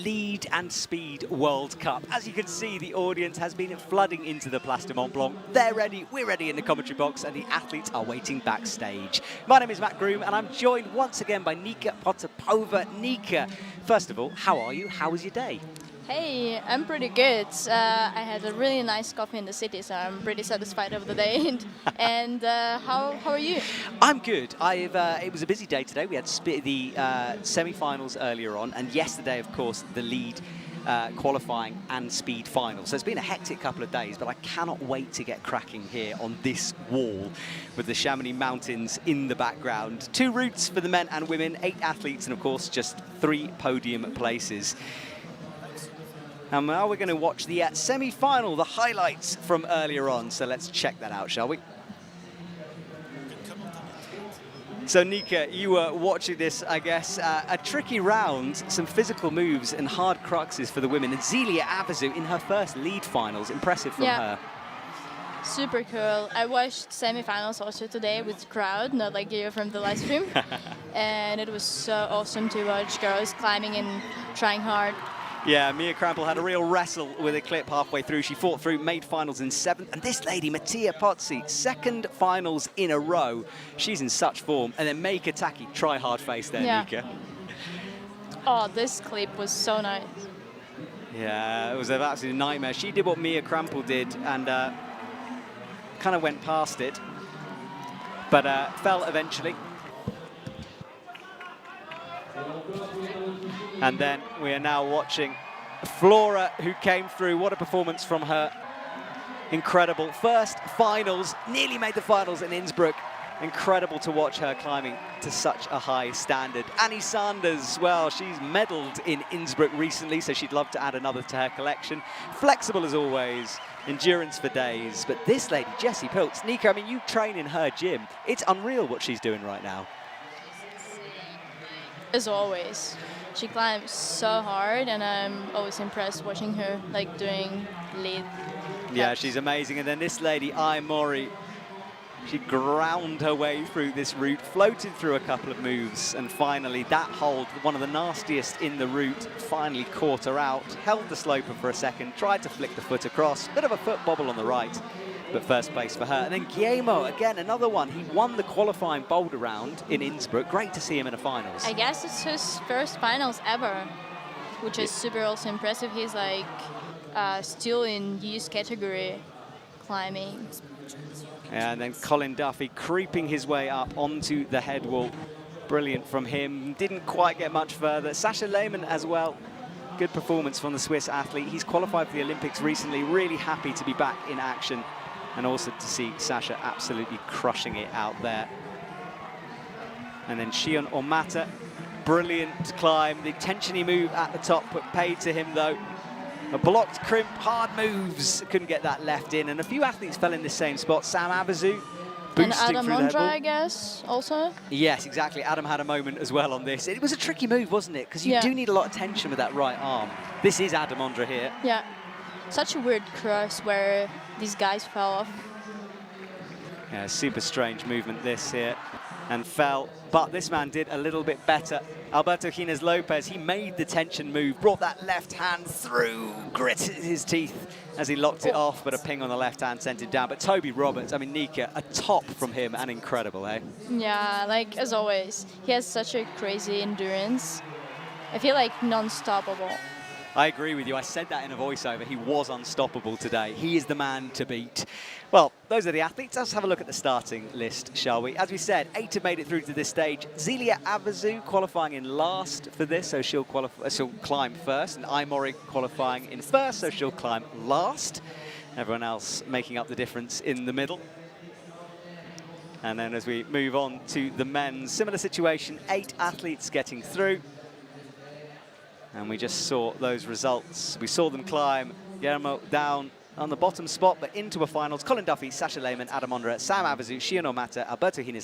Lead and Speed World Cup. As you can see, the audience has been flooding into the Place de Mont Blanc. They're ready, we're ready in the commentary box, and the athletes are waiting backstage. My name is Matt Groom, and I'm joined once again by Nika Potapova. Nika, first of all, how are you? How was your day? Hey, I'm pretty good. I had a really nice coffee in the city, so I'm pretty satisfied of the day. And how are you? I'm good. It was a busy day today. We had the semi-finals earlier on, and yesterday, of course, the lead qualifying and speed finals. So it's been a hectic couple of days, but I cannot wait to get cracking here on this wall with the Chamonix Mountains in the background. 2 routes for the men and women, 8 athletes, and of course, just 3 podium places. And now we're going to watch the semi-final, the highlights from earlier on. So let's check that out, shall we? So Nika, you were watching this, I guess, a tricky round, some physical moves and hard cruxes for the women. And Zelia Avezou in her first lead finals, impressive from her. Super cool. I watched semi-finals also today with the crowd, not like you from the live stream. And it was so awesome to watch girls climbing and trying hard. Yeah, Mia Krampl had a real wrestle with a clip halfway through. She fought through, made finals in 7th. And this lady, Mattea P&ouml, 2nd finals in a row. She's in such form. And then Mei Kotake, try hard face there, Nika. Oh, this clip was so nice. Yeah, it was an absolute nightmare. She did what Mia Krampl did and kind of went past it, but fell eventually. And then we are now watching Flora, who came through. What a performance from her. Incredible. First finals, nearly made the finals in Innsbruck. Incredible to watch her climbing to such a high standard. Annie Sanders, well, she's medalled in Innsbruck recently, so she'd love to add another to her collection. Flexible as always, endurance for days. But this lady, Jessie Pilz, Nika, I mean, you train in her gym. It's unreal what she's doing right now. As always. She climbs so hard, and I'm always impressed watching her like doing lead. Yeah, she's amazing. And then this lady, Mori, she ground her way through this route, floated through a couple of moves, and finally that hold, one of the nastiest in the route, finally caught her out, held the sloper for a second, tried to flick the foot across, bit of a foot bobble on the right, but first place for her. And then Guillermo, again, another one. He won the qualifying boulder round in Innsbruck. Great to see him in the finals. I guess it's his first finals ever, which is super also impressive. He's like still in youth category climbing. And then Colin Duffy creeping his way up onto the head wall. Brilliant from him. Didn't quite get much further. Sascha Lehmann as well. Good performance from the Swiss athlete. He's qualified for the Olympics recently. Really happy to be back in action. And also to see Sascha absolutely crushing it out there. And then Shion Omata, brilliant climb. The tensiony move at the top, but paid to him though. A blocked crimp, hard moves, couldn't get that left in. And a few athletes fell in the same spot. Sam Avezou, boosting and through Ondra, the I guess, also. Yes, exactly. Adam had a moment as well on this. It was a tricky move, wasn't it? Because you do need a lot of tension with that right arm. This is Adam Ondra here. Yeah. Such a weird cross where these guys fell off. Yeah, super strange movement this here. And fell, but this man did a little bit better. Alberto Gin, he made the tension move, brought that left hand through, gritted his teeth as he locked it off, but a ping on the left hand sent him down. But Toby Roberts, I mean, Nika, a top from him and incredible, eh? Yeah, like as always, he has such a crazy endurance. I feel like non-stoppable. I agree with you. I said that in a voiceover. He was unstoppable today. He is the man to beat. Well, those are the athletes. Let's have a look at the starting list, shall we? As we said, 8 have made it through to this stage. Zelia Avezou qualifying in last for this, so she'll climb first. And Mori qualifying in first, so she'll climb last. Everyone else making up the difference in the middle. And then as we move on to the men's, similar situation, 8 athletes getting through. And we just saw those results. We saw them climb. Guillermo down on the bottom spot, but into a finals. Colin Duffy, Sascha Lehmann, Adam Ondra, Sam Avezou, Shion Omata, Alberto Gin,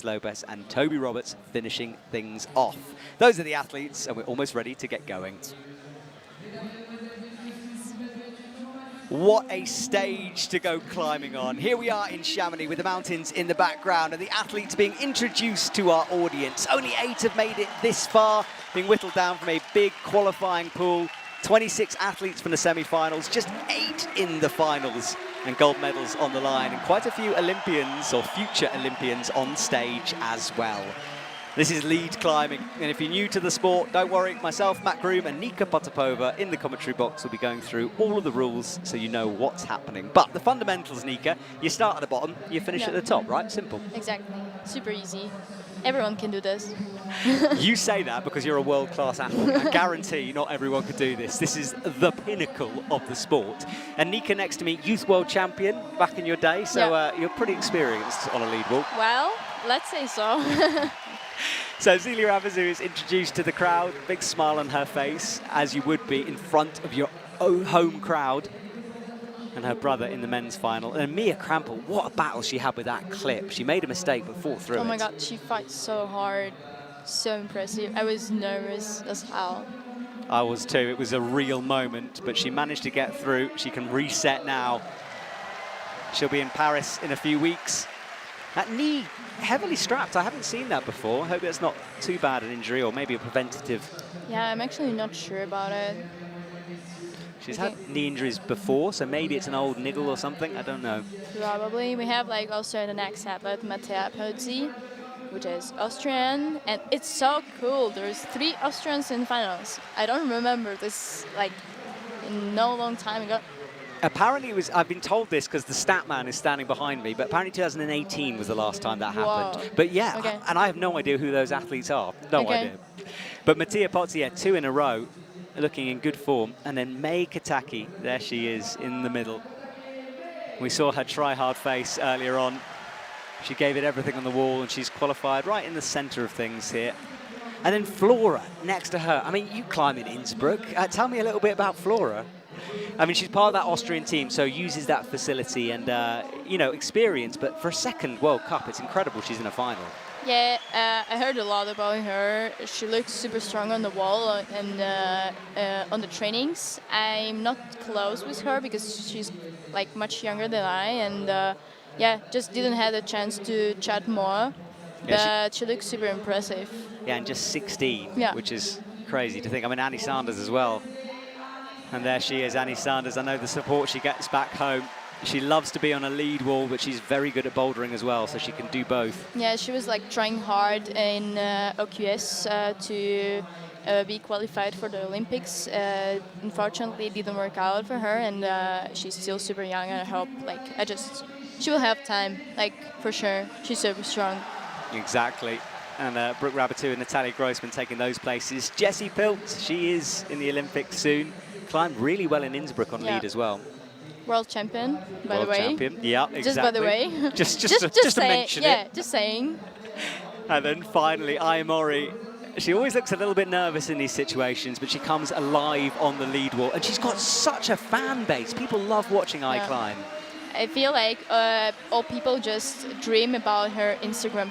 and Toby Roberts finishing things off. Those are the athletes, and we're almost ready to get going. What a stage to go climbing on. Here we are in Chamonix with the mountains in the background and the athletes being introduced to our audience. Only 8 have made it this far, being whittled down from a big qualifying pool. 26 athletes from the semi-finals, just 8 in the finals, and gold medals on the line, and quite a few Olympians or future Olympians on stage as well. This is lead climbing, and if you're new to the sport, don't worry, myself, Matt Groom, and Nika Potapova in the commentary box will be going through all of the rules so you know what's happening. But the fundamentals, Nika, you start at the bottom, you finish at the top, right? Simple. Exactly. Super easy. Everyone can do this. You say that because you're a world-class athlete. I guarantee not everyone could do this. This is the pinnacle of the sport. And Nika next to me, youth world champion back in your day, so you're pretty experienced on a lead walk. Well, let's say so. So Zelia Avezou is introduced to the crowd, big smile on her face, as you would be in front of your own home crowd. And her brother in the men's final. And Mei Krampl, what a battle she had with that clip. She made a mistake but fought through it. Oh my God, she fights so hard. So impressive. I was nervous as hell. I was too. It was a real moment, but she managed to get through. She can reset now. She'll be in Paris in a few weeks. That knee heavily strapped. I haven't seen that before. I hope that's not too bad an injury or maybe a preventative. Yeah, I'm actually not sure about it. She's had knee injuries before, so maybe it's an old niggle or something. I don't know. Probably. We have like also the next athlete, Mattea P&ouml, which is Austrian, and it's so cool. There's 3 Austrians in finals. I don't remember this like in no long time ago. Apparently it was, I've been told this because the stat man is standing behind me, but apparently 2018 was the last time that happened. But yeah, and I have no idea who those athletes are. No idea. But Mattea P&ouml, yeah, 2 in a row, looking in good form. And then Mei Kotake, there she is in the middle. We saw her try-hard face earlier on. She gave it everything on the wall, and she's qualified right in the center of things here. And then Flora next to her. I mean, you climb in Innsbruck. Tell me a little bit about Flora. I mean, she's part of that Austrian team, so uses that facility and, you know, experience. But for a second World Cup, it's incredible she's in a final. Yeah, I heard a lot about her. She looks super strong on the wall and on the trainings. I'm not close with her because she's like much younger than I, and yeah, just didn't have the chance to chat more. Yeah, but she looks super impressive. Yeah, and just 16, yeah, which is crazy to think. I mean, Annie Sanders as well. And there she is, Annie Sanders. I know the support she gets back home. She loves to be on a lead wall, but she's very good at bouldering as well, so she can do both. Yeah, she was like trying hard in OQS to be qualified for the Olympics. Unfortunately, it didn't work out for her, and she's still super young. And I hope, she will have time, like for sure. She's super strong. Exactly. And Brooke Rabatou and Natalia Grossman taking those places. Jessie Pilz, she is in the Olympics soon. Climbed really well in Innsbruck on lead as well. World champion, by the way. World champion, yeah, exactly. Just by the way. just to mention it. Yeah, just saying. And then finally, Mori. She always looks a little bit nervous in these situations, but she comes alive on the lead wall. And she's got such a fan base. People love watching climb. I feel like all people just dream about her Instagram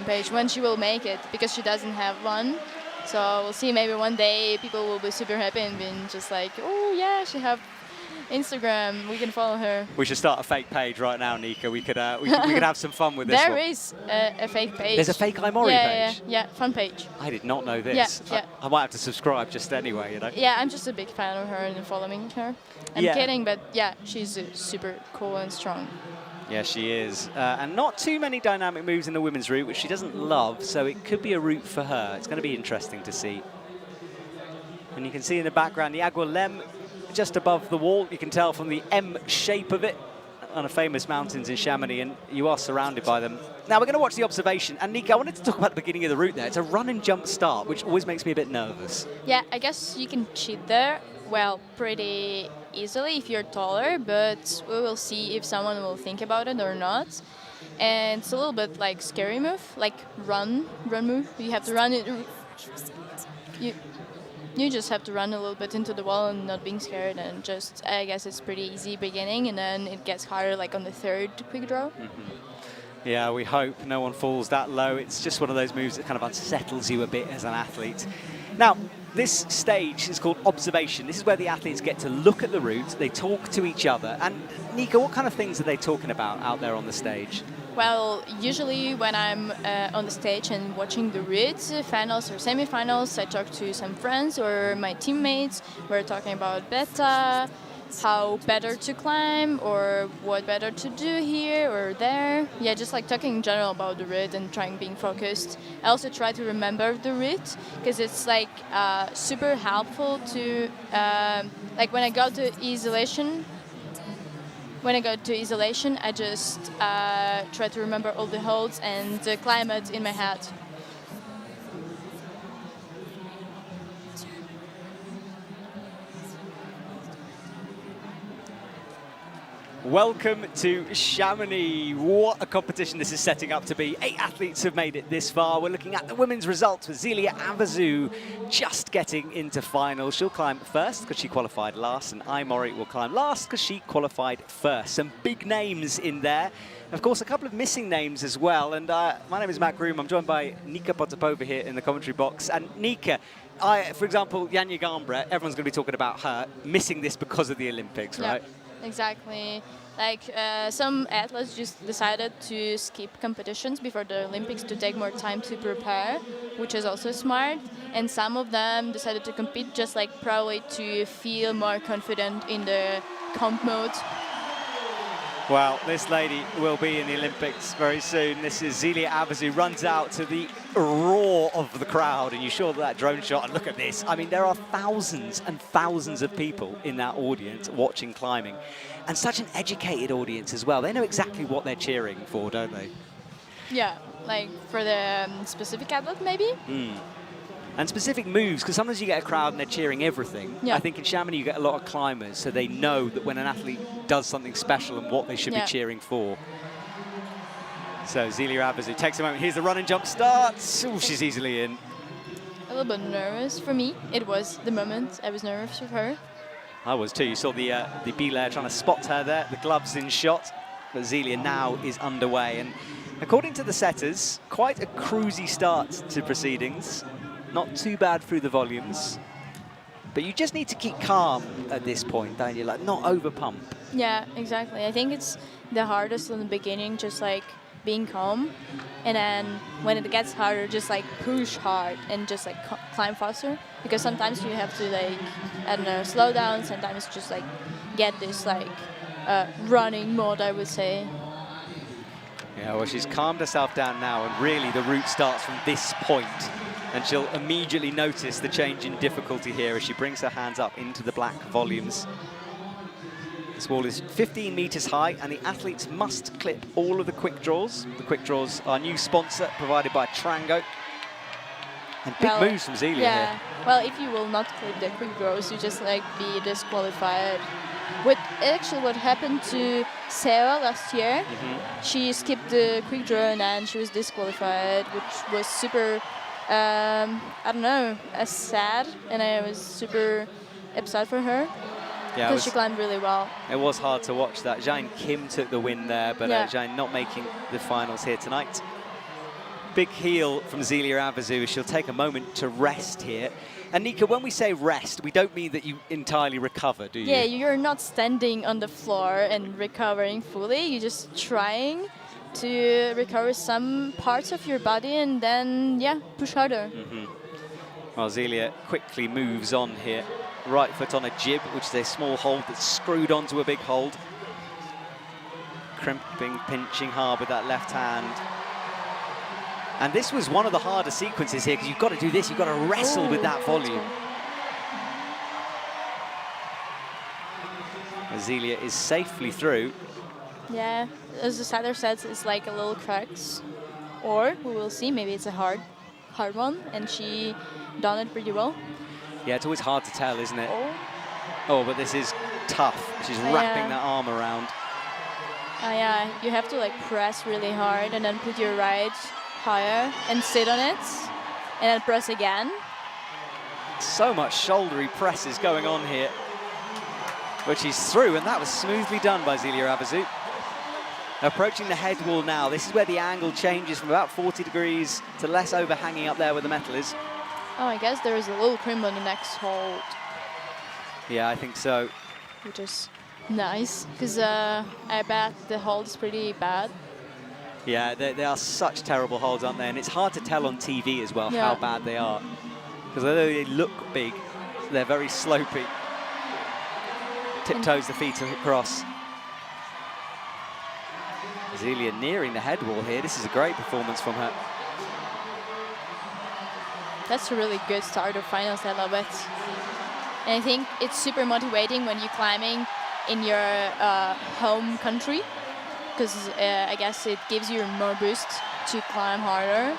page when she will make it, because she doesn't have one. So we'll see, maybe one day people will be super happy and being just like, oh yeah, she have Instagram, we can follow her. We should start a fake page right now, Nika. We could have some fun with this one. There is a fake page. There's a fake Mori page? Yeah, fun page. I did not know this. Yeah. I might have to subscribe just anyway, you know? Yeah, I'm just a big fan of her and following her. I'm kidding, but yeah, she's super cool and strong. Yeah, she is. And not too many dynamic moves in the women's route, which she doesn't love, so it could be a route for her. It's going to be interesting to see. And you can see in the background the Agua Lem just above the wall. You can tell from the M shape of it on the famous mountains in Chamonix, and you are surrounded by them. Now we're going to watch the observation. And Nika, I wanted to talk about the beginning of the route there. It's a run and jump start, which always makes me a bit nervous. Yeah, I guess you can cheat there. Well, pretty easily if you're taller, but we will see if someone will think about it or not. And it's a little bit like scary move, like run move. You have to run it. You just have to run a little bit into the wall and not being scared, and just, I guess it's pretty easy beginning, and then it gets harder like on the third quick draw. Yeah, we hope no one falls that low. It's just one of those moves that kind of unsettles you a bit as an athlete. Now, this stage is called observation. This is where the athletes get to look at the route, they talk to each other. And Nika, what kind of things are they talking about out there on the stage? Well, usually when I'm on the stage and watching the route, finals or semi-finals, I talk to some friends or my teammates. We're talking about beta, how better to climb or what better to do here or there. Yeah, just like talking in general about the route and trying being focused. I also try to remember the route because it's like super helpful to, like when I go to isolation, I just try to remember all the holds and the climate in my head. Welcome to Chamonix. What a competition this is setting up to be. 8 athletes have made it this far. We're looking at the women's results with Zelia Avezou just getting into finals. She'll climb first because she qualified last, and Mori will climb last because she qualified first. Some big names in there. Of course, a couple of missing names as well. And my name is Matt Groom. I'm joined by Nika Potapova here in the commentary box. And Nika, for example, Janja Garnbret, everyone's going to be talking about her missing this because of the Olympics, right? Exactly. Like some athletes just decided to skip competitions before the Olympics to take more time to prepare, which is also smart. And some of them decided to compete just like probably to feel more confident in the comp mode. Well, this lady will be in the Olympics very soon. This is Zelia Avezou, runs out to the roar of the crowd, and you saw that drone shot, and look at this. I mean, there are thousands and thousands of people in that audience watching climbing, and such an educated audience as well. They know exactly what they're cheering for, don't they? Yeah, like for the specific athlete, maybe? And specific moves, because sometimes you get a crowd and they're cheering everything. Yeah. I think in Chamonix you get a lot of climbers, so they know that when an athlete does something special and what they should be cheering for. So Zelia Avezou takes a moment. Here's the run and jump starts. Oh, she's easily in. A little bit nervous for me. It was the moment I was nervous with her. I was too. You saw the B-layer trying to spot her there, the gloves in shot. But Zelia now is underway. And according to the setters, quite a cruisy start to proceedings. Not too bad through the volumes. But you just need to keep calm at this point, don't you? Like, not over pump. Yeah, exactly. I think it's the hardest in the beginning, just like being calm. And then when it gets harder, just like push hard and just like climb faster. Because sometimes you have to like, I don't know, slow down. Sometimes just like get this like running mode, I would say. Yeah, well, she's calmed herself down now, and really the route starts from this point. And she'll immediately notice the change in difficulty here as she brings her hands up into the black volumes. This wall is 15 meters high, and the athletes must clip all of the quick draws. The quick draws are new sponsor provided by Trango. And big moves from Zelia here. Well, if you will not clip the quick draws, you just like be disqualified. What happened to Sarah last year, she skipped the quick draw and then she was disqualified, which was super, I don't know, sad, and I was super upset for her. Yeah, because she climbed really well. It was hard to watch that. Jane Kim took the win there, but Jane not making the finals here tonight. Big heel from Zelia Avezou. She'll take a moment to rest here. And Nika, when we say rest, we don't mean that you entirely recover, do you? Yeah, you're not standing on the floor and recovering fully. You're just trying to recover some parts of your body and then, push harder. Well, Zelia quickly moves on here. Right foot on a jib, which is a small hold that's screwed onto a big hold. Crimping, pinching hard with that left hand. And this was one of the harder sequences here, because you've got to do this, you've got to wrestle with that volume. Zelia is safely through. Yeah, as the setter says, it's like a little cracks. Or, we will see, maybe it's a hard one, and she done it pretty well. Yeah, it's always hard to tell, isn't it? Oh, but this is tough. She's wrapping that arm around. Yeah, you have to like press really hard and then put your right higher and sit on it, and then press again. So much shouldery presses going on here. But she's through, and that was smoothly done by Zelia Avezou. Approaching the head wall now. This is where the angle changes from about 40 degrees to less overhanging up there where the metal is. Oh, I guess there is a little crimp on the next hold, Yeah, I think so. which is nice, because I bet the hold is pretty bad. Yeah, they are such terrible holds, aren't they? And it's hard to tell on TV as well how bad they are. Because although they look big, they're very slopey. Tiptoes the feet across. Zelia nearing the head wall here. This is a great performance from her. That's a really good start of finals, I love it. And I think it's super motivating when you're climbing in your home country, because I guess it gives you more boost to climb harder.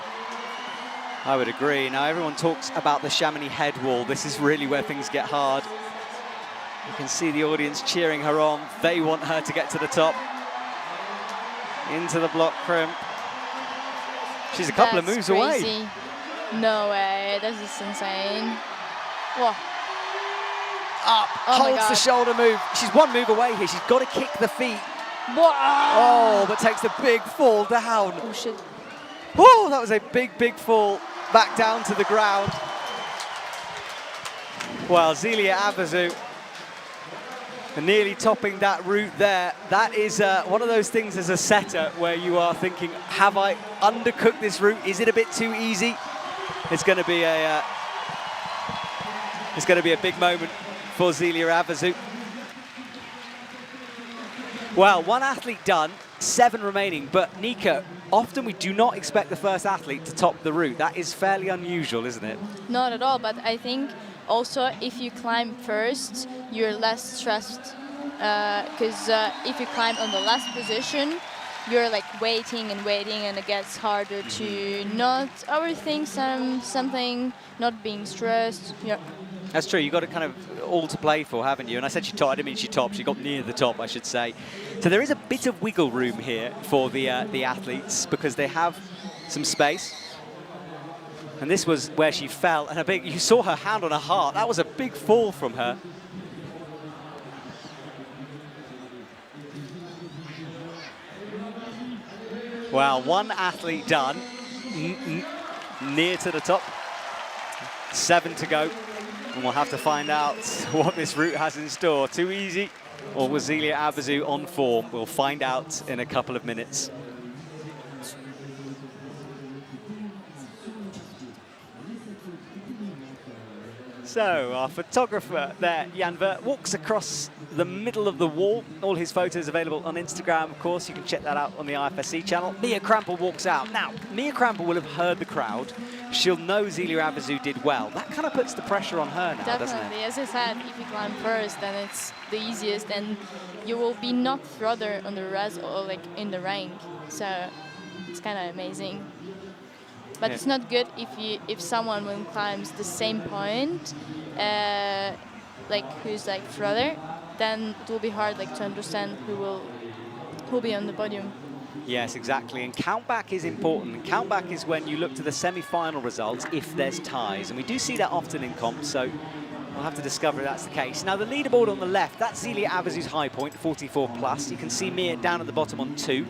I would agree. Now everyone talks about the Chamonix head wall. This is really where things get hard. You can see the audience cheering her on. They want her to get to the top. Into the block crimp. She's a couple of moves away. No way, this is insane. Whoa. Up, holds the shoulder move. She's one move away here. She's got to kick the feet. Whoa. Oh, but takes the big fall down. Oh shit. Oh, that was a big, big fall back down to the ground. Well, Zelia Avezou nearly topping that route there. That is one of those things as a setter where you are thinking, have I undercooked this route? Is it a bit too easy? It's going to be a big moment for Zelia Avezou. Well, one athlete done, 7 remaining, but Nika, often we do not expect the first athlete to top the route. That is fairly unusual, isn't it? Not at all, but I think also if you climb first, you're less stressed, because if you climb on the last position, you're like waiting and waiting, and it gets harder to not overthink something, not being stressed. Yeah. That's true. You've got it kind of all to play for, haven't you? And I said she topped. I didn't mean she topped. She got near the top, I should say. So there is a bit of wiggle room here for the athletes, because they have some space. And this was where she fell, and you saw her hand on her heart. That was a big fall from her. Well, one athlete done, near to the top. 7 to go, and we'll have to find out what this route has in store. Too easy, or was Zelia Avezou on form? We'll find out in a couple of minutes. So our photographer there, Jan Ver, walks across the middle of the wall. All his photos available on Instagram, of course. You can check that out on the IFSC channel. Mei Krampl walks out. Now, Mei Krampl will have heard the crowd. She'll know Zelia Avezou did well. That kind of puts the pressure on her now, doesn't it? Definitely. As I said, if you climb first, then it's the easiest, and you will be not further on the rest or like in the rank. So it's kind of amazing. But it's not good if someone when climbs the same point, like who's like further, then it will be hard like to understand who will be on the podium. Yes, exactly. And countback is important. And countback is when you look to the semi-final results if there's ties. And we do see that often in comps, so we'll have to discover if that's the case. Now, the leaderboard on the left, that's Zelia Avezou's high point, 44 plus. You can see Mia down at the bottom on 2.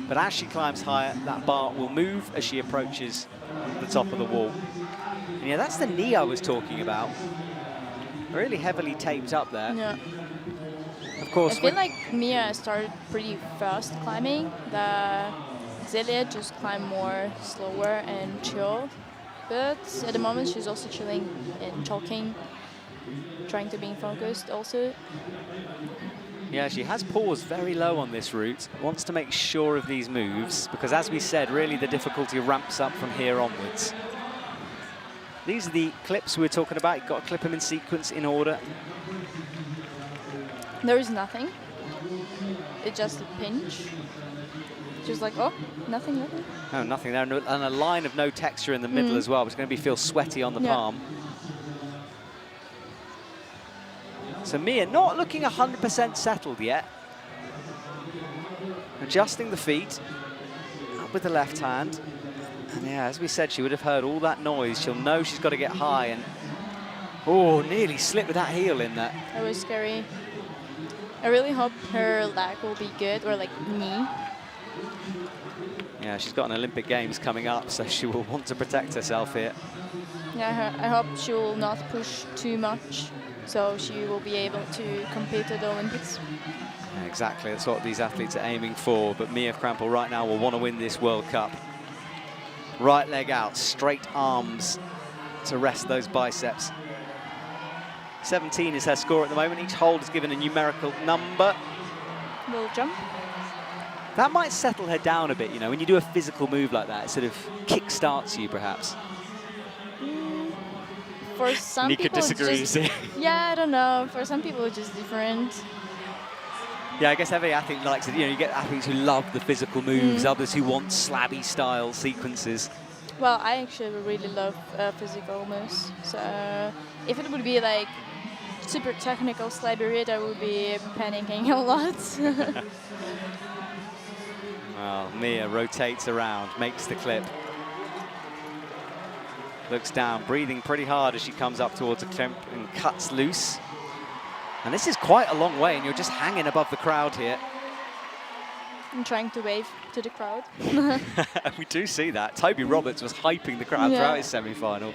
But as she climbs higher, that bar will move as she approaches the top of the wall. And yeah, that's the knee I was talking about. Really heavily taped up there. Yeah. Of course. I feel like Mia started pretty fast climbing. The Zelia just climbed more slower and chill. But at the moment, she's also chilling and talking, trying to be focused also. Yeah, she has paused very low on this route, wants to make sure of these moves, because as we said, really the difficulty ramps up from here onwards. These are the clips we were talking about. You've got to clip them in sequence in order. There is nothing. It's just a pinch. Just like, oh, nothing. No, nothing there. And a line of no texture in the middle as well, which is going to feel sweaty on the palm. So Mia not looking 100% settled yet. Adjusting the feet, up with the left hand. And yeah, as we said, she would have heard all that noise. She'll know she's got to get high, and oh, nearly slipped with that heel in there. That was scary. I really hope her leg will be good, or like knee. Yeah, she's got an Olympic Games coming up, so she will want to protect herself here. Yeah, I hope she will not push too much, so she will be able to compete at the Olympics. Yeah, exactly, that's what these athletes are aiming for. But Mia Krampl right now will want to win this World Cup. Right leg out, straight arms to rest those biceps. 17 is her score at the moment. Each hold is given a numerical number. Little jump. That might settle her down a bit, you know, when you do a physical move like that, it sort of kick-starts you, perhaps. For some Nika people, disagrees. yeah, I don't know. For some people, it's just different. Yeah, I guess every athlete likes it. You know, you get athletes who love the physical moves, others who want slabby style sequences. Well, I actually really love physical moves. So if it would be like super technical slabby read, I would be panicking a lot. Well, Mia rotates around, makes the clip. Looks down, breathing pretty hard as she comes up towards a clip and cuts loose. And this is quite a long way, and you're just hanging above the crowd here. I'm trying to wave to the crowd. We do see that. Toby Roberts was hyping the crowd throughout his semi-final.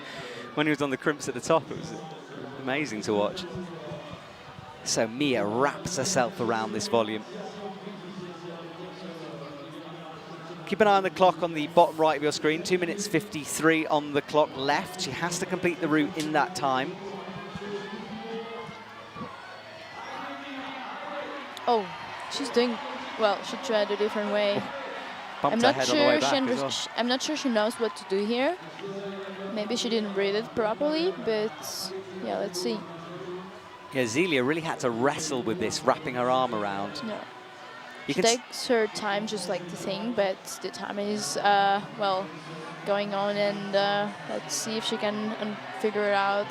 When he was on the crimps at the top, it was amazing to watch. So Mia wraps herself around this volume. Keep an eye on the clock on the bottom right of your screen. 2 minutes 53 on the clock left. She has to complete the route in that time. Oh, she's doing well. She tried a different way. Bumped her head on the way back as well. I'm not sure she knows what to do here. Maybe she didn't read it properly, but yeah, let's see. Yeah, Zelia really had to wrestle with this, wrapping her arm around. No. You She can takes her time just like the thing, but the time is, well, going on, and let's see if she can figure it out.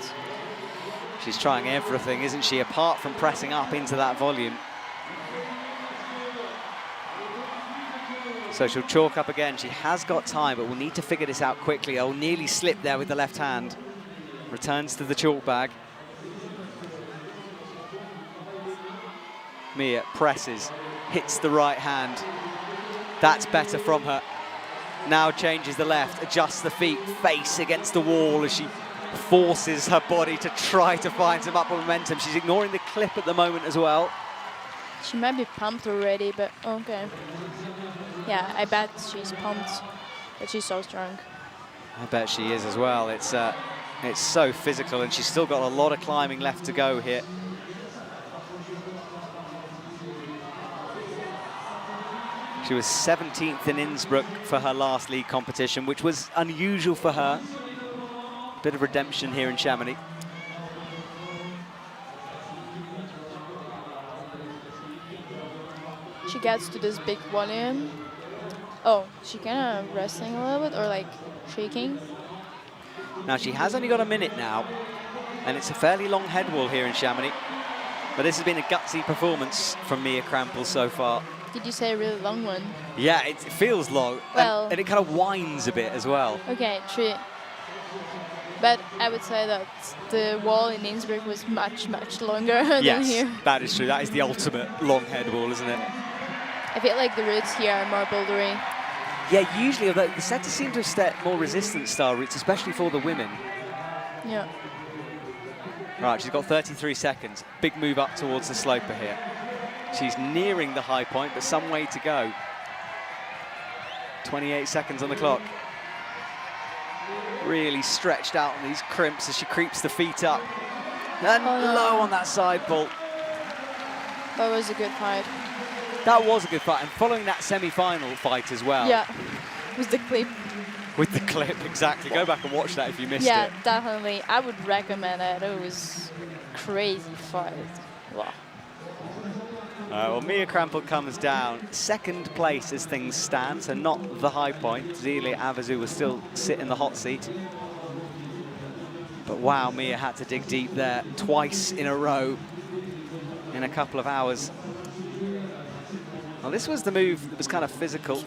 She's trying everything, isn't she, apart from pressing up into that volume. So she'll chalk up again. She has got time, but we'll need to figure this out quickly. Oh, nearly slipped there with the left hand. Returns to the chalk bag. Mia presses, hits the right hand. That's better from her. Now changes the left, adjusts the feet, face against the wall as she forces her body to try to find some upward momentum. She's ignoring the clip at the moment as well. She might be pumped already, but okay. Yeah, I bet she's pumped, but she's so strong. I bet she is as well. It's so physical, and she's still got a lot of climbing left to go here. She was 17th in Innsbruck for her last league competition, which was unusual for her. Bit of redemption here in Chamonix. She gets to this big volume. Oh, she kind of resting a little bit, or like shaking. Now she has only got a minute now, and it's a fairly long head wall here in Chamonix. But this has been a gutsy performance from Mia Krampl so far. Did you say a really long one? Yeah, it feels long, well, and it kind of winds a bit as well. Okay, true. But I would say that the wall in Innsbruck was much, much longer than here. Yes, that is true. That is the ultimate long head wall, isn't it? I feel like the routes here are more bouldery. Yeah, usually the setters seem to have set more resistance style routes, especially for the women. Yeah. Right, she's got 33 seconds. Big move up towards the sloper here. She's nearing the high point, but some way to go. 28 seconds on the clock. Really stretched out on these crimps as she creeps the feet up. And low on that side pull. That was a good fight. That was a good fight, and following that semi-final fight as well. Yeah, with the clip. With the clip, exactly. Go back and watch that if you missed it. Yeah, definitely. I would recommend it. It was crazy fight. Wow. Well, Mia Krampl comes down second place as things stand, so not the high point. Zelia Avezou will still sit in the hot seat. But wow, Mia had to dig deep there twice in a row in a couple of hours. Well, this was the move that was kind of physical.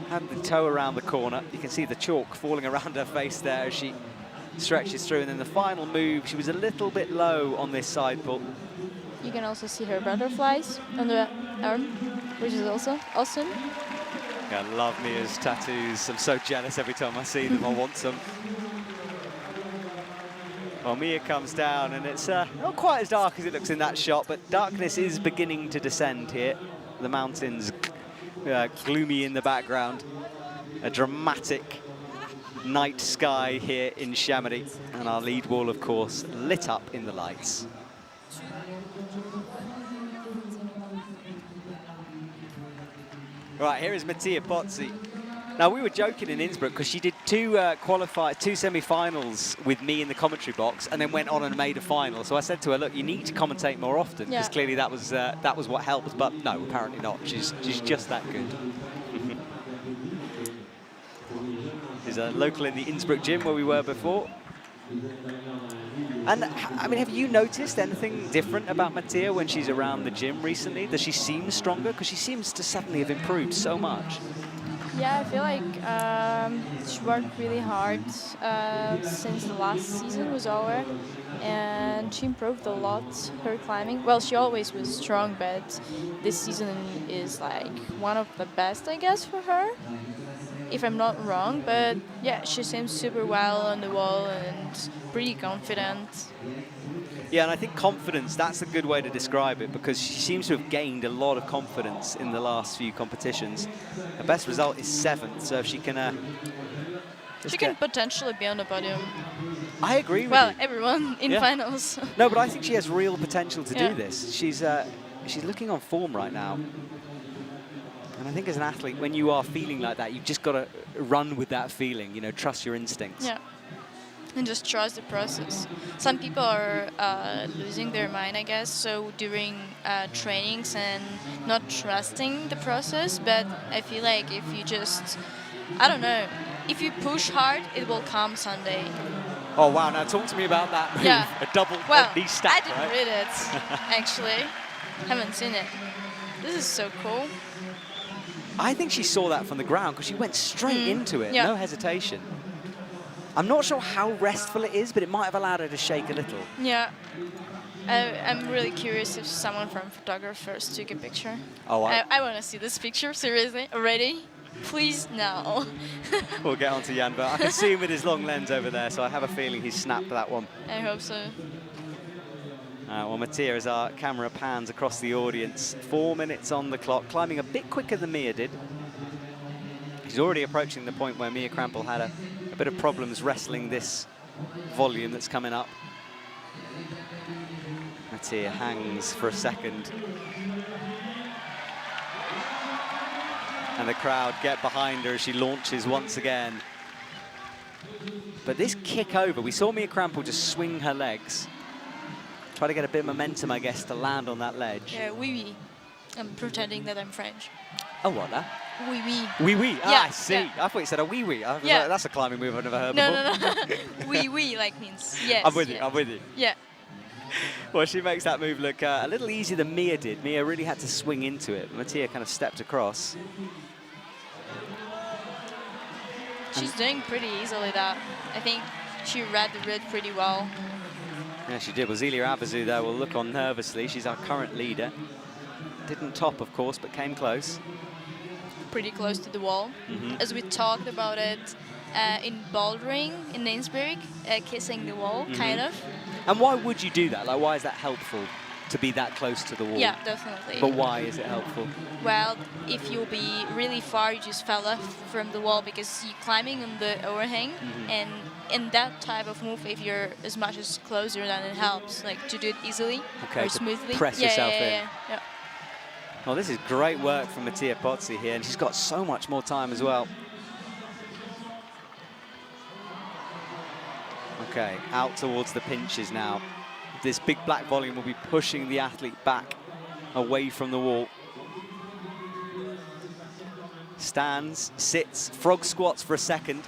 Had the toe around the corner. You can see the chalk falling around her face there as she stretches through. And then the final move, she was a little bit low on this side pull. You can also see her butterflies on the arm, which is also awesome. Yeah, I love Mia's tattoos. I'm so jealous every time I see them. I want some. Well, Mia comes down, and it's not quite as dark as it looks in that shot, but darkness is beginning to descend here. The mountains gloomy in the background. A dramatic night sky here in Chamonix, and our lead wall, of course, lit up in the lights. Right, here is Mattea P&ouml. Now, we were joking in Innsbruck because she did two semi-finals with me in the commentary box and then went on and made a final. So I said to her, look, you need to commentate more often, because clearly that was what helped. But no, apparently not. She's just that good. She's a local in the Innsbruck gym where we were before. And, I mean, have you noticed anything different about Mattea when she's around the gym recently? Does she seem stronger? Because she seems to suddenly have improved so much. Yeah, I feel like she worked really hard since the last season was over, and she improved a lot, her climbing. Well, she always was strong, but this season is like one of the best, I guess, for her, if I'm not wrong. But yeah, she seems super well on the wall and pretty confident. Yeah, and I think confidence, that's a good way to describe it, because she seems to have gained a lot of confidence in the last few competitions. Her best result is 7th, so if she can... she can potentially be on the podium. I agree with you. Well, everyone in finals. No, but I think she has real potential to do this. She's looking on form right now. And I think as an athlete, when you are feeling like that, you've just got to run with that feeling, you know, trust your instincts. Yeah. And just trust the process. Some people are losing their mind, I guess, so during trainings and not trusting the process. But I feel like if you just, I don't know, if you push hard, it will come Sunday. Oh, wow. Now talk to me about that move. Yeah. A double knee stack, I didn't read it, actually. Haven't seen it. This is so cool. I think she saw that from the ground because she went straight into it, no hesitation. I'm not sure how restful it is, but it might have allowed her to shake a little. Yeah. I'm really curious if someone from photographers took a picture. Oh, I want to see this picture, seriously. Already? Please, no. We'll get on to Jan, but I can see him with his long lens over there, so I have a feeling he's snapped that one. I hope so. Well, Mattea, as our camera pans across the audience, 4 minutes on the clock, climbing a bit quicker than Mia did. She's already approaching the point where Mia Krampl had a bit of problems wrestling this volume that's coming up. Mattea hangs for a second. And the crowd get behind her as she launches once again. But this kick over, we saw Mia Krampl just swing her legs. Try to get a bit of momentum, I guess, to land on that ledge. Yeah, oui. I'm pretending that I'm French. Oh, what, that? Oui, oui. Oui, oui. Ah, Yeah, I see. yeah. I thought you said a wee wee. Like, that's a climbing move I've never heard No, before. no. Oui, oui, like means yes. I'm with you, I'm with you. Yeah. Well, she makes that move look a little easier than Mia did. Mia really had to swing into it. Mattea kind of stepped across. She's doing pretty easily that. I think she read the route pretty well. Yeah, she did. Well, Zelia Avezou, though, will look on nervously. She's our current leader. Didn't top, of course, but came close. Pretty close to the wall. As we talked about it in bouldering in Innsbruck, kissing the wall, kind of. And why would you do that? Like, why is that helpful to be that close to the wall? Yeah, definitely. But why is it helpful? Well, if you'll be really far, you just fell off from the wall because you're climbing on the overhang, and in that type of move, if you're as much as closer, then it helps, like to do it easily or smoothly. Press yourself in. Yeah. Well, this is great work from Mattea P&ouml here, and she's got so much more time as well. Okay, out towards the pinches now. This big black volume will be pushing the athlete back away from the wall. Stands, sits, frog squats for a second.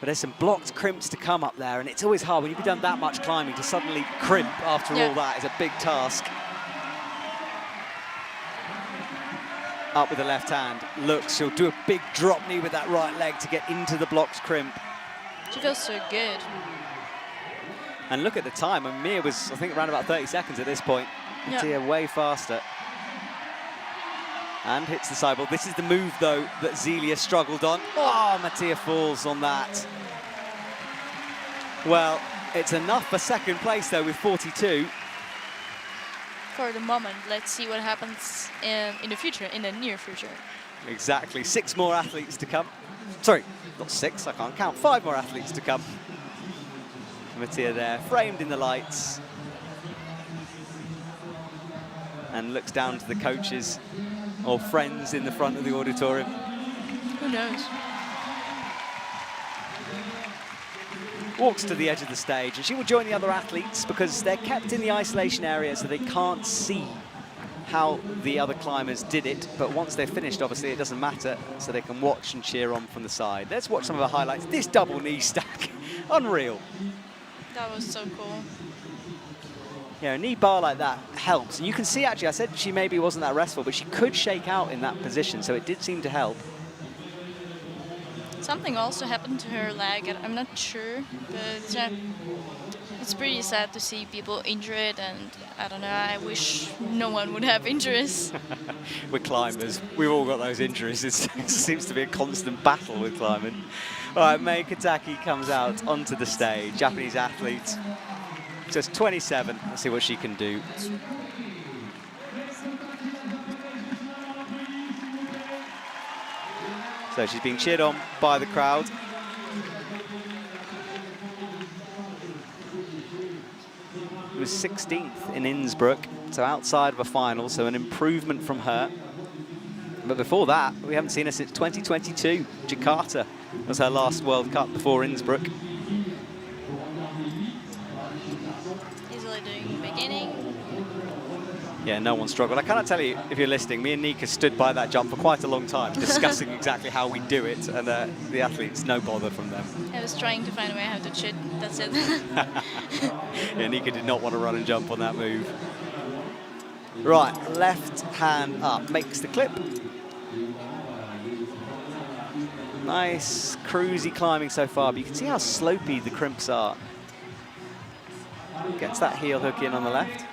But there's some blocked crimps to come up there, and it's always hard when you've done that much climbing to suddenly crimp after all that is a big task. Up with the left hand, looks, she'll do a big drop knee with that right leg to get into the blocked crimp. She feels so good. And look at the time, and Mia was, I think, around about 30 seconds at this point. Mattea way faster. And hits the sidewall. This is the move, though, that Zelia struggled on. Oh, Mattea falls on that. Well, It's enough for second place, though, with 42. For the moment, let's see what happens in the future, in the near future. Exactly. 6 more athletes to come. Sorry, not 6, I can't count. 5 more athletes to come. Mattea there, framed in the lights. And looks down to the coaches or friends in the front of the auditorium. Who knows? Walks to the edge of the stage, and she will join the other athletes because they're kept in the isolation area so they can't see how the other climbers did it. But once they're finished, obviously, it doesn't matter, so they can watch and cheer on from the side. Let's watch some of the highlights. This double knee stack, unreal. That was so cool. Yeah, a knee bar like that helps. And you can see, actually, I said she maybe wasn't that restful, but she could shake out in that position, so it did seem to help. Something also happened to her leg, and I'm not sure, but it's pretty sad to see people injured, and I don't know, I wish no one would have injuries. We're climbers. We've all got those injuries. It seems to be a constant battle with climbing. All right, Mei Kotake comes out onto the stage, Japanese athlete. Just 27. Let's see what she can do. So she's being cheered on by the crowd. It was 16th in Innsbruck, so outside of a final, so an improvement from her. But before that, we haven't seen her since 2022. Jakarta was her last World Cup before Innsbruck. Easily doing the beginning. Yeah, no one struggled. I cannot tell you, if you're listening, me and Nika stood by that jump for quite a long time, discussing exactly how we do it, and the athletes, no bother from them. I was trying to find a way how to cheat, that's it. Yeah, Nika did not want to run and jump on that move. Right, left hand up, makes the clip. Nice, cruisy climbing so far, but you can see how slopey the crimps are. Gets that heel hook in on the left.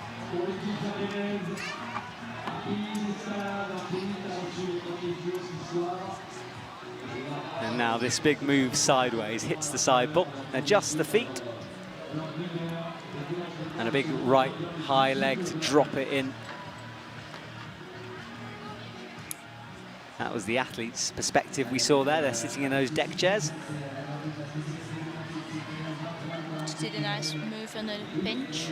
And now this big move sideways, hits the side bump, adjusts the feet. And a big right high leg to drop it in. That was the athlete's perspective we saw there. They're sitting in those deck chairs. She did a nice move on the pinch,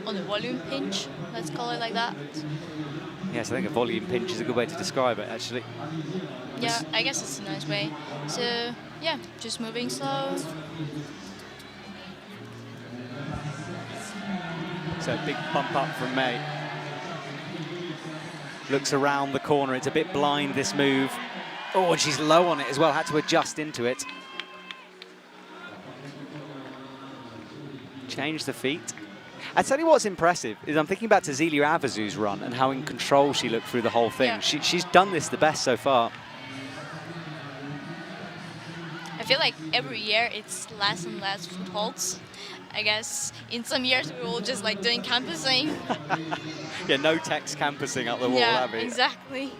on the volume pinch, let's call it like that. Yes, I think a volume pinch is a good way to describe it, actually. Yeah, I guess it's a nice way. So, yeah, just moving slow. So big bump up from Mei. Looks around the corner. It's a bit blind, this move. Oh, and she's low on it as well. Had to adjust into it. Change the feet. I tell you what's impressive is I'm thinking back to Zelia Avezou's run and how in control she looked through the whole thing. Yeah. She's done this the best so far. I feel like every year it's less and less footholds. I guess in some years we were all just like doing campusing. Yeah, no text campusing up the wall, Yeah, Abby. exactly.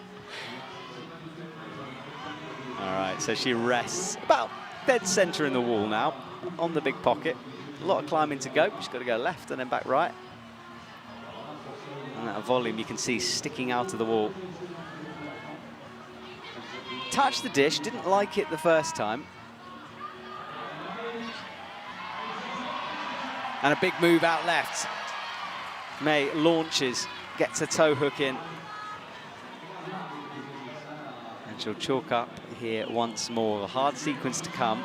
All right, so she rests about dead center in the wall now, on the big pocket. A lot of climbing to go. She's got to go left and then back right. And that volume you can see sticking out of the wall. Touched the dish, didn't like it the first time. And a big move out left. Mei launches, gets a toe hook in. And she'll chalk up here once more. A hard sequence to come.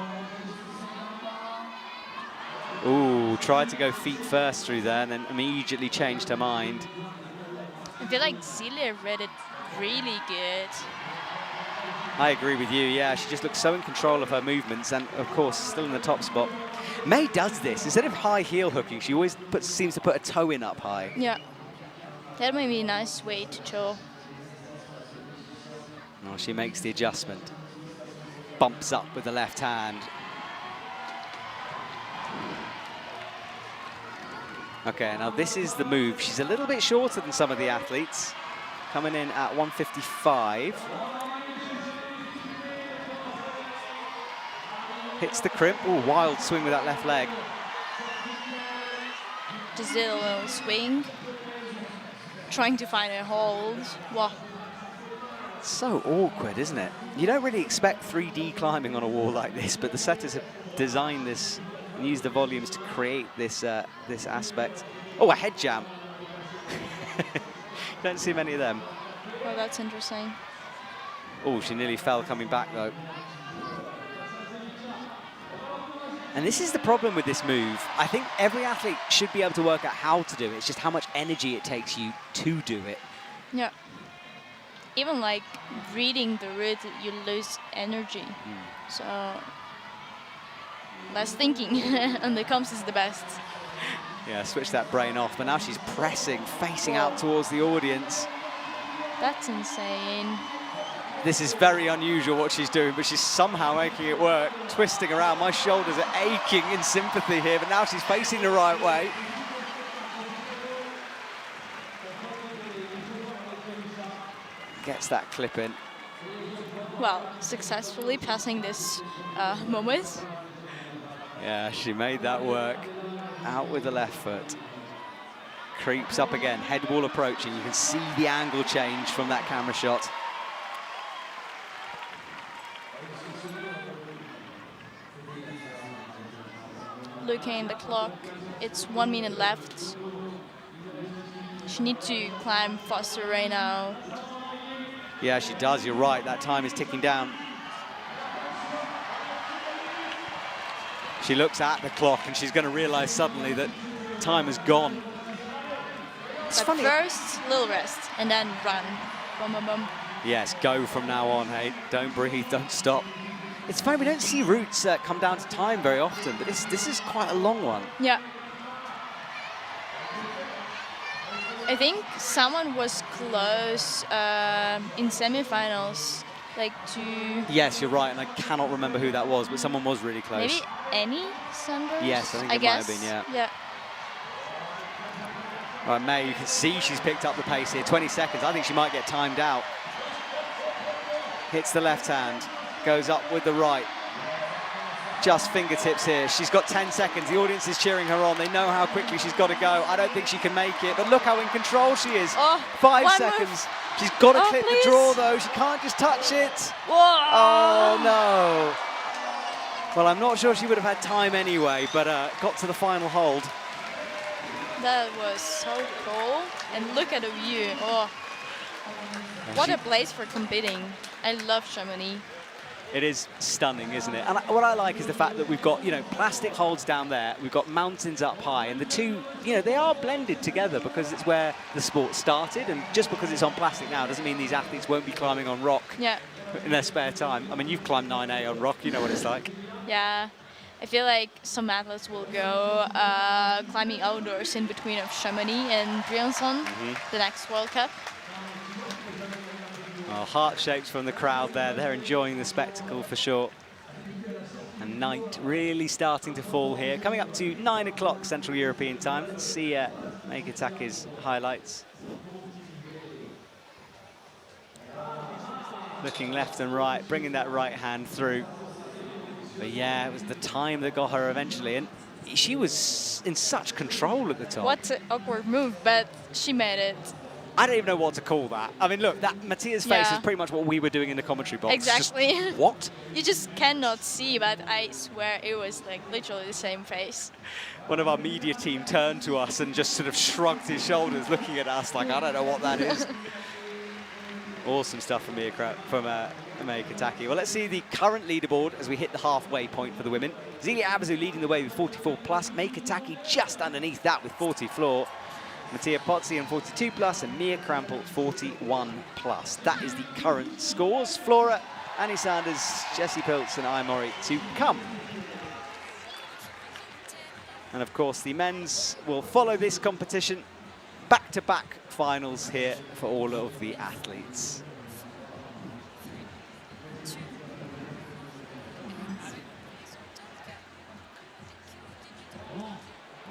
Ooh, tried to go feet first through there and then immediately changed her mind. I feel like Zelia read it really good. I agree with you, yeah. She just looks so in control of her movements and, of course, still in the top spot. Mei does this. Instead of high heel hooking, she always seems to put a toe in up high. Yeah. That might be a nice way to show. Oh, she makes the adjustment. Bumps up with the left hand. Okay, now this is the move. She's a little bit shorter than some of the athletes. Coming in at 155. Hits the crimp. Ooh, wild swing with that left leg. the little swing, trying to find a hold. Wow. So awkward, isn't it? You don't really expect 3D climbing on a wall like this, but the setters have designed this and used the volumes to create this this aspect. Oh, a head jam. Don't see many of them. Oh, that's interesting. Oh, she nearly fell coming back, though. And this is the problem with this move. I think every athlete should be able to work out how to do it. It's just how much energy it takes you to do it. Yeah. Even like reading the route, you lose energy. So less thinking on the comps is the best. Yeah, switch that brain off. But now she's pressing, facing out towards the audience. That's insane. This is very unusual what she's doing, but she's somehow making it work. Twisting around. My shoulders are aching in sympathy here, but now she's facing the right way. Gets that clip in. Well, successfully passing this moment. Yeah, she made that work. Out with the left foot. Creeps up again, head wall approaching. You can see the angle change from that camera shot. Looking at the clock, it's 1 minute left. She needs to climb faster right now. Yeah, she does, you're right. That time is ticking down. She looks at the clock and she's going to realize suddenly that time has gone. It's But funny. first, little rest, and then run. Bum, bum, bum. Yes, go from now on, hey. Don't breathe, don't stop. It's funny, we don't see routes come down to time very often, but this is quite a long one. Yeah. I think someone was close in semifinals, like to... Yes, you're right, and I cannot remember who that was, but someone was really close. Maybe Annie Sanders? Yes, I think it might have been, yeah. Yeah. All right, Mei, you can see she's picked up the pace here. 20 seconds. I think she might get timed out. Hits the left hand, goes up with the right. Just fingertips here. She's got 10 seconds. The audience is cheering her on. They know how quickly she's got to go. I don't think she can make it, but look how in control she is. Oh, 5 seconds. Move. She's got to Oh, clip please. the draw, though. She can't just touch it. Whoa. Oh, no. Well, I'm not sure she would have had time anyway, but got to the final hold. That was so cool. And look at the view. Oh, what a place for competing. I love Chamonix. It is stunning, isn't it? And what I like is the fact that we've got, you know, plastic holds down there, we've got mountains up high, and the two, you know, they are blended together because it's where the sport started, and just because it's on plastic now doesn't mean these athletes won't be climbing on rock in their spare time. I mean, you've climbed 9A on rock, you know what it's like. Yeah. I feel like some athletes will go climbing outdoors in between of Chamonix and Briançon, the next World Cup. Well, heart shapes from the crowd there. They're enjoying the spectacle for sure. And night really starting to fall here. Coming up to 9 o'clock Central European time. Let's see Mei Kotake's highlights. Looking left and right, bringing that right hand through. But yeah, it was the time that got her eventually. And she was in such control at the top. What an awkward move, but she made it. I don't even know what to call that. I mean, look, that Mattea's face Yeah. is pretty much what we were doing in the commentary box. Exactly. Just, what? You just cannot see, but I swear it was like literally the same face. One of our media team turned to us and just sort of shrugged his shoulders, looking at us like, I don't know what that is. Awesome stuff from Mei Kotake. Well, let's see the current leaderboard as we hit the halfway point for the women. Zelia Avezou leading the way with 44 plus. Mei Kotake just underneath that with 40 floor. Mattea P&ouml 42 plus and Mia Krampl 41 plus. That is the current scores. Flora, Annie Sanders, Jessie Pilz and Mori to come. And of course the men's will follow this competition. Back-to-back finals here for all of the athletes.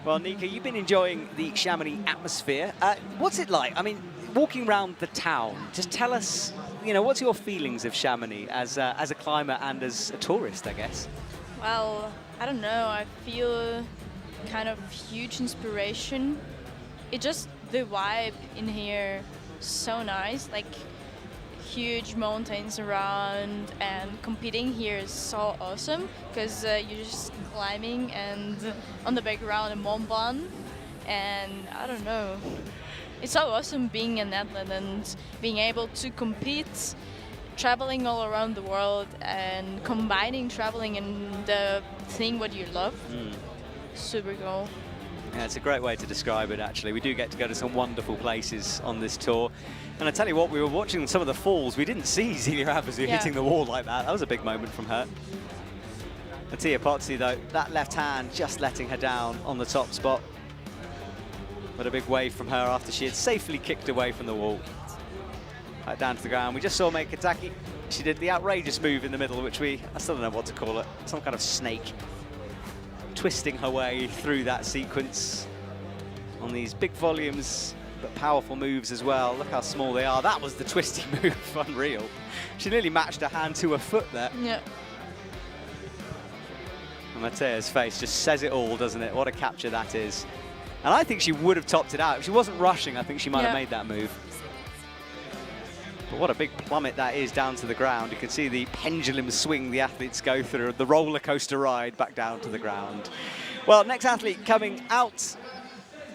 Well, Nika, you've been enjoying the Chamonix atmosphere. What's it like? I mean, walking around the town, just tell us, you know, what's your feelings of Chamonix as a climber and as a tourist, I guess? Well, I don't know. I feel kind of huge inspiration. It just, the vibe in here, so nice. Like, huge mountains around, and competing here is so awesome because you're just climbing and on the background a Mont Blanc, and I don't know. It's so awesome being an athlete and being able to compete, traveling all around the world and combining traveling and the thing what you love. Super cool. Yeah, it's a great way to describe it, actually. We do get to go to some wonderful places on this tour. And I tell you what, we were watching some of the falls. We didn't see Zelia Avezou hitting the wall like that. That was a big moment from her. Mattea P&ouml, though, that left hand just letting her down on the top spot. But a big wave from her after she had safely kicked away from the wall. Right down to the ground. We just saw Mei Kotake. She did the outrageous move in the middle, which I still don't know what to call it. Some kind of snake. Twisting her way through that sequence on these big volumes, but powerful moves as well. Look how small they are. That was the twisty move, unreal. She nearly matched her hand to her foot there. Yeah. And Mattea's face just says it all, doesn't it? What a capture that is. And I think she would have topped it out. If she wasn't rushing, I think she might have made that move. But what a big plummet that is down to the ground. You can see the pendulum swing the athletes go through, the roller coaster ride back down to the ground. Well, next athlete coming out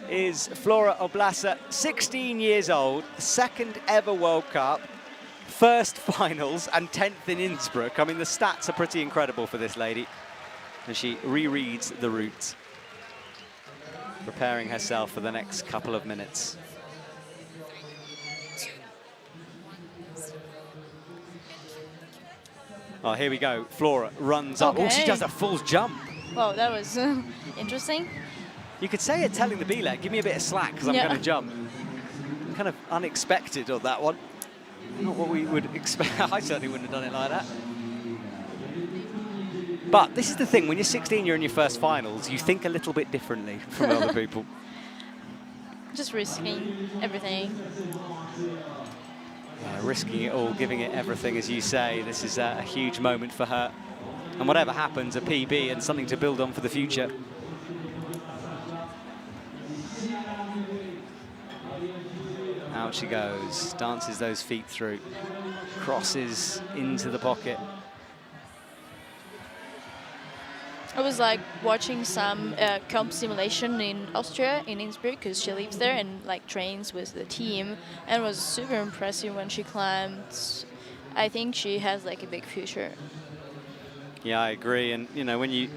is Flora Oblasser, 16 years old, second ever World Cup, first finals and 10th in Innsbruck. I mean, the stats are pretty incredible for this lady. And she rereads the route, preparing herself for the next couple of minutes. Oh, here we go. Flora runs up. Oh, she does a full jump. Wow, that was interesting. You could say it telling the B-leg, give me a bit of slack because I'm going to jump. Kind of unexpected on that one. Not what we would expect. I certainly wouldn't have done it like that. But this is the thing, when you're 16, you're in your first finals, you think a little bit differently from other people. Just risking everything. Yeah, risking it all, giving it everything, as you say. This is a huge moment for her. And whatever happens, a PB and something to build on for the future. Out she goes, dances those feet through, crosses into the pocket. I was like watching some comp simulation in Austria, in Innsbruck, because she lives there and like trains with the team, and it was super impressive when she climbed. I think she has like a big future. Yeah, I agree. And you know, when you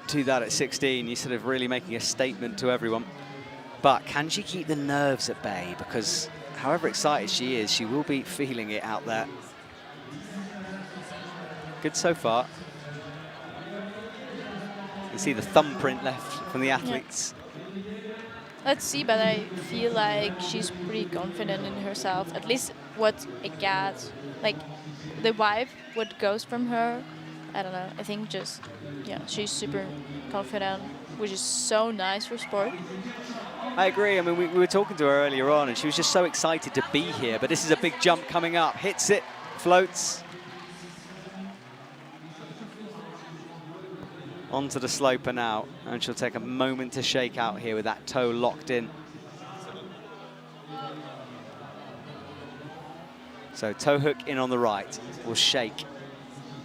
do that at 16, you're sort of really making a statement to everyone. But can she keep the nerves at bay? Because however excited she is, she will be feeling it out there. Good so far. You see the thumbprint left from the athletes. Yeah. Let's see, but I feel like she's pretty confident in herself. At least what I get, like the vibe, what goes from her. I don't know. I think just, yeah, she's super confident, which is so nice for sport. I agree. I mean, we were talking to her earlier on, and she was just so excited to be here. But this is a big jump coming up. Hits it, floats. Onto the sloper now, and she'll take a moment to shake out here with that toe locked in. So toe hook in on the right, will shake.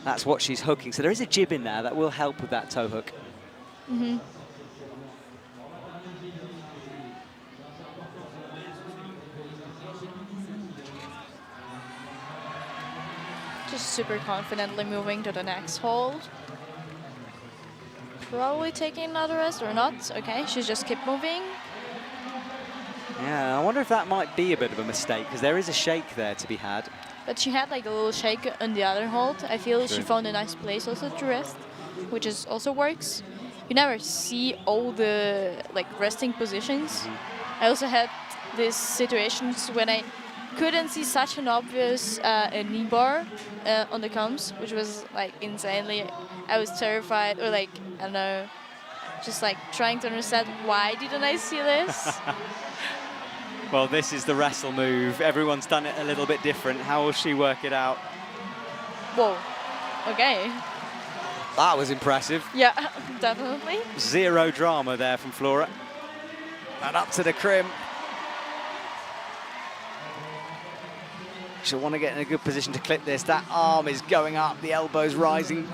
That's what she's hooking. So there is a jib in there that will help with that toe hook. Mm-hmm. Just super confidently moving to the next hold. Probably taking another rest or not. Okay, she's just keep moving. Yeah, I wonder if that might be a bit of a mistake, because there is a shake there to be had. But she had like a little shake on the other hold. I feel she found a nice place also to rest, which is also works. You never see all the like resting positions. I also had these situations when I couldn't see such an obvious knee bar on the comps, which was like insanely. I was terrified, or like, I don't know, just like trying to understand why didn't I see this? Well, this is the wrestle move. Everyone's done it a little bit different. How will she work it out? Whoa, okay. That was impressive. Yeah, definitely. Zero drama there from Flora. And up to the crim. She'll want to get in a good position to clip this. That arm is going up, the elbow's rising.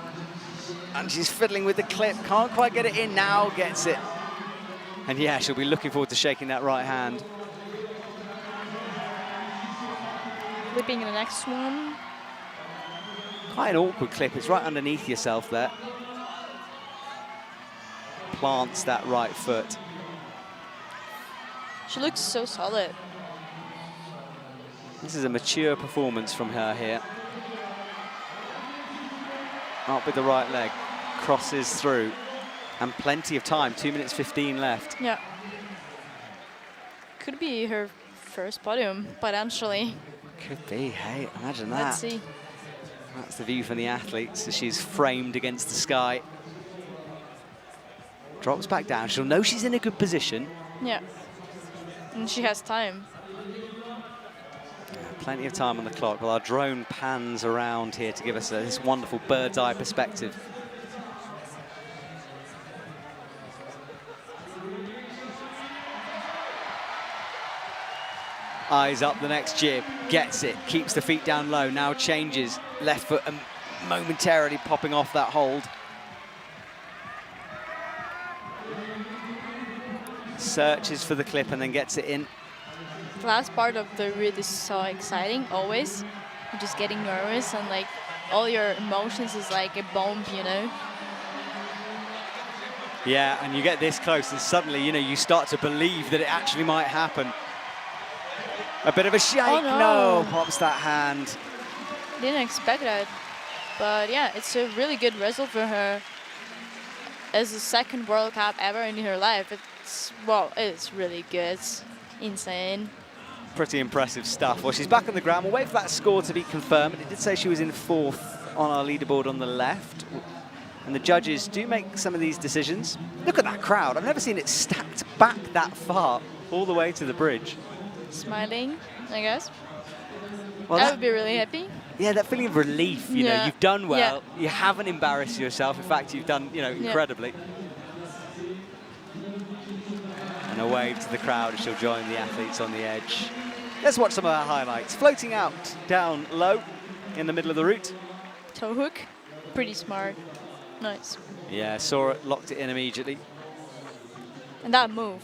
And she's fiddling with the clip, can't quite get it in now, gets it. And yeah, she'll be looking forward to shaking that right hand. Clipping the next one. Quite an awkward clip, it's right underneath yourself there. Plants that right foot. She looks so solid. This is a mature performance from her here. Up with the right leg, crosses through, and plenty of time, 2 minutes 15 left. Yeah. Could be her first podium, potentially. Could be, hey, imagine that. Let's see. That's the view from the athletes as she's framed against the sky. Drops back down, she'll know she's in a good position. Yeah. And she has time. Plenty of time on the clock. Well, our drone pans around here to give us this wonderful bird's eye perspective. Eyes up the next jib, gets it, keeps the feet down low, now changes. Left foot momentarily popping off that hold. Searches for the clip and then gets it in. The last part of the route is so exciting, always. You're just getting nervous and like all your emotions is like a bomb, you know? Yeah, and you get this close and suddenly, you know, you start to believe that it actually might happen. A bit of a shake, Oh, no. no, pops that hand. Didn't expect that. But yeah, it's a really good result for her. As the second World Cup ever in her life. It's, well, it's really good. It's insane. Pretty impressive stuff. Well, she's back on the ground. We'll wait for that score to be confirmed. It did say she was in 4th on our leaderboard on the left. And the judges do make some of these decisions. Look at that crowd. I've never seen it stacked back that far, all the way to the bridge. Smiling, I guess. Well, I would be really happy. Yeah, that feeling of relief, you know, Yeah. you've done well. Yeah. You haven't embarrassed yourself. In fact, you've done, you know, incredibly. And a wave to the crowd as she'll join the athletes on the edge. Let's watch some of our highlights. Floating out down low in the middle of the route. Toe hook, pretty smart. Nice. Yeah, saw it, locked it in immediately. And that move,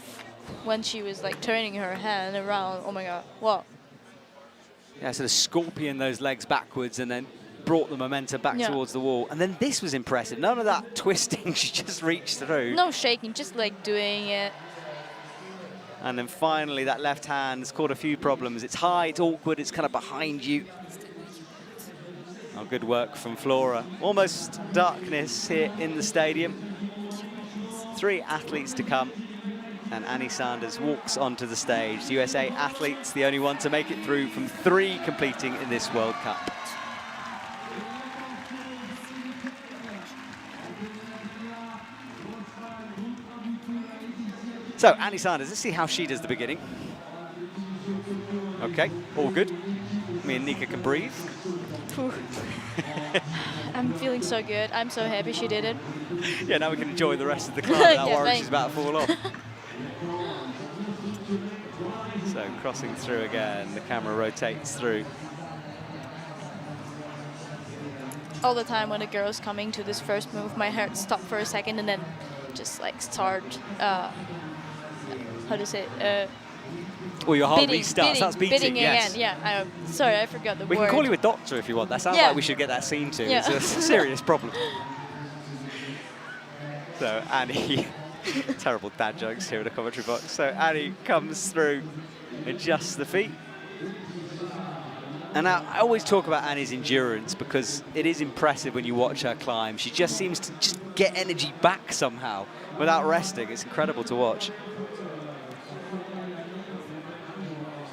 when she was like turning her hand around, oh my god, wow. Yeah, sort of scorpion those legs backwards and then brought the momentum back towards the wall. And then this was impressive. None of that twisting, she just reached through. No shaking, just like doing it. And then finally, that left hand has caused a few problems. It's high, it's awkward, it's kind of behind you. Oh, good work from Flora. Almost darkness here in the stadium. 3 athletes to come. And Annie Sanders walks onto the stage. The USA athletes, the only one to make it through from 3 competing in this World Cup. So, Annie Sanders, let's see how she does the beginning. Okay, all good. Me and Nika can breathe. I'm feeling so good. I'm so happy she did it. Yeah, now we can enjoy the rest of the climb without Yeah, worrying thanks. she's about to fall off. So, crossing through again, the camera rotates through. All the time when the girl's coming to this first move, my heart stopped for a second and then just like start, how to say it? Well, your heart restarts, that's beating, yes. again. Yeah, sorry, I forgot the We word. can call you a doctor if you want. That sounds Yeah. like we should get that seen to. Yeah. It's a serious problem. So Annie, terrible dad jokes here in the commentary box. So Annie comes through, adjusts the feet. And now, I always talk about Annie's endurance because it is impressive when you watch her climb. She just seems to just get energy back somehow without resting. It's incredible to watch.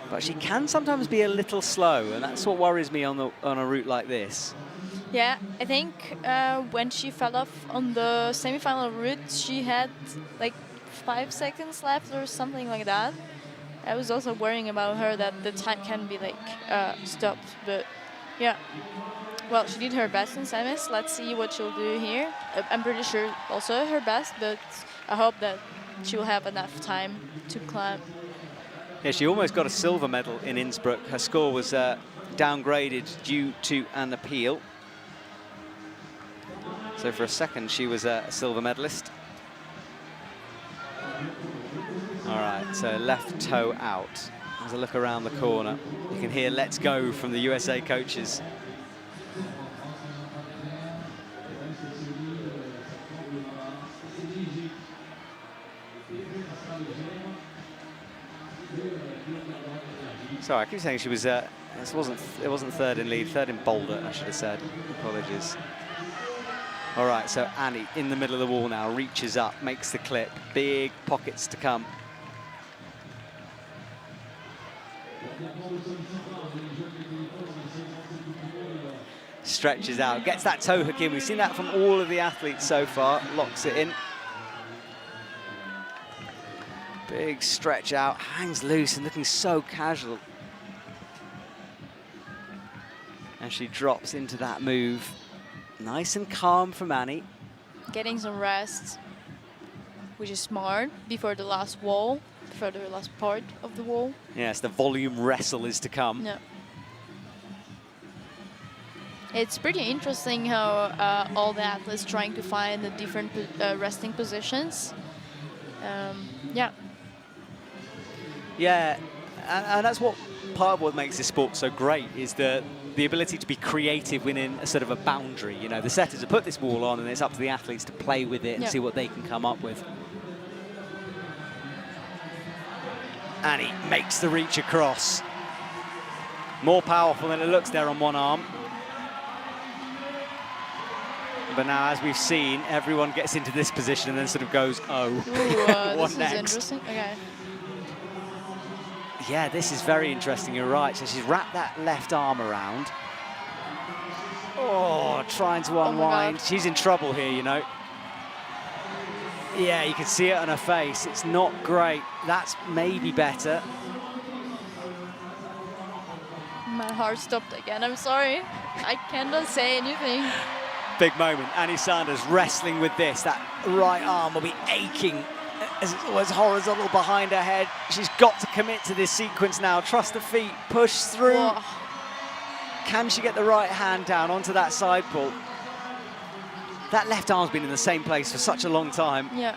But she can sometimes be a little slow, and that's what worries me on a route like this. Yeah, I think when she fell off on the semi-final route, she had like 5 seconds left or something like that. I was also worrying about her that the time can be like stopped, but yeah. Well, she did her best in semis. Let's see what she'll do here. I'm pretty sure also her best, but I hope that she will have enough time to climb. Yeah, she almost got a silver medal in Innsbruck. Her score was downgraded due to an appeal. So for a second, she was a silver medalist. All right, so left toe out. There's a look around the corner. You can hear "Let's go" from the USA coaches. Sorry, I keep saying she was. It wasn't third in lead, third in boulder, I should have said. Apologies. All right, so Annie in the middle of the wall now, reaches up, makes the clip. Big pockets to come. Stretches out, gets that toe hook in. We've seen that from all of the athletes so far. Locks it in. Big stretch out, hangs loose and looking so casual. And she drops into that move. Nice and calm from Annie. Getting some rest, which is smart, before the last wall, before the last part of the wall. Yes, the volume wrestle is to come. Yeah. It's pretty interesting how all the athletes trying to find the different resting positions. Yeah. Yeah, and that's what part of what makes this sport so great is the ability to be creative within a sort of a boundary. You know, the setters have put this wall on and it's up to the athletes to play with it and see what they can come up with. Annie makes the reach across. More powerful than it looks there on one arm. But now, as we've seen, everyone gets into this position and then sort of goes, oh, Ooh, what this next? is interesting. Okay. Yeah, this is very interesting, you're right. So she's wrapped that left arm around. Oh, trying to unwind. She's in trouble here, you know. Yeah, you can see it on her face. It's not great. That's maybe better. My heart stopped again. I'm sorry. I cannot say anything. Big moment. Annie Sanders wrestling with this. That right arm will be aching as it's always horizontal behind her head. She's got to commit to this sequence now. Trust the feet, push through. Whoa. Can she get the right hand down onto that side pull? That left arm's been in the same place for such a long time. Yeah.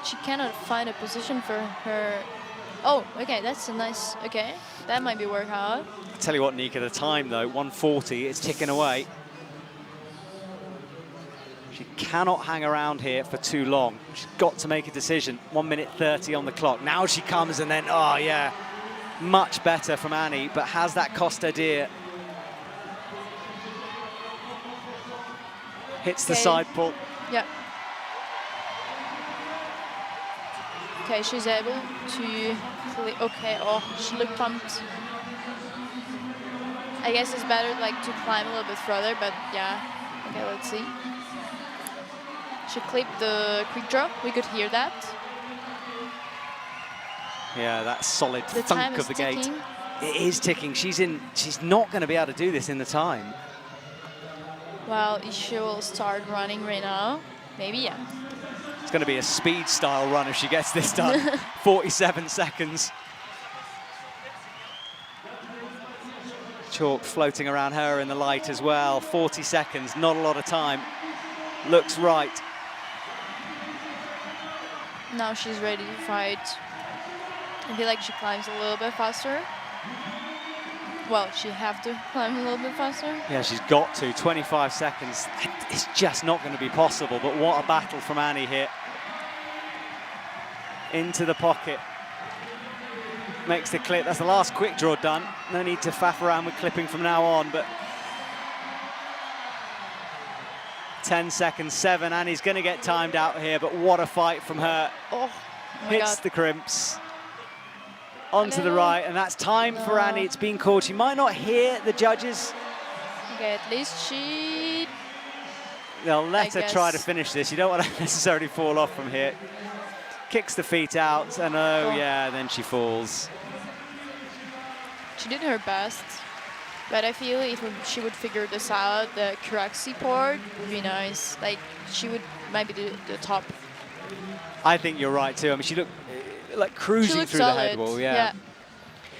She cannot find a position for her. Oh, okay, that's a nice, okay. That might be work out. I'll tell you what, Nika, the time though, 1:40, it's ticking away. She cannot hang around here for too long. She's got to make a decision. 1:30 on the clock. Now she comes and then, oh yeah, much better from Annie, but has that cost her dear? Hits the side pull. Yeah. Okay, she's able to, okay, oh, she looked pumped. I guess it's better like to climb a little bit further, but yeah. Okay, let's see. She clipped the quick draw, we could hear that. Yeah, that solid The time thunk is of the gate. ticking. It is ticking. She's not going to be able to do this in the time. Well, she will start running right now. Maybe, yeah. It's going to be a speed style run if she gets this done. 47 seconds. Chalk floating around her in the light as well. 40 seconds, not a lot of time. Looks right. Now she's ready to fight. I feel like she climbs a little bit faster. Well, she have to climb a little bit faster. Yeah, she's got to. 25 seconds. It's just not going to be possible, but what a battle from Annie here. Into the pocket. Makes the clip. That's the last quick draw done. No need to faff around with clipping from now on, but 10 seconds, 7. Annie's going to get timed out here, but what a fight from her. Oh my Hits God. the crimps. Onto the right, and that's time for Annie. It's been called. She might not hear the judges. Okay, at least she... They'll let her try to guess. finish this. You don't want to necessarily fall off from here. Kicks the feet out, and oh yeah, then she falls. She did her best. But I feel if she would figure this out, the Kraxi port would be nice. Like, she would might be the top. I think you're right too. I mean, she looked like cruising through the head wall. Yeah.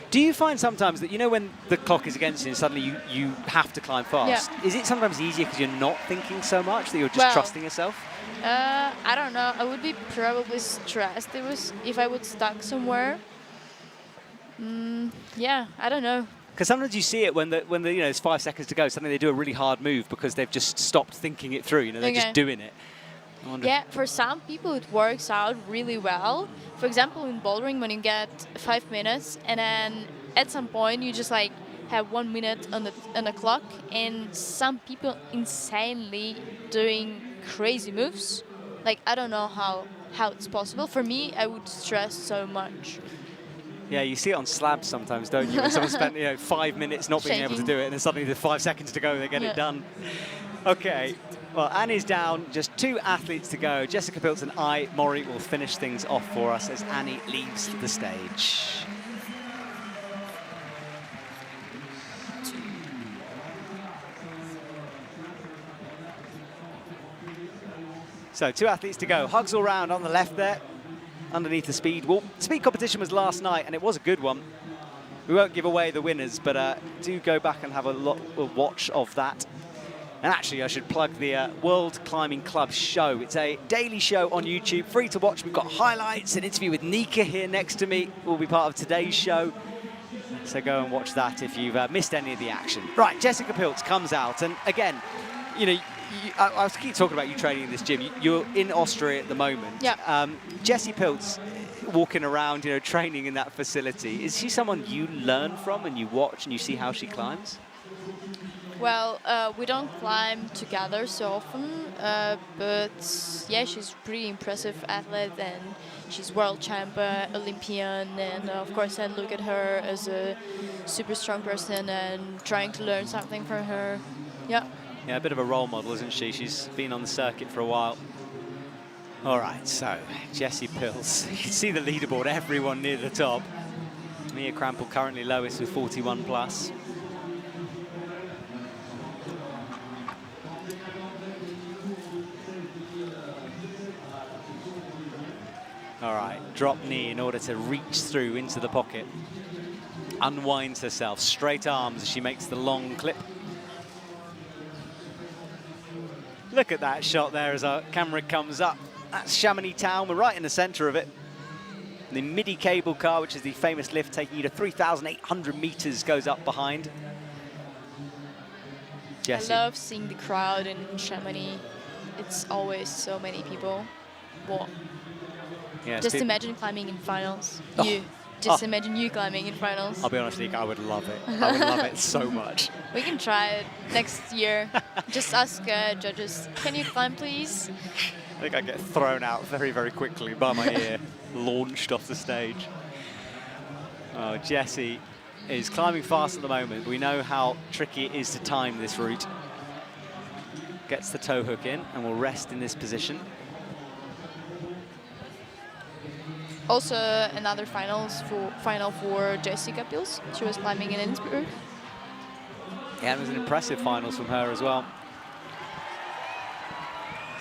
Do you find sometimes that, you know, when the clock is against you and suddenly you have to climb fast, is it sometimes easier because you're not thinking so much, that you're just trusting yourself? I don't know. I would be probably stressed if I would stuck somewhere. Yeah, I don't know. Because sometimes you see it when the you know, it's 5 seconds to go, suddenly they do a really hard move because they've just stopped thinking it through. You know, they're just doing it. Yeah, for some people it works out really well. For example, in bouldering, when you get 5 minutes and then at some point you just like have 1 minute on the clock, and some people insanely doing crazy moves. Like, I don't know how it's possible. For me, I would stress so much. Yeah, you see it on slabs sometimes, don't you? When someone spent 5 minutes not being able to do it, and then suddenly there's 5 seconds to go, they get it done. Okay, well, Annie's down, just 2 athletes to go. Jessica Pilz and Mori will finish things off for us as Annie leaves the stage. So 2 athletes to go. Hugs all round on the left there, underneath the speed wall. Speed competition was last night, and it was a good one. We won't give away the winners, but do go back and have a watch of that. And actually, I should plug the World Climbing Club show. It's a daily show on YouTube, free to watch. We've got highlights, an interview with Nika here next to me. Will be part of today's show. So go and watch that if you've missed any of the action. Right, Jessica Pilz comes out, and again, you know, I keep talking about you training in this gym. You're in Austria at the moment. Yeah. Jessie Pilz, walking around, you know, training in that facility. Is she someone you learn from and you watch and you see how she climbs? Well, we don't climb together so often, but yeah, she's pretty impressive athlete, and she's world champion, Olympian, and of course I look at her as a super strong person and trying to learn something from her. Yeah. Yeah, a bit of a role model, isn't she? She's been on the circuit for a while. All right, so Jessie Pilz. You can see the leaderboard, everyone near the top. Mia Krampl currently lowest with 41 plus. All right, drop knee in order to reach through into the pocket. Unwinds herself, straight arms as she makes the long clip. Look at that shot there as our camera comes up. That's Chamonix town, we're right in the center of it. The MIDI cable car, which is the famous lift taking you to 3,800 meters, goes up behind. Jessie. I love seeing the crowd in Chamonix. It's always so many people. Wow. Yeah, just imagine climbing in finals. Just imagine you climbing in finals. I'll be honest, Nick, I would love it. I would love it so much. We can try it next year. Just ask judges, can you climb, please? I think I get thrown out very, very quickly by my ear, launched off the stage. Oh, Jessie is climbing fast at the moment. We know how tricky it is to time this route. Gets the toe hook in and will rest in this position. Also, another final for Jessica Pilz. She was climbing in Innsbruck. Yeah, it was an impressive finals from her as well.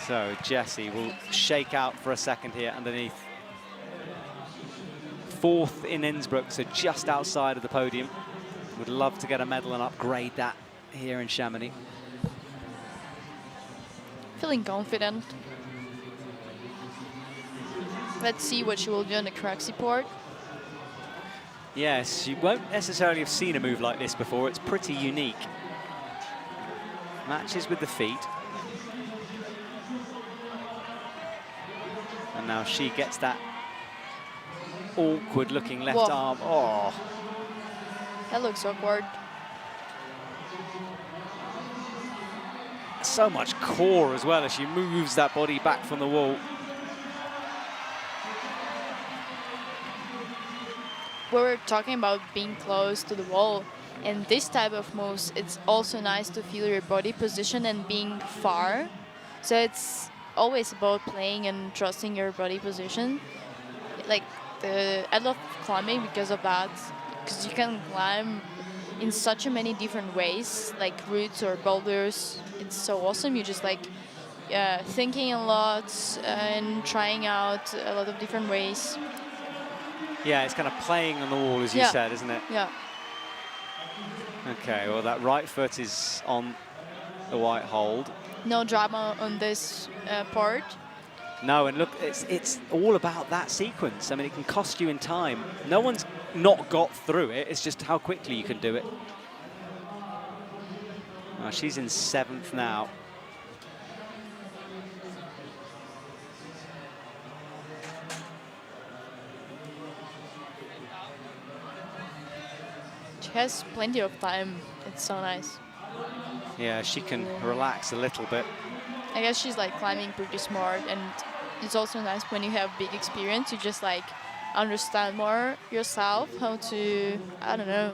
So Jessie will shake out for a second here underneath. 4th in Innsbruck, so just outside of the podium. Would love to get a medal and upgrade that here in Chamonix. Feeling confident. Let's see what she will do on the Kraxi port. Yes, you won't necessarily have seen a move like this before. It's pretty unique. Matches with the feet. And now she gets that awkward looking left arm. Oh. That looks awkward. So much core as well as she moves that body back from the wall. We were talking about being close to the wall, and this type of moves, it's also nice to feel your body position and being far. So it's always about playing and trusting your body position. Like, I love climbing because of that, because you can climb in such a many different ways, like routes or boulders. It's so awesome. You just like thinking a lot and trying out a lot of different ways. Yeah, it's kind of playing on the wall, as you said, isn't it? Yeah. Okay, well, that right foot is on the white hold. No drama on this part. No, and look, it's all about that sequence. I mean, it can cost you in time. No one's not got through it. It's just how quickly you can do it. She's in 7th now. She has plenty of time. It's so nice. Yeah, she can relax a little bit. I guess she's like climbing pretty smart, and it's also nice when you have big experience. You just like understand more yourself, how to, I don't know,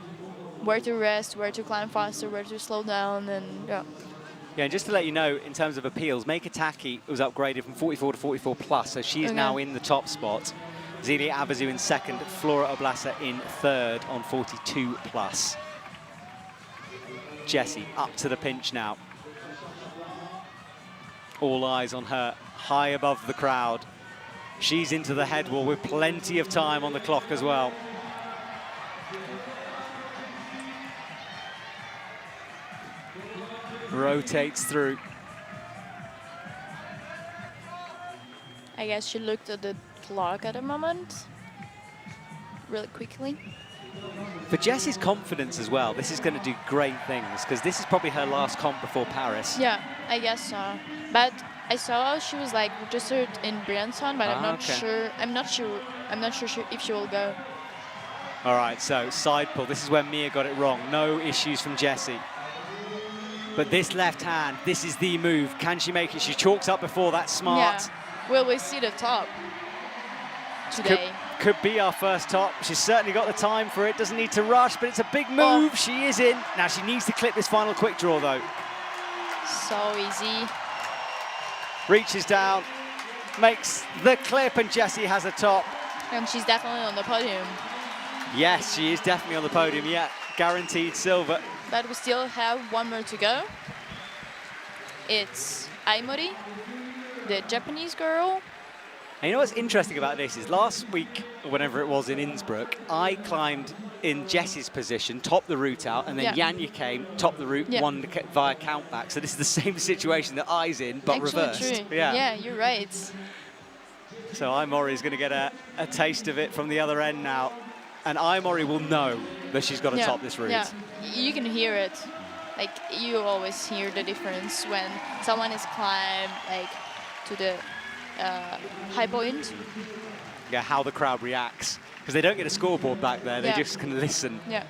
where to rest, where to climb faster, where to slow down, and yeah. Yeah, and just to let you know, in terms of appeals, Mei Kotake was upgraded from 44 to 44 plus, so she's now in the top spot. Zelia Avezou in 2nd, Flora Oblasser in 3rd on 42 plus. Jessie up to the pinch now. All eyes on her, high above the crowd. She's into the head wall with plenty of time on the clock as well. Rotates through. I guess she looked at the clock at the moment, really quickly. For Jessie's confidence as well, this is going to do great things, because this is probably her last comp before Paris. Yeah, I guess so. But I saw she was like registered in Briançon, but I'm not sure. I'm not sure if she will go. All right, so side pull. This is where Mia got it wrong. No issues from Jessie. But this left hand, this is the move. Can she make it? She chalks up before. That's smart. Yeah. Will we see the top today? Could be our first top. She's certainly got the time for it. Doesn't need to rush, but it's a big move. She is in. Now she needs to clip this final quick draw, though. So easy. Reaches down, makes the clip, and Jessie has a top. And she's definitely on the podium. Yes, she is definitely on the podium. Yeah, guaranteed silver. But we still have one more to go. It's Mori, the Japanese girl. And you know what's interesting about this is last week, or whenever it was in Innsbruck, I climbed in Jessie's position, topped the route out, and then Janja came, topped the route, won via countback. So this is the same situation that I's in, but actually reversed. True. Yeah, you're right. So Mori is going to get a taste of it from the other end now. And Mori will know that she's got to top this route. Yeah, you can hear it. Like, you always hear the difference when someone is climbed, like, to the high point. Yeah, how the crowd reacts. Because they don't get a scoreboard back there, they just can listen. Yeah.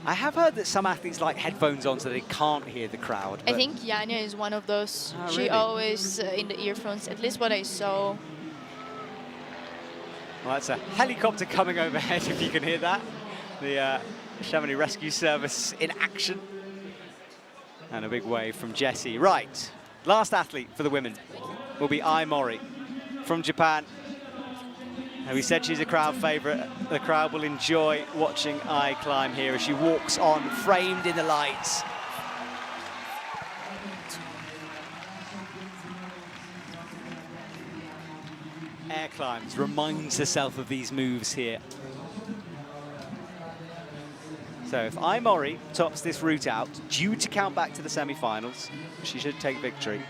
I have heard that some athletes like headphones on so they can't hear the crowd. I think Janja is one of those. Oh, she really? always in the earphones, at least what I saw. Well, that's a helicopter coming overhead, if you can hear that. The Chamonix Rescue Service in action. And a big wave from Jessie. Right, last athlete for the women will be Mori from Japan. And we said she's a crowd favourite. The crowd will enjoy watching climb here as she walks on, framed in the lights. Air climbs, reminds herself of these moves here. So if Mori tops this route out, due to count back to the semi-finals, she should take victory.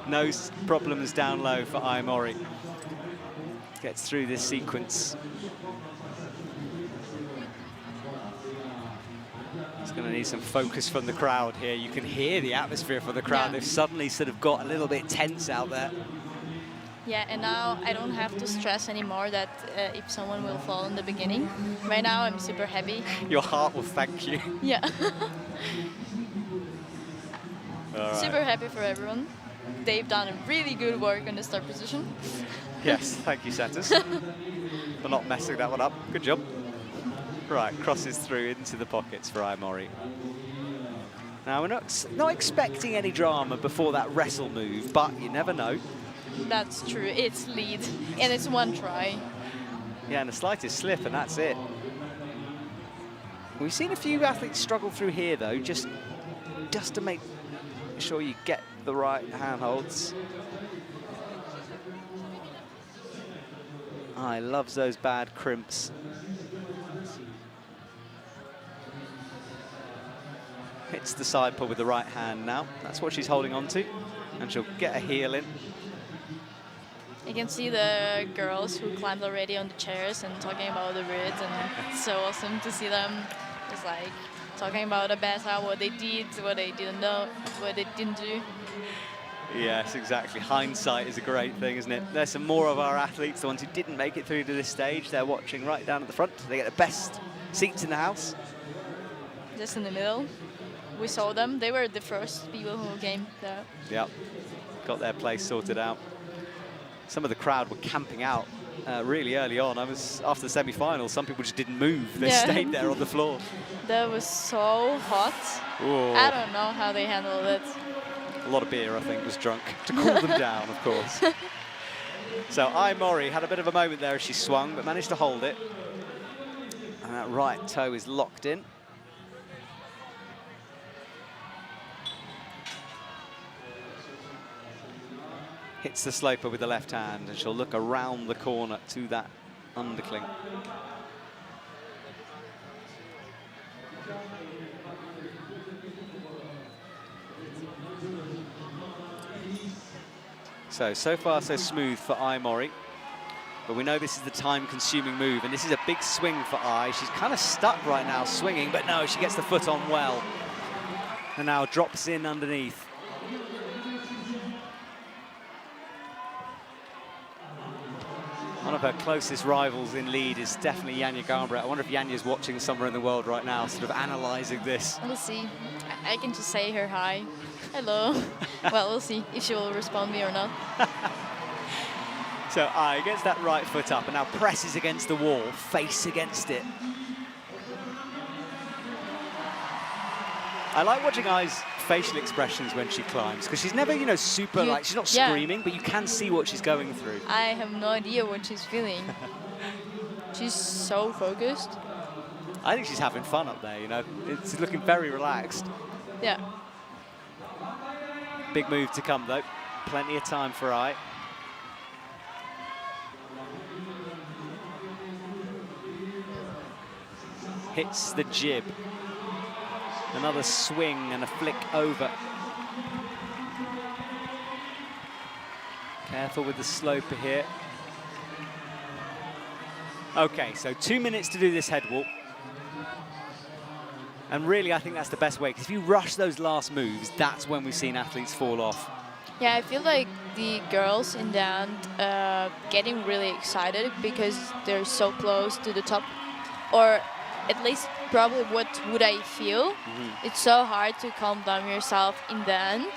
No problems down low for Mori. Gets through this sequence. It's going to need some focus from the crowd here. You can hear the atmosphere from the crowd. They've suddenly sort of got a little bit tense out there. Yeah, and now I don't have to stress anymore that if someone will fall in the beginning. Right now I'm super happy. Your heart will thank you. Yeah. Right. Super happy for everyone. They've done a really good work on the start position. Yes, thank you, setters, for not messing that one up. Good job. Right, crosses through into the pockets for Mori. Now, we're not expecting any drama before that wrestle move, but you never know. That's true. It's lead, and it's one try. Yeah, and the slightest slip, and that's it. We've seen a few athletes struggle through here, though, just to make sure you get the right handholds. I loves those bad crimps. Hits the side pull with the right hand now. That's what she's holding on to, and she'll get a heel in. You can see the girls who climbed already on the chairs and talking about the route, and it's so awesome to see them just like talking about the beta, what they did, what they didn't know, what they didn't do. Yes, exactly. Hindsight is a great thing, isn't it? There's some more of our athletes, the ones who didn't make it through to this stage. They're watching right down at the front. They get the best seats in the house. Just in the middle. We saw them. They were the first people who came there. Yep, got their place sorted out. Some of the crowd were camping out really early on. After the semi-finals, some people just didn't move. They stayed there on the floor. That was so hot. Ooh. I don't know how they handled it. A lot of beer, I think, was drunk to cool them down, of course. So Mori had a bit of a moment there as she swung, but managed to hold it. And that right toe is locked in. Hits the sloper with the left hand, and she'll look around the corner to that undercling. So far so smooth for Mori, but we know this is the time-consuming move, and this is a big swing for She's kind of stuck right now swinging, but no, she gets the foot on well, and now drops in underneath. One of her closest rivals in lead is definitely Janja Garnbret. I wonder if Janja's watching somewhere in the world right now, sort of analysing this. We'll see. I can just say her hi. Hello. Well, we'll see if she will respond me or not. So gets that right foot up and now presses against the wall, face against it. I like watching facial expressions when she climbs, because she's never, super, she's not screaming, but you can see what she's going through. I have no idea what she's feeling. She's so focused. I think she's having fun up there, It's looking very relaxed. Yeah. Big move to come, though. Plenty of time for Hits the jib. Another swing and a flick over. Careful with the sloper here. Okay, so 2 minutes to do this head walk. And really, I think that's the best way, because if you rush those last moves, that's when we've seen athletes fall off. Yeah, I feel like the girls in the end getting really excited because they're so close to the top. Or at least probably what would I feel. It's so hard to calm down yourself in the end.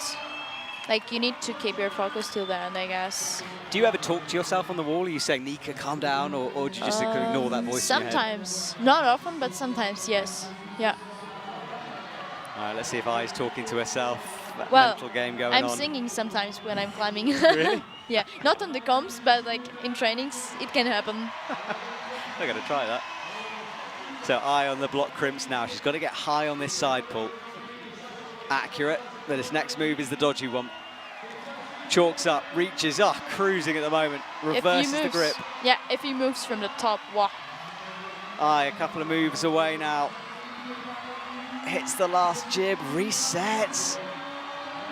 Like, you need to keep your focus till the end, I guess. Do you ever talk to yourself on the wall? Are you saying, Nika, calm down, or do you just ignore that voice in your head? Sometimes. Not often, but sometimes, yes. Yeah. All right, let's see if Ai's talking to herself. That well, mental game going on. I'm singing sometimes when I'm climbing. Really? Yeah, not on the comps, but like in trainings, it can happen. I'm going to try that. So Ai on the block crimps now. She's got to get high on this side pull. Accurate, but this next move is the dodgy one. Chalks up, reaches, cruising at the moment. Reverses the grip. Yeah, if he moves from the top, wow. Ai a couple of moves away now. Hits the last jib, resets.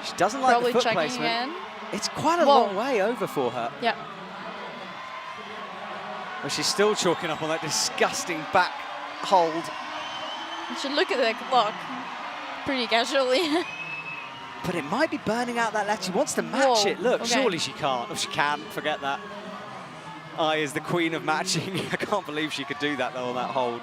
She doesn't like Probably the foot checking placement. again. It's quite a long way over for her. Yeah. But she's still chalking up on that disgusting back hold. You should look at the clock pretty casually. But it might be burning out that left. She wants to match it. Look, okay. Surely she can't. Oh, she can. Forget that. Ai is the queen of matching. I can't believe she could do that, though, on that hold.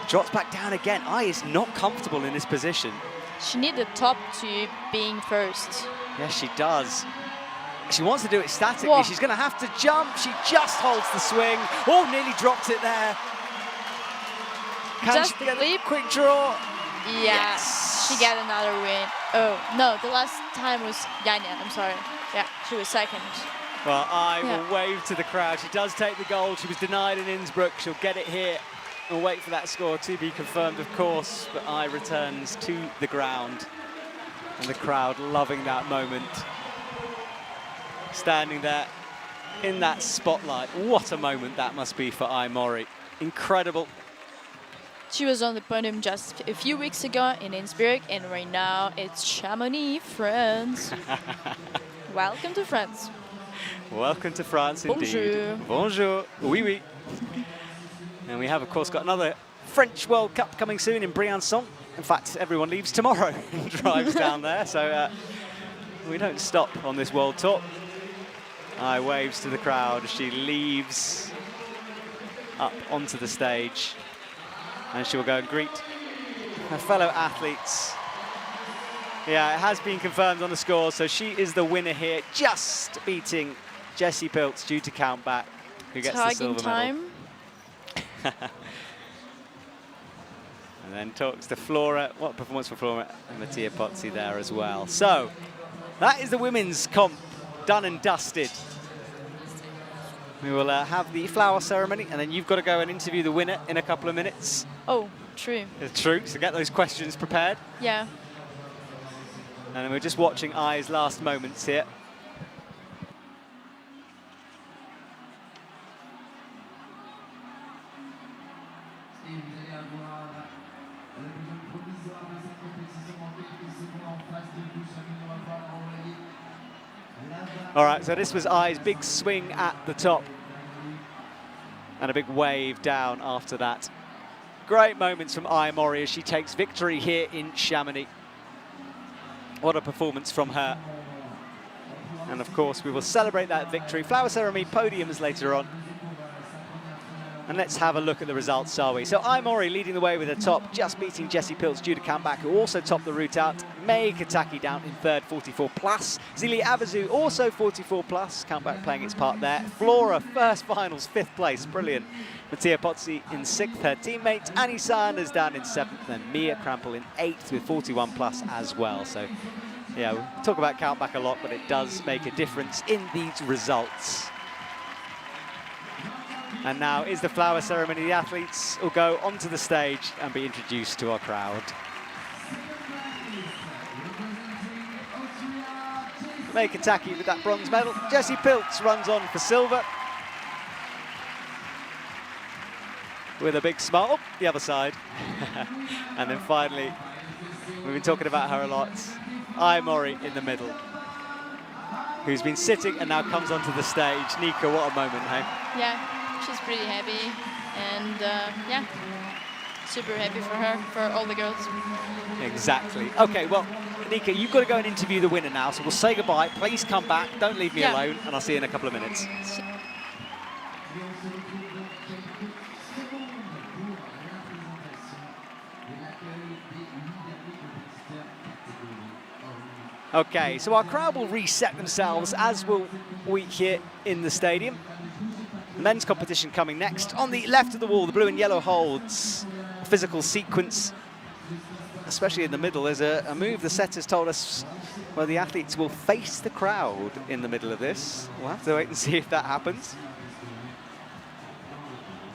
Drops back down again. Ai is not comfortable in this position. She needs the top to being first. Yes, she does. She wants to do it statically. Whoa. She's going to have to jump. She just holds the swing. Oh, nearly dropped it there. Can Just she get leap. a quick draw? Yeah, Yes. she got another win. Oh, no, the last time was Janja, I'm sorry. Yeah, she was second. Well, I will wave to the crowd. She does take the gold. She was denied in Innsbruck. She'll get it here. We'll wait for that score to be confirmed, of course, but I returns to the ground. And the crowd loving that moment. Standing there in that spotlight. What a moment that must be for Mori. Incredible. She was on the podium just a few weeks ago in Innsbruck, and right now it's Chamonix, France. Welcome to France. Welcome to France, Bonjour. indeed. Bonjour. Oui, oui. And we have, of course, got another French World Cup coming soon in Briançon. In fact, everyone leaves tomorrow and drives down there, so we don't stop on this World Tour. I waves to the crowd as she leaves up onto the stage. And she will go and greet her fellow athletes. Yeah, it has been confirmed on the score, so she is the winner here, just beating Jessie Pilz due to count back, who gets the silver medal. And then talks to Flora. What performance for Flora and Mattea P&ouml there as well. So that is the women's comp done and dusted. We will have the flower ceremony, and then you've got to go and interview the winner in a couple of minutes. Oh, true. It's true, so get those questions prepared. Yeah. And we're just watching Ai's last moments here. All right, so this was Ai's big swing at the top. And a big wave down after that. Great moments from Mori as she takes victory here in Chamonix. What a performance from her. And of course, we will celebrate that victory. Flower ceremony, podiums later on. And let's have a look at the results, shall we? So Mori leading the way with a top, just beating Jessie Pilz due to comeback, who also topped the route out. Mei Kotake down in third, 44 plus. Zelia Avezou also 44 plus. Countback playing its part there. Flora, first finals, 5th place, brilliant. Mattea P&ouml in 6th, her teammate. Annie Sanders down in 7th, and Mia Krampl in 8th with 41 plus as well. So yeah, we talk about countback a lot, but it does make a difference in these results. And now is the flower ceremony. The athletes will go onto the stage and be introduced to our crowd. Mei Kotake with that bronze medal. Jessie Pilz runs on for silver. With a big smile. Oh, the other side. And then finally, we've been talking about her a lot. Mori in the middle, who's been sitting and now comes onto the stage. Nika, what a moment, hey? Yeah. She's pretty happy, and yeah, super happy for her, for all the girls. Exactly. Okay, well, Nika, you've got to go and interview the winner now, so we'll say goodbye. Please come back, don't leave me alone, and I'll see you in a couple of minutes. Okay, so our crowd will reset themselves, as will we here in the stadium. Men's competition coming next. On the left of the wall, the blue and yellow holds a physical sequence, especially in the middle. There's a move the setters told us where the athletes will face the crowd in the middle of this. We'll have to wait and see if that happens.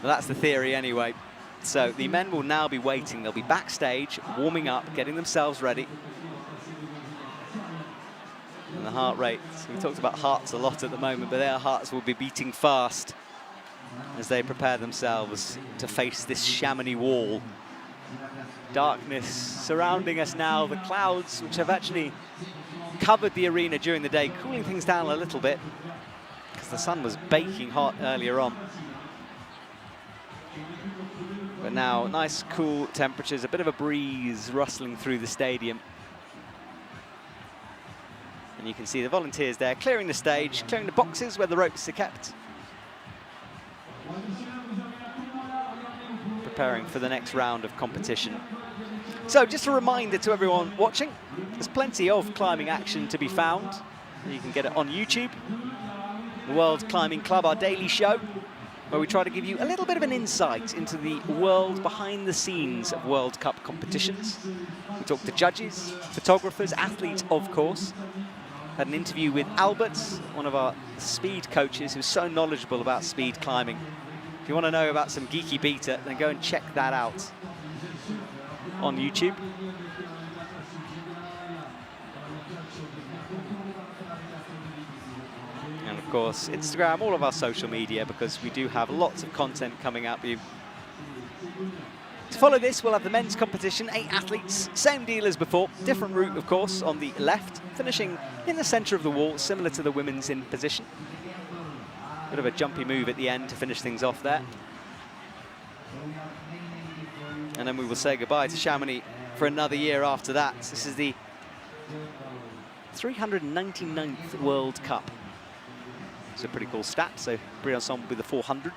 Well, that's the theory anyway. So the men will now be waiting. They'll be backstage, warming up, getting themselves ready. And the heart rate, we talked about hearts a lot at the moment, but their hearts will be beating fast as they prepare themselves to face this Chamonix wall. Darkness surrounding us now, the clouds which have actually covered the arena during the day, cooling things down a little bit because the sun was baking hot earlier on. But now nice cool temperatures, a bit of a breeze rustling through the stadium. And you can see the volunteers there clearing the stage, clearing the boxes where the ropes are kept. Preparing for the next round of competition. So just a reminder to everyone watching, there's plenty of climbing action to be found. You can get it on YouTube. The World Climbing Club, our daily show, where we try to give you a little bit of an insight into the world behind the scenes of World Cup competitions. We talk to judges, photographers, athletes, of course. Had an interview with Albert, one of our speed coaches who's so knowledgeable about speed climbing. If you want to know about some geeky beta, then go and check that out on YouTube. And of course, Instagram, all of our social media, because we do have lots of content coming out for you. To follow this, we'll have the men's competition, 8 athletes, same deal as before, different route, of course, on the left, finishing in the centre of the wall, similar to the women's in position. Bit of a jumpy move at the end to finish things off there. And then we will say goodbye to Chamonix for another year after that. This is the 399th World Cup. It's a pretty cool stat, so Briançon with the 400th.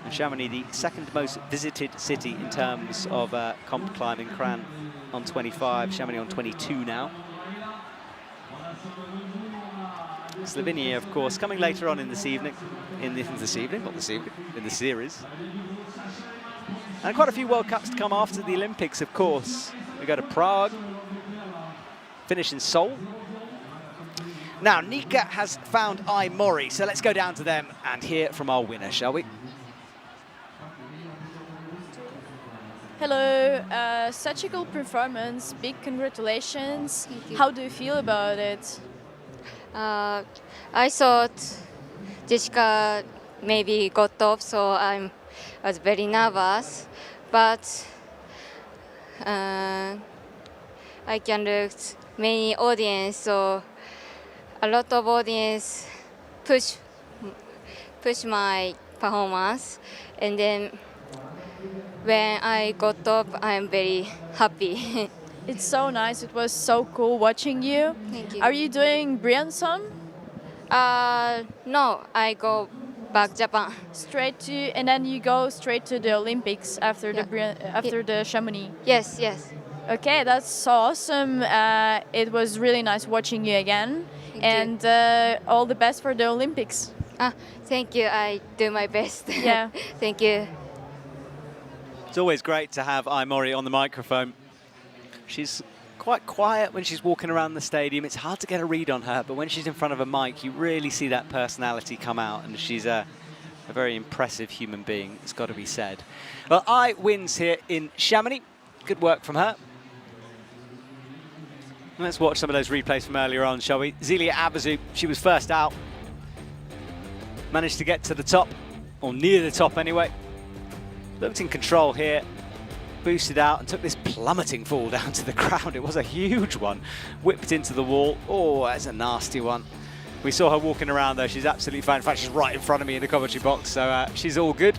And Chamonix, the second most visited city in terms of comp climbing. Kran on 25, Chamonix on 22 now. Slovenia, of course, coming later on in this evening. In the series. And quite a few World Cups to come after the Olympics, of course. We go to Prague, finish in Seoul. Now, Nika has found Mori, so let's go down to them and hear from our winner, shall we? Hello, such a cool performance, big congratulations. Thank you. How do you feel about it? I thought Jessica maybe got off, so I was very nervous. But I can look many audience, so a lot of audience push my performance, and then when I got up, I'm very happy. It's so nice. It was so cool watching you. Thank you. Are you doing Briançon? No, I go back Japan. Straight to, and then you go straight to the Olympics after the Chamonix. Yes, yes. Okay, that's so awesome. It was really nice watching you again. Thank you. And all the best for the Olympics. Thank you. I do my best. Yeah. Thank you. It's always great to have Mori on the microphone. She's quite quiet when she's walking around the stadium. It's hard to get a read on her, but when she's in front of a mic, you really see that personality come out, and she's a very impressive human being, it's got to be said. Well, wins here in Chamonix. Good work from her. Let's watch some of those replays from earlier on, shall we? Zelia Avezou, she was first out. Managed to get to the top, or near the top anyway. Looked in control here, boosted out and took this plummeting fall down to the ground. It was a huge one. Whipped into the wall. Oh, that's a nasty one. We saw her walking around though. She's absolutely fine. In fact, she's right in front of me in the commentary box, so she's all good.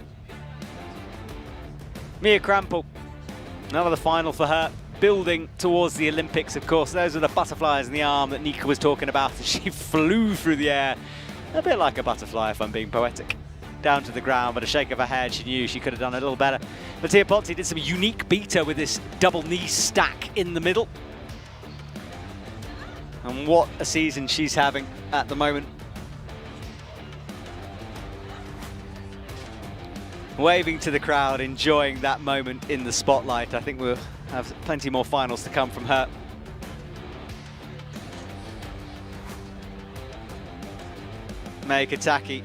Mia Krampl, another final for her. Building towards the Olympics, of course. Those are the butterflies in the arm that Nika was talking about. She flew through the air. A bit like a butterfly, if I'm being poetic. Down to the ground, but a shake of her head, she knew she could have done a little better. Mattea P&ouml did some unique beta with this double knee stack in the middle. And what a season she's having at the moment. Waving to the crowd, enjoying that moment in the spotlight. I think we'll have plenty more finals to come from her. Mei Kotake.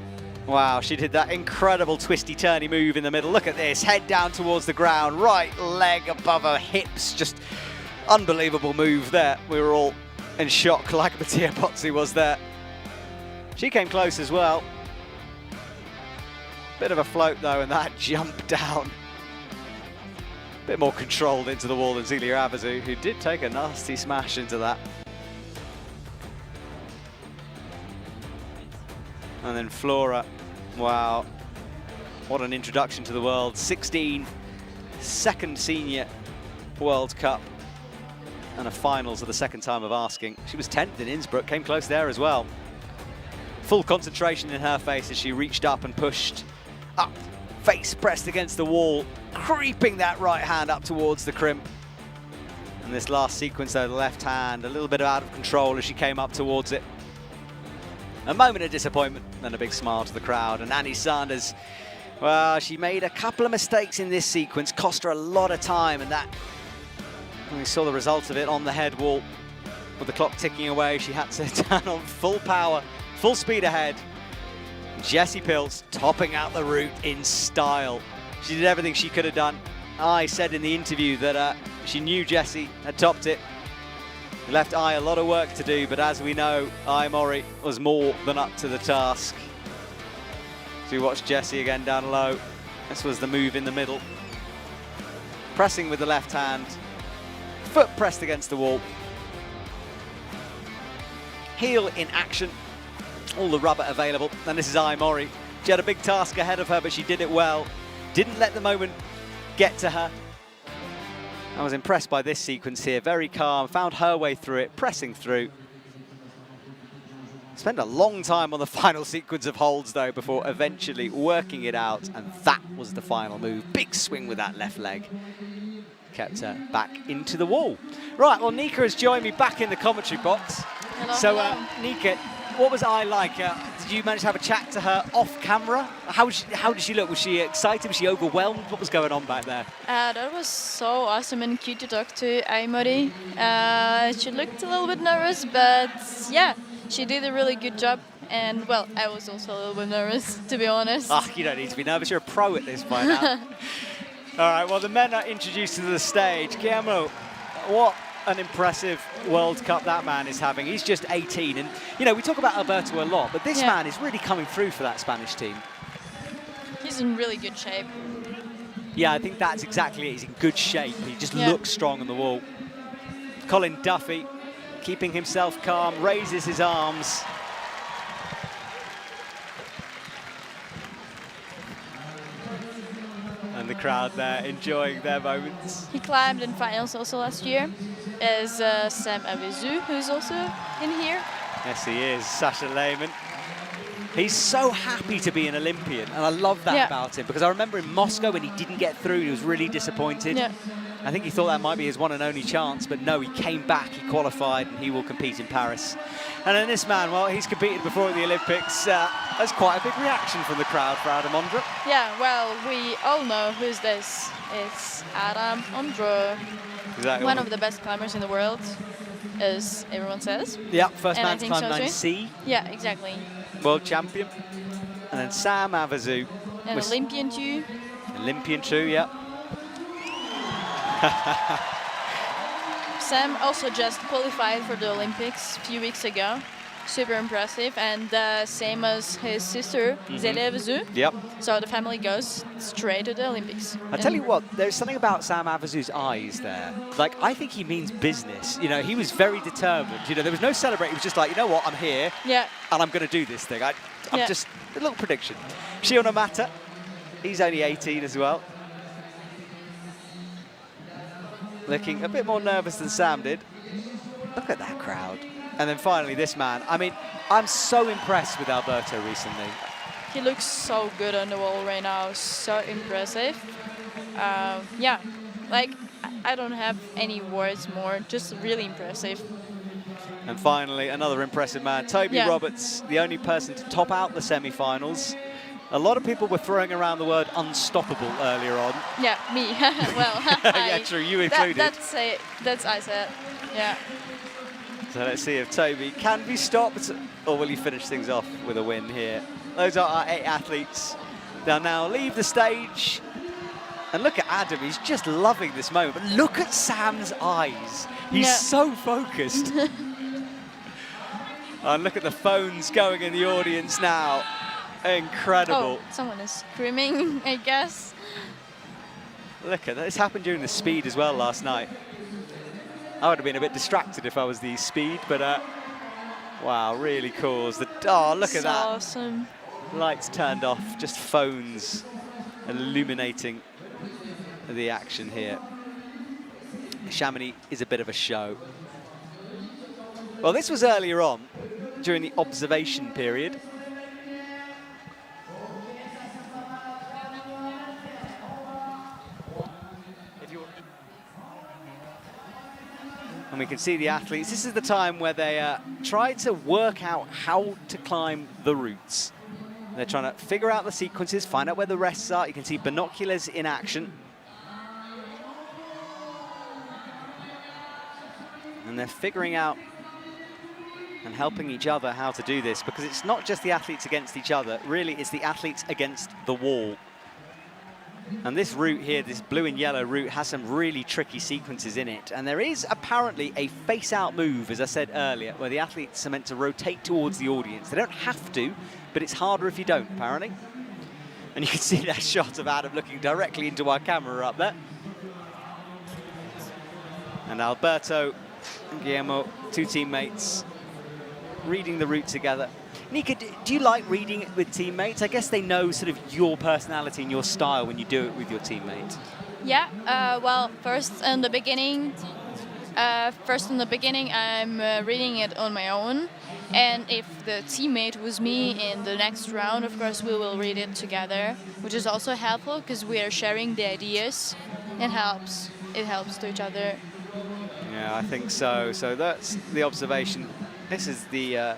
Wow, she did that incredible twisty-turny move in the middle. Look at this, head down towards the ground, right leg above her hips. Just unbelievable move there. We were all in shock like Mattea P&ouml was there. She came close as well. Bit of a float though, and that jump down. Bit more controlled into the wall than Zelia Avezou, who did take a nasty smash into that. And then Flora, wow, what an introduction to the world. 16, second senior World Cup, and a finals of the second time of asking. She was 10th in Innsbruck, came close there as well. Full concentration in her face as she reached up and pushed up, face pressed against the wall, creeping that right hand up towards the crimp. And this last sequence though, the left hand, a little bit out of control as she came up towards it. A moment of disappointment, then a big smile to the crowd. And Annie Sanders, well, she made a couple of mistakes in this sequence, cost her a lot of time, and that, we saw the result of it on the head wall. With the clock ticking away, she had to turn on full power, full speed ahead. Jessie Pilz topping out the route in style. She did everything she could have done. I said in the interview that she knew Jessie had topped it. It left a lot of work to do, but as we know, Mori was more than up to the task. So we watched Jessie again down low. This was the move in the middle. Pressing with the left hand, foot pressed against the wall. Heel in action, all the rubber available, and this is Mori. She had a big task ahead of her, but she did it well. Didn't let the moment get to her. I was impressed by this sequence here, very calm, found her way through it, pressing through. Spent a long time on the final sequence of holds though, before eventually working it out, and that was the final move. Big swing with that left leg. Kept her back into the wall. Right, well, Nika has joined me back in the commentary box. Hello, So, hello. Nika, what was like? Did you manage to have a chat to her off camera? How did she look? Was she excited? Was she overwhelmed? What was going on back there? That was so awesome and cute to talk to Mori. She looked a little bit nervous, but yeah, she did a really good job. And well, I was also a little bit nervous, to be honest. You don't need to be nervous. You're a pro at this by now. All right, well, the men are introduced to the stage. Guillermo, what an impressive World Cup that man is having. He's just 18, and we talk about Alberto a lot, but this man is really coming through for that Spanish team. He's in really good shape. Yeah, I think that's exactly it. He's in good shape. He just looks strong on the wall. Colin Duffy, keeping himself calm, raises his arms. And the crowd there enjoying their moments. He climbed in finals also last year. There's Zelia Avezou, who's also in here. Yes, he is. Sascha Lehmann. He's so happy to be an Olympian, and I love that about him, because I remember in Moscow when he didn't get through, he was really disappointed. Yeah. I think he thought that might be his one and only chance, but no, he came back, he qualified, and he will compete in Paris. And then this man, well, he's competed before at the Olympics. That's quite a big reaction from the crowd for Adam Ondra. Yeah, well, we all know who's this. It's Adam Ondra. Exactly. One of the best climbers in the world, as everyone says. Yeah, first And I man to think climb so 9C, Yeah, exactly. world champion. And then Sam Avezou. An Olympian too. Olympian too, yeah. Sam also just qualified for the Olympics a few weeks ago. Super impressive, and same as his sister, Zelia Avezou. Yep. So the family goes straight to the Olympics. I tell you what, there's something about Sam Avezou's eyes there. Like, I think he means business. He was very determined. There was no celebrating. He was just like, you know what, I'm here, Yeah. and I'm going to do this thing. I'm just a little prediction. Shion Omata, he's only 18 as well. Looking a bit more nervous than Sam did. Look at that crowd. And then finally this man. I mean, I'm so impressed with Alberto recently. He looks so good on the wall right now, so impressive. Yeah, like, I don't have any words more, just really impressive. And finally, another impressive man, Toby Roberts, the only person to top out the semi-finals. A lot of people were throwing around the word unstoppable earlier on. Yeah, me. Well, yeah, true, you included. That's I said, yeah. So let's see if Toby can be stopped, or will he finish things off with a win here. Those are our 8 athletes. They'll now leave the stage. And look at Adam, he's just loving this moment. But look at Sam's eyes. He's so focused. And look at the phones going in the audience now. Incredible. Oh, someone is screaming, I guess. Look at that. This happened during the speed as well last night. I would have been a bit distracted if I was the speed, but wow, really cool. Oh, look at that. Awesome. Lights turned off, just phones illuminating the action here. Chamonix is a bit of a show. Well, this was earlier on, during the observation period. And we can see the athletes. This is the time where they try to work out how to climb the routes. They're trying to figure out the sequences, find out where the rests are. You can see binoculars in action. And they're figuring out and helping each other how to do this, because it's not just the athletes against each other, really it's the athletes against the wall. And this route here, this blue and yellow route, has some really tricky sequences in it. And there is apparently a face-out move, as I said earlier, where the athletes are meant to rotate towards the audience. They don't have to, but it's harder if you don't, apparently. And you can see that shot of Adam looking directly into our camera up there. And Alberto and Guillermo, two teammates, reading the route together. Nika, do you like reading it with teammates? I guess they know sort of your personality and your style when you do it with your teammates. Yeah, well, first in the beginning, I'm reading it on my own. And if the teammate was me in the next round, of course, we will read it together, which is also helpful because we are sharing the ideas. It helps to each other. Yeah, I think so. So that's the observation. This is the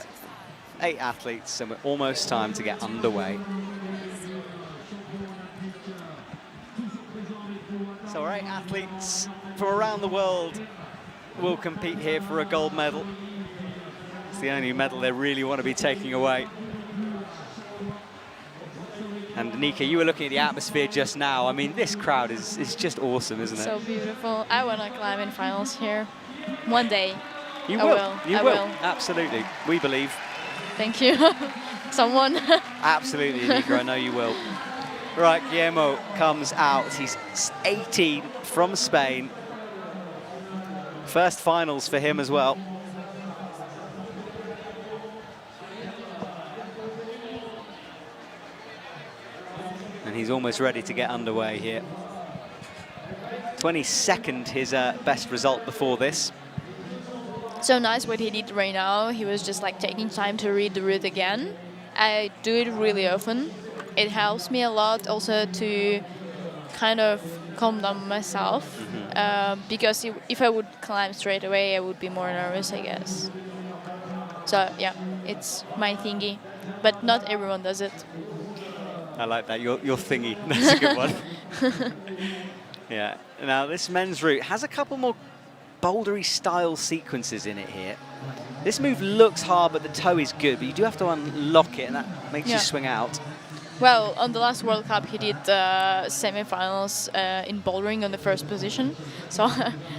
8 athletes, and we're almost time to get underway. So our 8 athletes from around the world will compete here for a gold medal. It's the only medal they really want to be taking away. And Nika, you were looking at the atmosphere just now. I mean, this crowd is just awesome, isn't it? So beautiful. I want to climb in finals here. One day. You I will. You I will. Absolutely. We believe. Thank you. Someone. Absolutely, Nika. I know you will. Right, Guillermo comes out. He's 18 from Spain. First finals for him as well. And he's almost ready to get underway here. 22nd, his best result before this. So nice what he did right now. He was just like taking time to read the route again. I do it really often. It helps me a lot also to kind of calm down myself. Because if I would climb straight away, I would be more nervous, I guess. So yeah, it's my thingy. But not everyone does it. I like that, your thingy. That's a good one. Yeah. Now this men's route has a couple more bouldery style sequences in it here. This move looks hard, but the toe is good, but you do have to unlock it, and that makes you swing out. Well, on the last World Cup, he did semi-finals in bouldering on the first position. So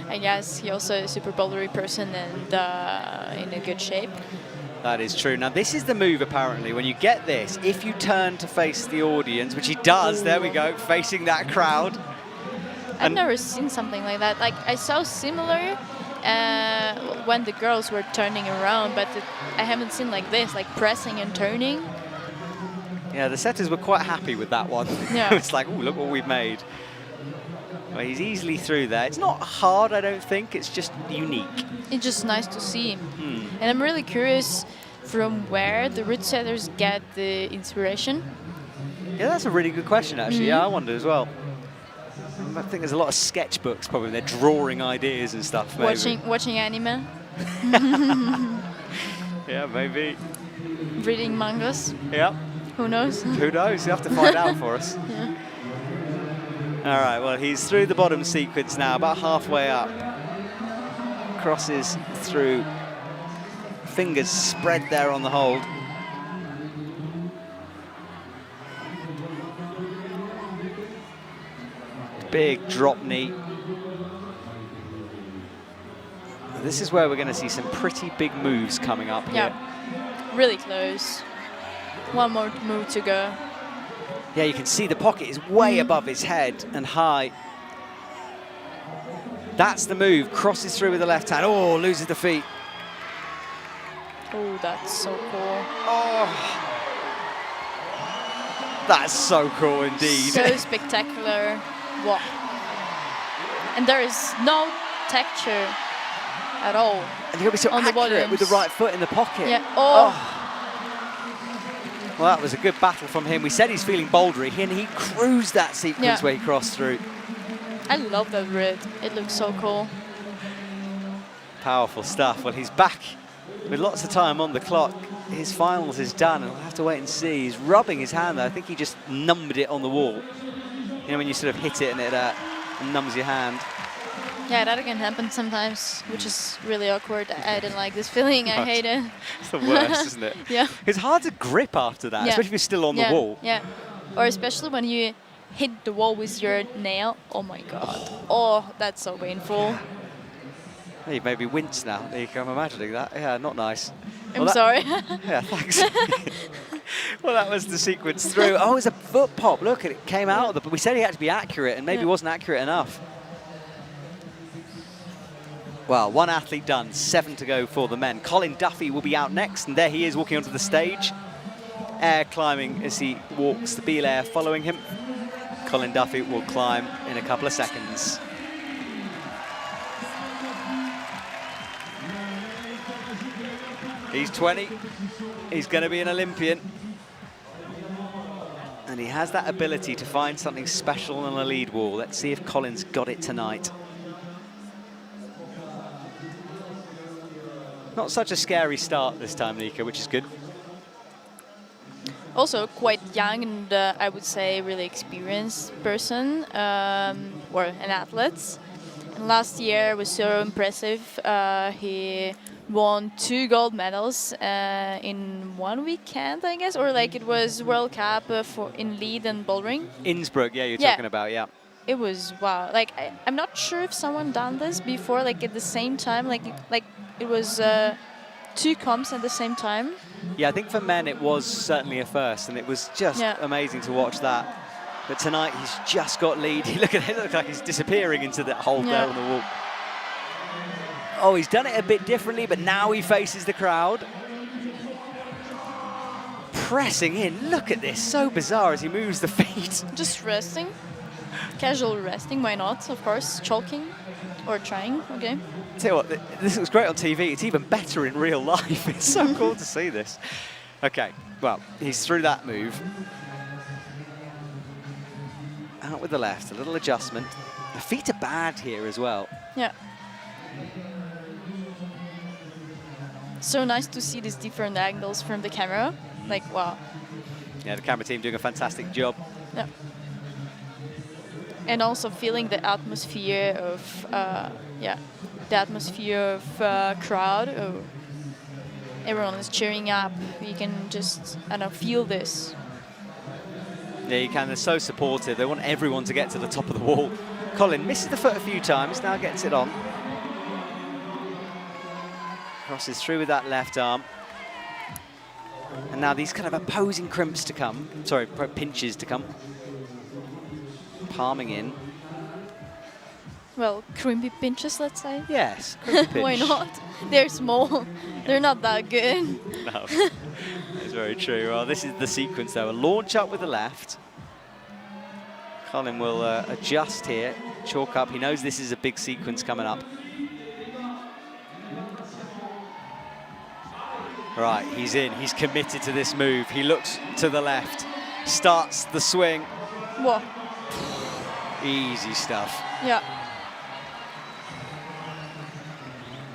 I guess he also is a super bouldery person and in a good shape. That is true. Now, this is the move, apparently. When you get this, if you turn to face the audience, which he does, there we go, facing that crowd. I've never seen something like that. Like, I saw similar when the girls were turning around, but I haven't seen like this, like pressing and turning. Yeah, the setters were quite happy with that one. Yeah. It's like, oh, look what we've made. Well, he's easily through there. It's not hard, I don't think. It's just unique. It's just nice to see. And I'm really curious from where the route setters get the inspiration. Yeah, that's a really good question, actually. Yeah, I wonder as well. I think there's a lot of sketchbooks, probably. They're drawing ideas and stuff, maybe. Watching anime. Yeah, maybe. Reading mangas. Yeah. Who knows? Who knows? You have to find out for us. Yeah. All right, well, he's through the bottom sequence now, about halfway up. Crosses through. Fingers spread there on the hold. Big drop knee. This is where we're going to see some pretty big moves coming up here. Yeah, really close. One more move to go. Yeah, you can see the pocket is way above his head and high. That's the move. Crosses through with the left hand. Oh, loses the feet. Oh, that's so cool. Oh, that's so cool indeed. So spectacular. Wow. And there is no texture at all. And you've got to be so accurate with the right foot in the pocket. Yeah. Oh. Well, that was a good battle from him. We said he's feeling bouldery, and he cruised that sequence where he crossed through. I love that red. It looks so cool. Powerful stuff. Well, he's back with lots of time on the clock. His finals is done, and we'll have to wait and see. He's rubbing his hand, though. I think he just numbed it on the wall. You know, when you sort of hit it and it numbs your hand. Yeah, that can happen sometimes, which is really awkward. I don't like this feeling. I hate it. It's the worst, isn't it? Yeah. It's hard to grip after that, Yeah. especially if you're still on the wall. Yeah. Or especially when you hit the wall with your nail. Oh my god. Oh, that's so painful. You've made me wince now. I'm imagining that. Yeah, not nice. I'm sorry. Yeah, thanks. Well, that was the sequence through. Oh, it was a foot pop. Look, it came out of the... But we said he had to be accurate, and maybe he wasn't accurate enough. Well, one athlete done, 7 to go for the men. Colin Duffy will be out next, and there he is walking onto the stage. Air climbing as he walks, the Bel Air following him. Colin Duffy will climb in a couple of seconds. He's 20. He's going to be an Olympian. And he has that ability to find something special on a lead wall. Let's see if Colin's got it tonight. Not such a scary start this time, Nika, which is good. Also quite young and I would say really experienced person or an athlete. And last year was so impressive. He won 2 gold medals in one weekend, I guess, or like it was World Cup for in lead and bouldering. Innsbruck, yeah, you're talking about, yeah. It was wow. Like I'm not sure if someone done this before, like at the same time, like it was 2 comps at the same time. Yeah, I think for men it was certainly a first, and it was just amazing to watch that. But tonight he's just got lead. Look at it, looks like he's disappearing into that hole there on the wall. Oh, he's done it a bit differently, but now he faces the crowd. Pressing in, look at this, so bizarre as he moves the feet. Just resting, casual resting, why not, of course, choking or trying, okay. Tell you what, this looks great on TV. It's even better in real life. It's so cool to see this. Okay, well, he's through that move. Out with the left, a little adjustment. The feet are bad here as well. Yeah. So nice to see these different angles from the camera. Like, wow. Yeah, the camera team doing a fantastic job. Yeah. And also feeling the atmosphere of, the atmosphere of crowd. Oh, everyone is cheering up. You can just, I don't know, feel this. Yeah, you can. They're so supportive. They want everyone to get to the top of the wall. Colin misses the foot a few times, now gets it on. Crosses through with that left arm. And now these kind of opposing crimps to come. Sorry, pinches to come. Palming in. Well, crimpy pinches, let's say. Yes, crimpy pinch. Why not? They're small. They're not that good. No, it's very true. Well, this is the sequence, though. A launch up with the left. Colin will adjust here, chalk up. He knows this is a big sequence coming up. Right, he's in. He's committed to this move. He looks to the left, starts the swing. Whoa. Easy stuff. Yeah.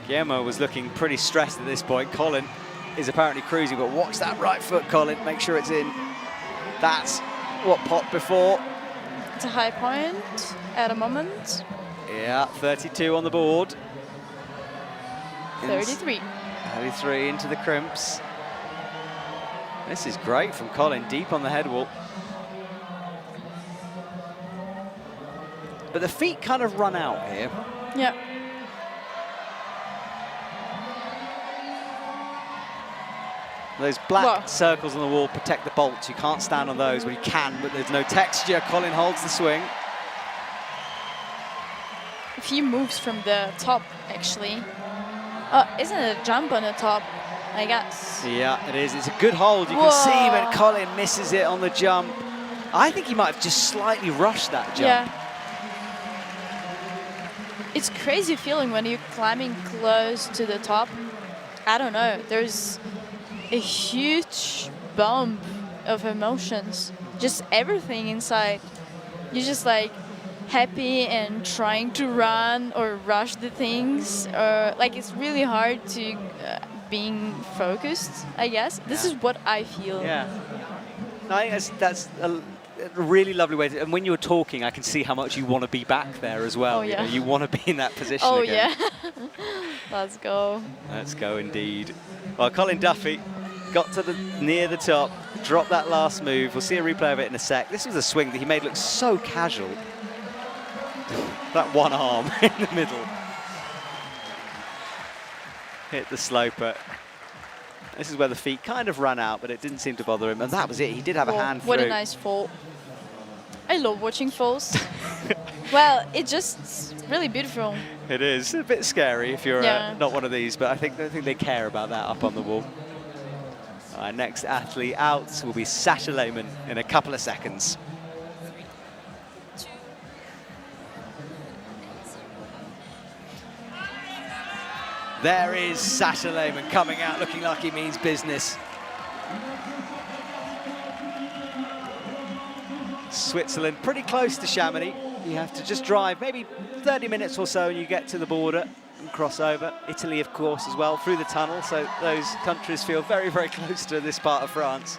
Guillermo was looking pretty stressed at this point. Colin is apparently cruising, but watch that right foot, Colin. Make sure it's in. That's what popped before. It's a high point at the moment. Yeah, 32 on the board. 33. 33 into the crimps. This is great from Colin, deep on the head wall. But the feet kind of run out here. Yeah. Those black circles on the wall protect the bolts. You can't stand on those. Well, you can, but there's no texture. Colin holds the swing. A few moves from the top, actually. Isn't it a jump on the top, I guess? Yeah, it is. It's a good hold. You can see when Colin misses it on the jump. I think he might have just slightly rushed that jump. Yeah. It's crazy feeling when you're climbing close to the top. I don't know. There's a huge bump of emotions. Just everything inside. You're just like happy and trying to run or rush the things. Or like it's really hard to being focused, I guess. This is what I feel. Yeah. No, I think that's a really lovely way to, and when you're talking, I can see how much you want to be back there as well. Oh, yeah. You want to be in that position Oh, again. yeah. Let's go. Let's go indeed. Well, Colin Duffy got to near the top, dropped that last move. We'll see a replay of it in a sec. This was a swing that he made look so casual. That one arm in the middle. Hit the sloper. This is where the feet kind of ran out, but it didn't seem to bother him. And that was it. He did have a hand What through. a nice fall. I love watching falls. Well, it's just really beautiful. It is a bit scary if you're not one of these, but I don't think they care about that up on the wall. Our next athlete out will be Sascha Lehmann in a couple of seconds. There is Sascha Lehmann coming out looking like he means business. Switzerland pretty close to Chamonix. You have to just drive maybe 30 minutes or so and you get to the border and cross over. Italy, of course, as well, through the tunnel. So those countries feel very, very close to this part of France.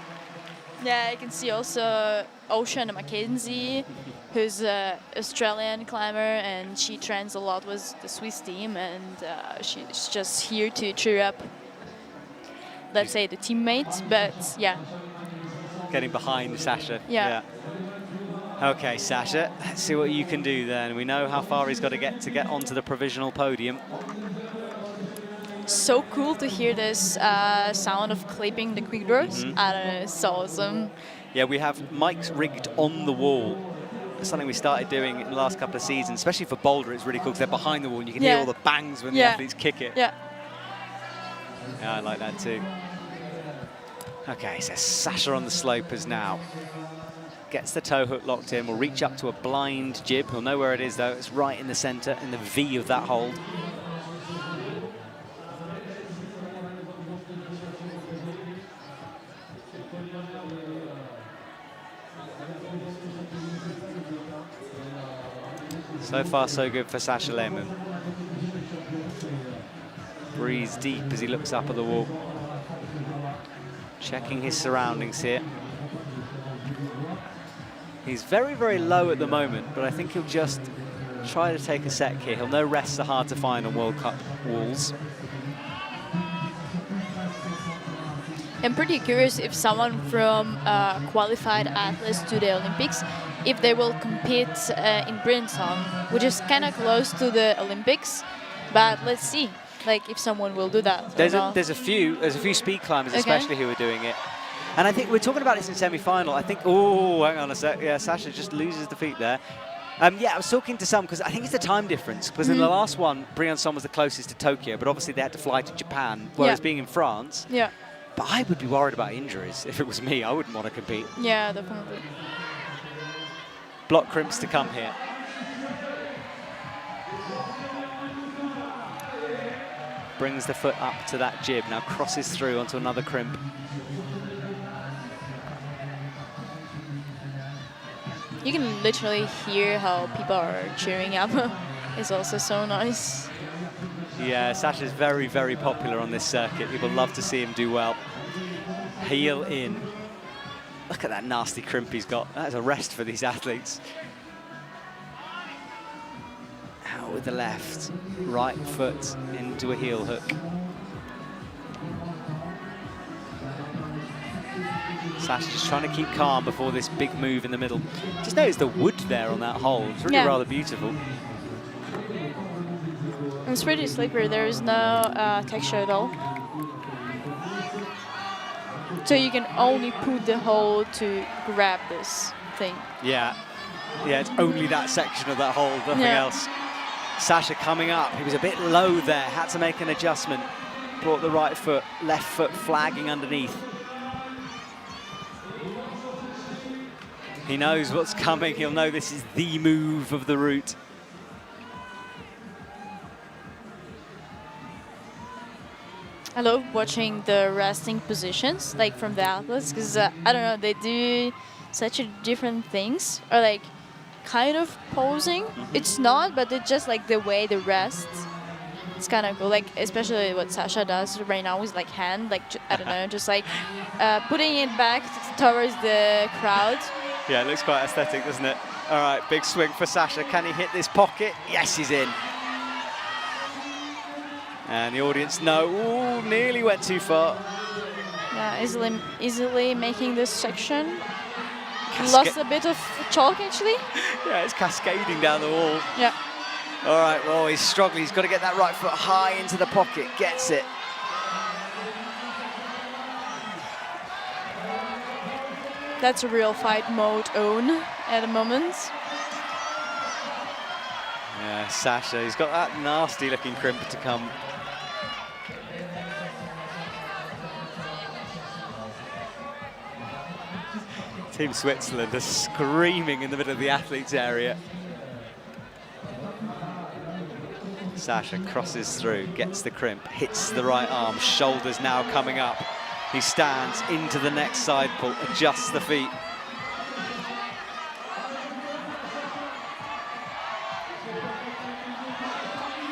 Yeah, I can see also Ocean Mackenzie, who's an Australian climber, and she trains a lot with the Swiss team, and she's just here to cheer up, let's say, the teammates, but yeah. Getting behind Sascha. Yeah. Okay, Sascha, let's see what you can do then. We know how far he's got to get onto the provisional podium. So cool to hear this sound of clipping the quick draws. I don't know, it's awesome. Yeah, we have mics rigged on the wall. It's something we started doing in the last couple of seasons, especially for Boulder. It's really cool because they're behind the wall and you can hear all the bangs when the athletes kick it. Yeah. Yeah, I like that too. Okay, so Sascha on the slopers now. Gets the toe hook locked in. We'll reach up to a blind jib. He'll know where it is though. It's right in the center, in the V of that hold. So far, so good for Sascha Lehmann. Breathes deep as he looks up at the wall. Checking his surroundings here. He's very, very low at the moment, but I think he'll just try to take a sec here. He'll know rests are hard to find on World Cup walls. I'm pretty curious if someone from qualified athletes to the Olympics, if they will compete in Brinson, which is kind of close to the Olympics, but let's see, like if someone will do that. There's a few speed climbers, especially who are doing it. And I think we're talking about this in semi-final. I think, oh, hang on a sec. Yeah, Sascha just loses the feet there. Yeah, I was talking to some because I think it's the time difference. Because in the last one, Briançon was the closest to Tokyo, but obviously they had to fly to Japan, whereas being in France. Yeah. But I would be worried about injuries. If it was me, I wouldn't want to compete. Yeah, definitely. Block crimps to come here. Brings the foot up to that jib, now crosses through onto another crimp. You can literally hear how people are cheering up. It's also so nice. Yeah, Sascha's very, very popular on this circuit. People love to see him do well. Heel in. Look at that nasty crimp he's got. That is a rest for these athletes. Out with the left. Right foot into a heel hook. Sascha just trying to keep calm before this big move in the middle. Just notice the wood there on that hole. It's really rather beautiful. It's pretty slippery. There is no texture at all. So you can only put the hole to grab this thing. Yeah. Yeah, it's only that section of that hole, nothing else. Sascha coming up. He was a bit low there. Had to make an adjustment. Brought the right foot, left foot flagging underneath. He knows what's coming. He'll know this is the move of the route. I love watching the resting positions, like from the athletes, because I don't know, they do such a different things, or like kind of posing. It's not, but it's just like the way they rest. It's kind of cool, like especially what Sascha does right now with like hand, like I don't know, just like putting it back towards the crowd. Yeah, it looks quite aesthetic, doesn't it? All right, big swing for Sascha. Can he hit this pocket? Yes, he's in. And the audience, no, ooh, nearly went too far. Yeah, easily making this section. Lost a bit of chalk, actually. Yeah, it's cascading down the wall. Yeah. All right, well, he's struggling. He's got to get that right foot high into the pocket. Gets it. That's a real fight mode own at the moment. Yeah, Sascha, he's got that nasty looking crimp to come. Team Switzerland are screaming in the middle of the athletes area. Sascha crosses through, gets the crimp, hits the right arm, shoulders now coming up. He stands into the next side pull, adjusts the feet.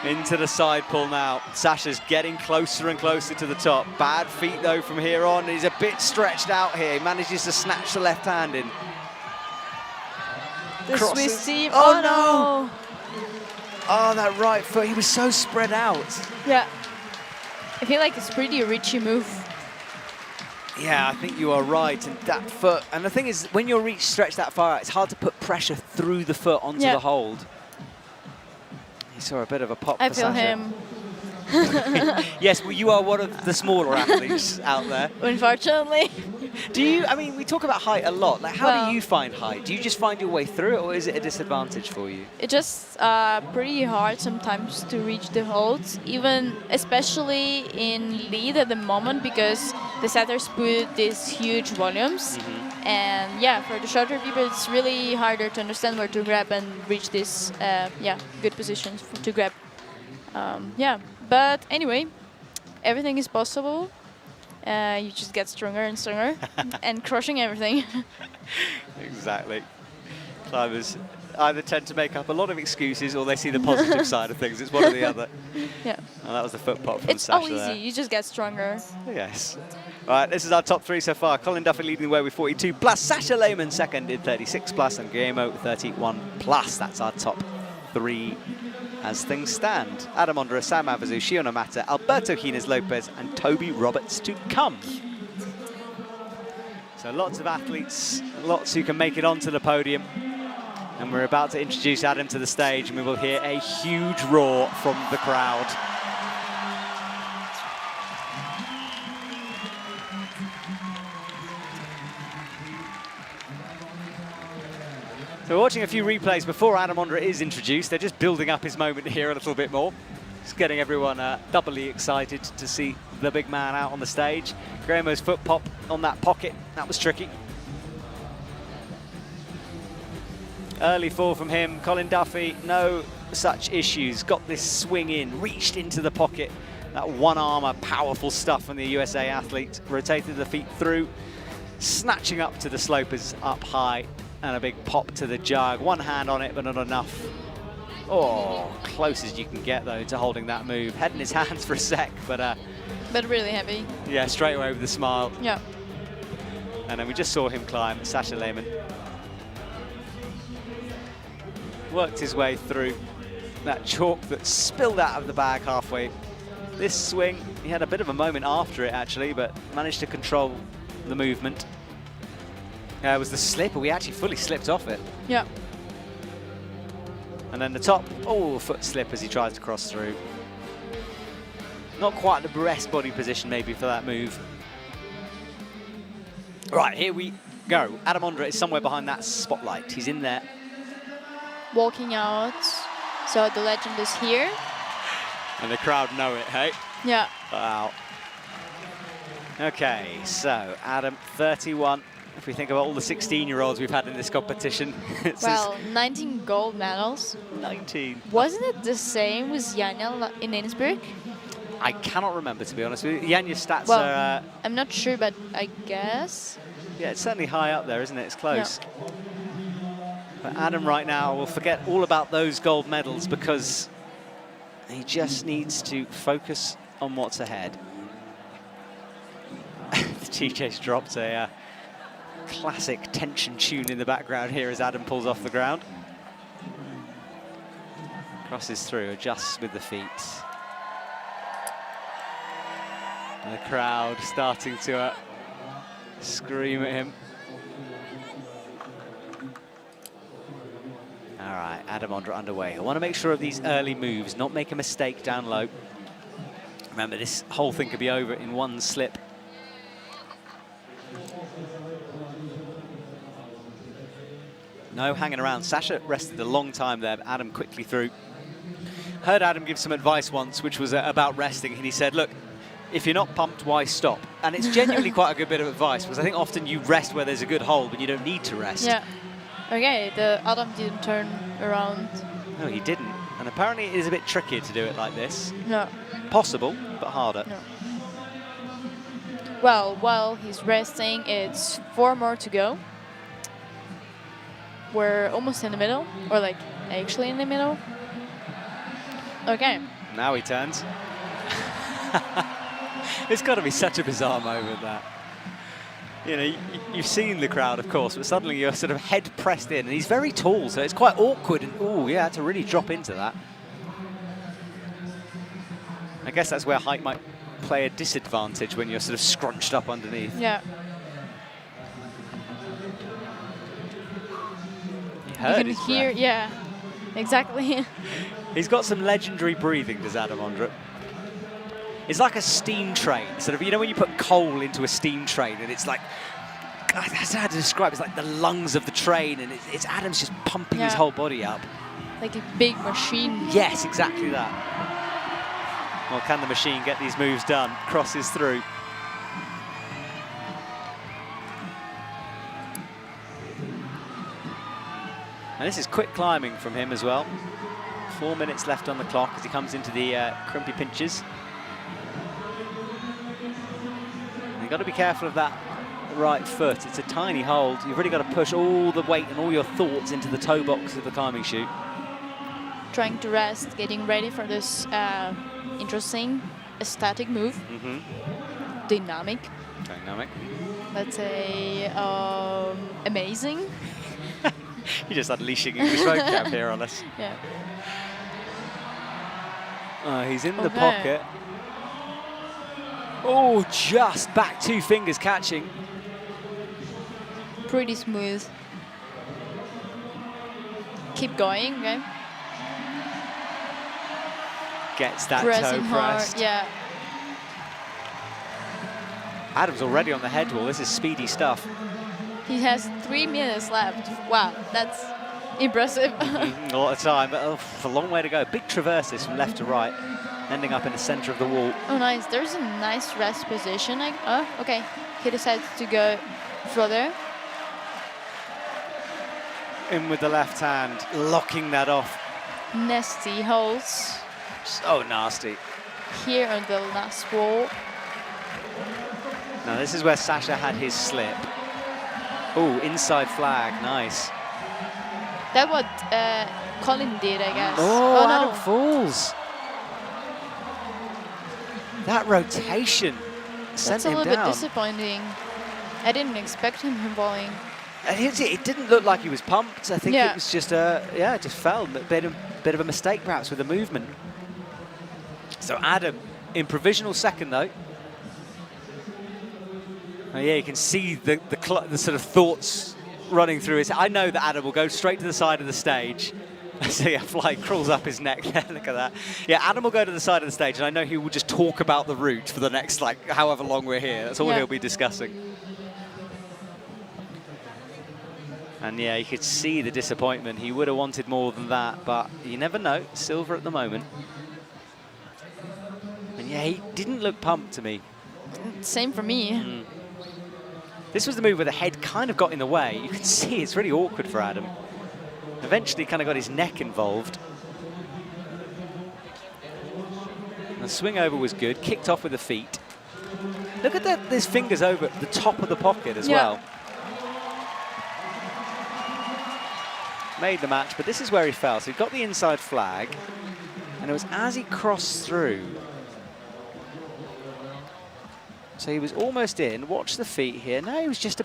Into the side pull now. Sascha's getting closer and closer to the top. Bad feet though from here on. He's a bit stretched out here. He manages to snatch the left hand in. The Swiss team. Oh no! Oh, that right foot. He was so spread out. Yeah. I feel like it's pretty reachy move. Yeah, I think you are right. And that foot. And the thing is, when your reach stretched that far out, it's hard to put pressure through the foot onto the hold. He saw a bit of a pop I for feel Sascha. him. Yes, well, you are one of the smaller athletes out there. Unfortunately. Do you, I mean, we talk about height a lot. Like, how do Well, you find height? Do you just find your way through it, or is it a disadvantage for you? It's just pretty hard sometimes to reach the holds, even especially in lead at the moment, because the setters put these huge volumes. And yeah, for the shorter people, it's really harder to understand where to grab and reach this, good positions to grab. But anyway, everything is possible. You just get stronger and stronger and crushing everything. Exactly. Climbers either tend to make up a lot of excuses or they see the positive side of things. It's one or the other. Yeah. And that was the foot pop from It's Sascha all easy. there. You just get stronger. Yes. All right, this is our top three so far. Colin Duffy leading the way with 42 plus, Sascha Lehmann second in 36 plus, and Guillermo 31 plus. That's our top three as things stand. Adam Ondra, Sam Avezou, Shion Omata, Alberto Gin Lopez, and Toby Roberts to come. So lots of athletes, lots who can make it onto the podium. And we're about to introduce Adam to the stage, and we will hear a huge roar from the crowd. So we're watching a few replays before Adam Ondra is introduced. They're just building up his moment here a little bit more. Just getting everyone doubly excited to see the big man out on the stage. Guillermo's foot pop on that pocket, that was tricky. Early fall from him. Colin Duffy, no such issues. Got this swing in, reached into the pocket. That one-armer, powerful stuff from the USA athlete. Rotated the feet through, snatching up to the slopers up high. And a big pop to the jug. One hand on it, but not enough. Oh, close as you can get, though, to holding that move. Head in his hands for a sec, but really heavy. yeah, straight away with a smile. Yeah. And then we just saw him climb, Sascha Lehmann. Worked his way through that chalk that spilled out of the bag halfway. This swing, he had a bit of a moment after it, actually, but managed to control the movement. It was the slipper. We actually fully slipped off it. Yeah. And then the top, foot slip as he tries to cross through. Not quite the best body position maybe for that move. Right, here we go. Adam Ondra is somewhere behind that spotlight. He's in there. Walking out. So the legend is here. And the crowd know it, hey? Yeah. Wow. Okay, so Adam, 31. If we think about all the 16-year-olds we've had in this competition. Well, 19 gold medals. 19. Wasn't it the same with Janja in Innsbruck? I cannot remember, to be honest with you. Janja's stats well, are... I'm not sure, but I guess. Yeah, it's certainly high up there, isn't it? It's close. Yeah. But Adam right now will forget all about those gold medals because he just needs to focus on what's ahead. The TJ's dropped a classic tension tune in the background here as Adam pulls off the ground. Crosses through, adjusts with the feet. And the crowd starting to scream at him. All right, Adam Ondra underway. I want to make sure of these early moves, not make a mistake down low. Remember, this whole thing could be over in one slip. No hanging around. Sascha rested a long time there, but Adam quickly through. Heard Adam give some advice once, which was about resting, and he said, look, if you're not pumped, why stop? And it's genuinely quite a good bit of advice, because I think often you rest where there's a good hold, but you don't need to rest. Yeah. Okay, the Adam didn't turn around. No, he didn't. And apparently it is a bit trickier to do it like this. No. Possible, but harder. No. Well, while he's resting, it's 4 more to go. We're almost in the middle, or like actually in the middle. Okay. Now he turns. It's got to be such a bizarre moment, that. You know, you've seen the crowd, of course, but suddenly you're sort of head pressed in, and he's very tall, so it's quite awkward. And oh, yeah, to really drop into that. I guess that's where height might play a disadvantage when you're sort of scrunched up underneath. Yeah. You heard You his can hear, breath. yeah, exactly. He's got some legendary breathing, does Adam Ondra. It's like a steam train. Sort of, you know when you put coal into a steam train and it's like, I don't know how to describe it. It's like the lungs of the train, and it's Adam's just pumping his whole body up. Like a big machine. Yes, exactly that. Well, can the machine get these moves done? Crosses through. And this is quick climbing from him as well. 4 minutes left on the clock as he comes into the crimpy pinches. You've got to be careful of that right foot. It's a tiny hold. You've really got to push all the weight and all your thoughts into the toe box of the climbing chute. Trying to rest, getting ready for this interesting static move. Mm-hmm. Dynamic. Dynamic. Let's say amazing. You're just unleashing English vocab here on us. Yeah. He's in the pocket. Oh, just back 2 fingers catching. Pretty smooth. Keep going, okay? Gets that Pressing toe hard, pressed. yeah. Adam's already on the head wall. This is speedy stuff. He has 3 minutes left. Wow, that's impressive. A lot of time, but a long way to go. Big traverses from left to right, ending up in the center of the wall. Oh, nice. There's a nice rest position. Oh, okay. He decides to go further. In with the left hand, locking that off. Nasty holds. So nasty. Here on the last wall. Now this is where Sascha had his slip. Oh, inside flag, nice. That's what Colin did, I guess. Oh, no. Adam falls. That rotation sent That's a him little down. bit disappointing. I didn't expect him falling. And it didn't look like he was pumped. I think it was just, it just fell. A bit of a mistake perhaps with the movement. So Adam in provisional second though. Oh, yeah, you can see the sort of thoughts running through his. I know that Adam will go straight to the side of the stage. See a fly crawls up his neck there, look at that. Yeah, Adam will go to the side of the stage, and I know he will just talk about the route for the next, like, however long we're here. That's all he'll be discussing. And yeah, you could see the disappointment. He would have wanted more than that, but you never know. Silver at the moment. And yeah, he didn't look pumped to me. Same for me. Mm. This was the move where the head kind of got in the way. You can see it's really awkward for Adam. Eventually kind of got his neck involved. The swing over was good, kicked off with the feet. Look at that, there's fingers over the top of the pocket as well. Made the match, but this is where he fell. So he got the inside flag, and it was as he crossed through. So he was almost in. Watch the feet here. No, he was just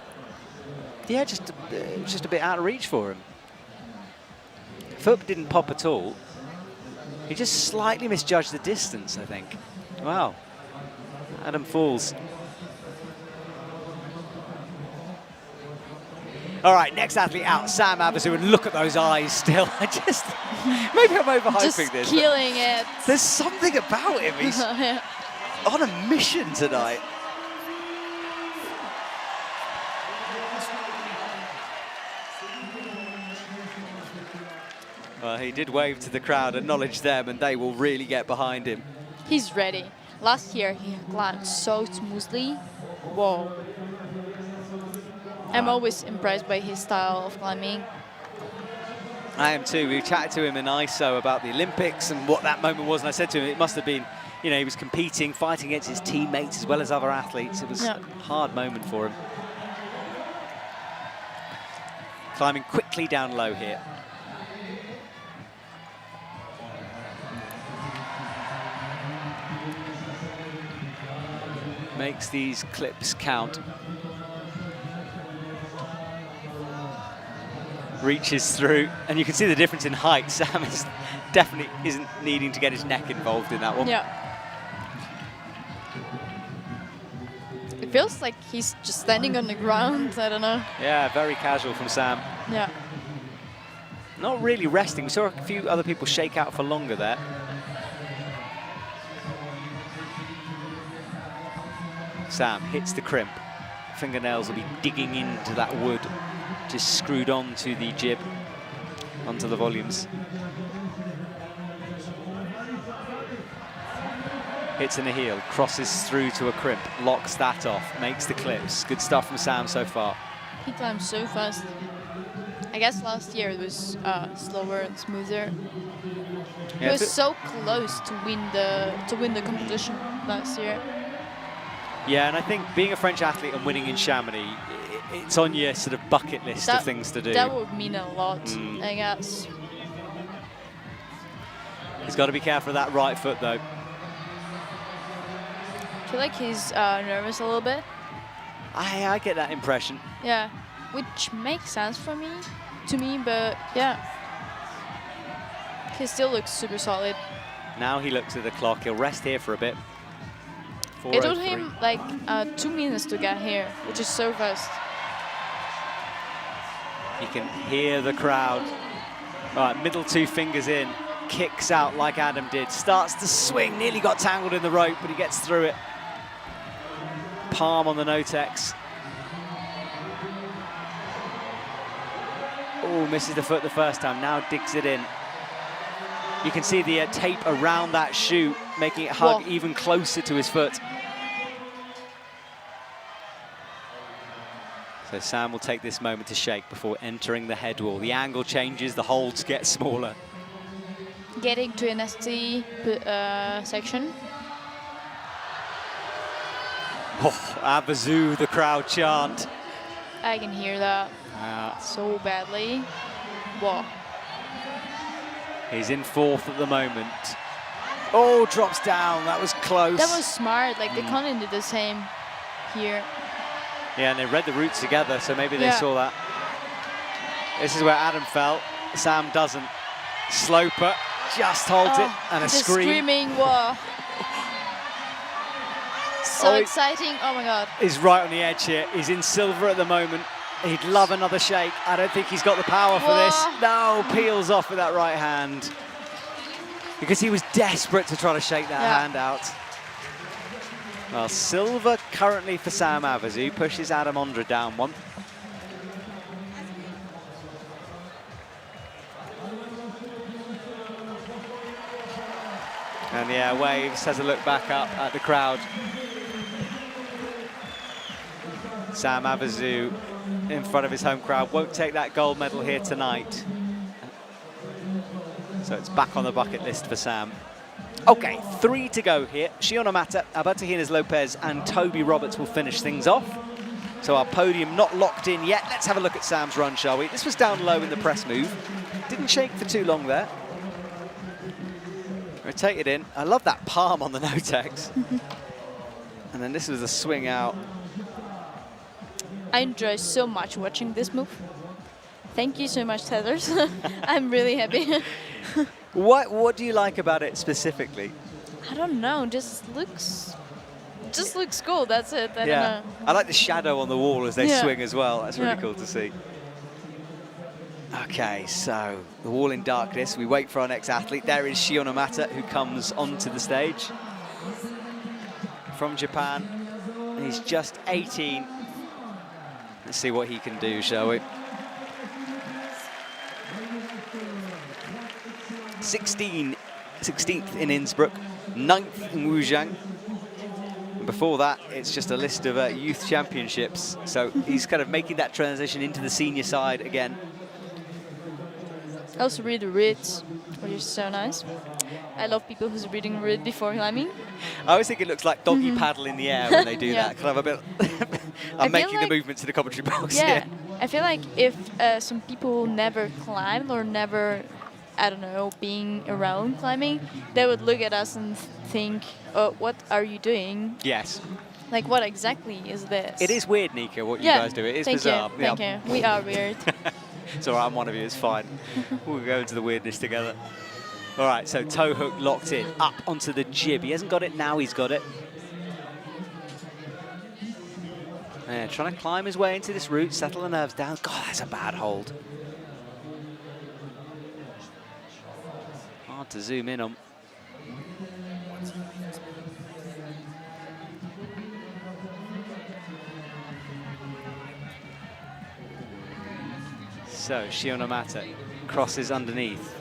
Yeah, just a bit out of reach for him. Foot didn't pop at all. He just slightly misjudged the distance, I think. Wow. Adam falls. All right, next athlete out, Sam Avezou, and look at those eyes still. Maybe I'm overhyping this. Just killing it. There's something about him. He's on a mission tonight. Well, he did wave to the crowd, acknowledge them, and they will really get behind him. He's ready. Last year, he climbed so smoothly. Whoa. I'm always impressed by his style of climbing. I am too. We chatted to him in ISO about the Olympics and what that moment was, and I said to him, it must have been, you know, he was competing, fighting against his teammates as well as other athletes. It was a hard moment for him. Climbing quickly down low here. Makes these clips count. Reaches through, and you can see the difference in height. Sam definitely isn't needing to get his neck involved in that one. Yeah. It feels like he's just standing on the ground, I don't know. Yeah, very casual from Sam. Yeah. Not really resting. We saw a few other people shake out for longer there. Sam hits the crimp. Fingernails will be digging into that wood, just screwed onto the jib, onto the volumes. Hits in the heel, crosses through to a crimp, locks that off, makes the clips. Good stuff from Sam so far. He climbs so fast. I guess last year it was slower and smoother. He was so close to win the competition last year. Yeah, and I think being a French athlete and winning in Chamonix, it's on your sort of bucket list of things to do. That would mean a lot, I guess. He's got to be careful of that right foot, though. I feel like he's nervous a little bit. I get that impression. Yeah, which makes sense to me, but yeah. He still looks super solid. Now he looks at the clock. He'll rest here for a bit. It took him like 2 minutes to get here, which is so fast. You can hear the crowd. All right, middle 2 fingers in, kicks out like Adam did, starts to swing, nearly got tangled in the rope, but he gets through it. Palm on the Notex. Oh, misses the foot the first time, now digs it in. You can see the tape around that shoe, making it hug even closer to his foot. So Sam will take this moment to shake before entering the head wall. The angle changes, the holds get smaller. Getting to an ST section. Oh, Avezou, the crowd chant. I can hear that so badly. Whoa. He's in 4th at the moment. Oh, drops down, that was close. That was smart, like the Colin did the same here. Yeah, and they read the route together, so maybe they saw that. This is where Adam fell. Sam doesn't. Sloper just holds it, and a scream. Screaming, whoa. So exciting, oh my God. He's right on the edge here. He's in silver at the moment. He'd love another shake. I don't think he's got the power for this. No, peels off with that right hand. Because he was desperate to try to shake that hand out. Well, silver currently for Sam Avezou, pushes Adam Ondra down 1. And yeah, waves, has a look back up at the crowd. Sam Avezou in front of his home crowd, won't take that gold medal here tonight. So it's back on the bucket list for Sam. Okay, 3 to go here. Shion Omata, Alberto Gin Lopez and Toby Roberts will finish things off. So our podium not locked in yet. Let's have a look at Sam's run, shall we? This was down low in the press move. Didn't shake for too long there. Rotate it in. I love that palm on the Notex. And then this was a swing out. I enjoy so much watching this move. Thank you so much, Tethers. I'm really happy. What do you like about it specifically? I don't know, just looks cool, that's it. I don't know. I like the shadow on the wall as they Yeah. swing as well. That's really Yeah. cool to see. Okay, so the wall in darkness. We wait for our next athlete. There is Shion Omata, who comes onto the stage from Japan. He's just 18. Let's see what he can do, shall we? 16th in Innsbruck, 9th in Wujiang. And before that, it's just a list of youth championships. So he's kind of making that transition into the senior side again. I also read the reads, which is so nice. I love people who's reading read before climbing. I always think it looks like doggy paddle in the air when they do Yeah. that. Kind of a bit. I'm making the movements in the commentary box Yeah, here. I feel like if some people never climbed or never, I don't know, being around climbing, they would look at us and think, oh, what are you doing? Yes. Like, what exactly is this? It is weird, Nika, what you Yeah, guys do. It is thank bizarre. you, thank you. We are weird. It's all right, I'm one of you, it's fine. We'll go into the weirdness together. All right, so toe hook locked in, up onto the jib. He hasn't got it, now he's got it. Yeah, trying to climb his way into this route, settle the nerves down. God, that's a bad hold. Hard to zoom in on. So, Shion Omata crosses underneath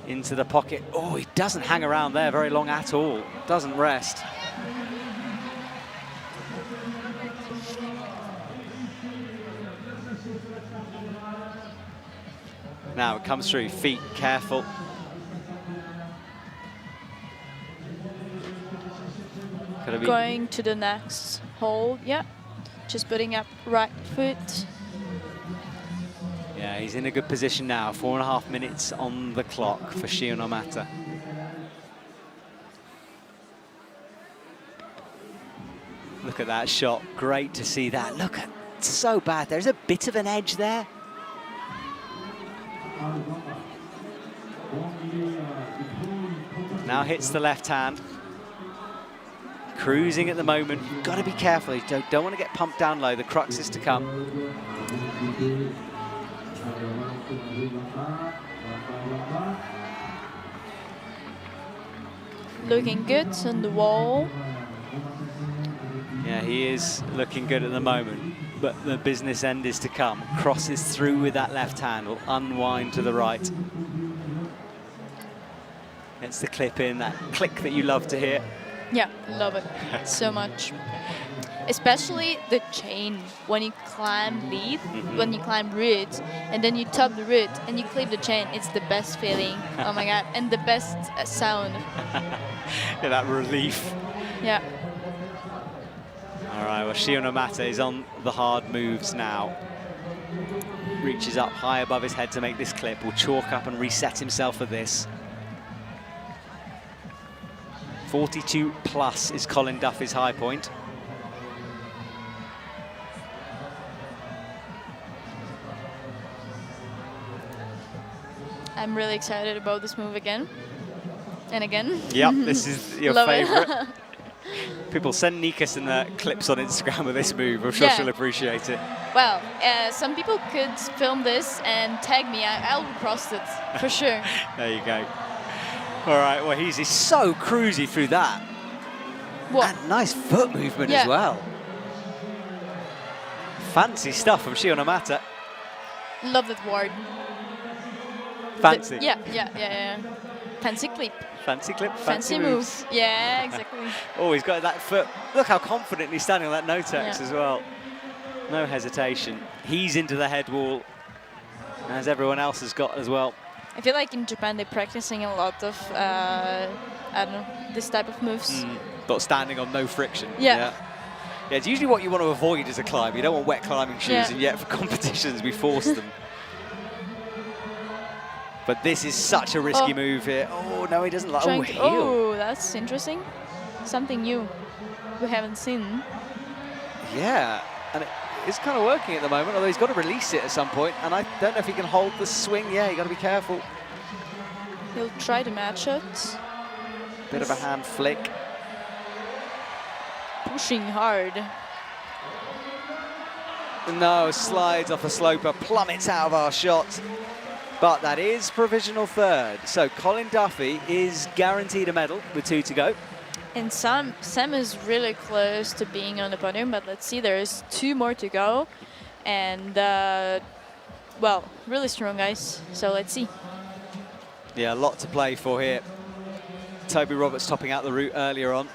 into the pocket. Oh, he doesn't hang around there very long at all. Doesn't rest. Now it comes through, feet careful. Gotta be Going to the next hold, yeah. Just putting up right foot. Yeah, he's in a good position now. 4.5 minutes on the clock for Shion Omata. Look at that shot. Great to see that. Look at, it's so bad. There's a bit of an edge there. Now hits the left hand. Cruising at the moment. You've got to be careful. You don't want to get pumped down low. The crux is to come. Looking good on the wall. Yeah, he is looking good at the moment, but the business end is to come. Crosses through with that left hand, will unwind to the right. Gets the clip in, that click that you love to hear. Yeah, love it so much. Especially the chain, when you climb lead, when you climb root, and then you top the root and you clip the chain, it's the best feeling. Oh my God, and the best sound. Yeah, that relief. Yeah. All right, well, Shion Omata is on the hard moves now. Reaches up high above his head to make this clip. Will chalk up and reset himself for this. 42 plus is Colin Duffy's high point. I'm really excited about this move again. And again. Yep, this is your Love favorite. it. People send Nika some clips on Instagram of this move. I'm sure Yeah. she'll appreciate it. Well, some people could film this and tag me. I'll repost it, for sure. There you go. All right, well, he's so cruisy through that. What? And nice foot movement Yeah. as well. Fancy stuff from Shion Omata. Love that word. Fancy. Yeah. Fancy clip. Fancy clip, Fancy moves. move. Yeah, exactly. Oh, he's got that foot. Look how confident he's standing on that no-tex Yeah. as well. No hesitation. He's into the head wall, as everyone else has got as well. I feel like in Japan they're practicing a lot of, I don't know, this type of moves. But standing on no friction. Yeah. Yeah, it's usually what you want to avoid as a climber. You don't want wet climbing shoes, Yeah. and yet for competitions we force them. But this is such a risky move here. Oh, no, he doesn't like, Trying oh, to- heel. oh, that's interesting. Something new we haven't seen. Yeah, and is kind of working at the moment, although he's got to release it at some point, and I don't know if he can hold the swing. Yeah, you got to be careful. He'll try to match it. Bit of a hand flick. Pushing hard. No, slides off a sloper, plummets out of our shot. But that is provisional third. So Colin Duffy is guaranteed a medal with 2 to go. And Sam is really close to being on the podium, but let's see, there's 2 more to go. And, well, really strong guys, so let's see. Yeah, a lot to play for here. Toby Roberts topping out the route earlier on.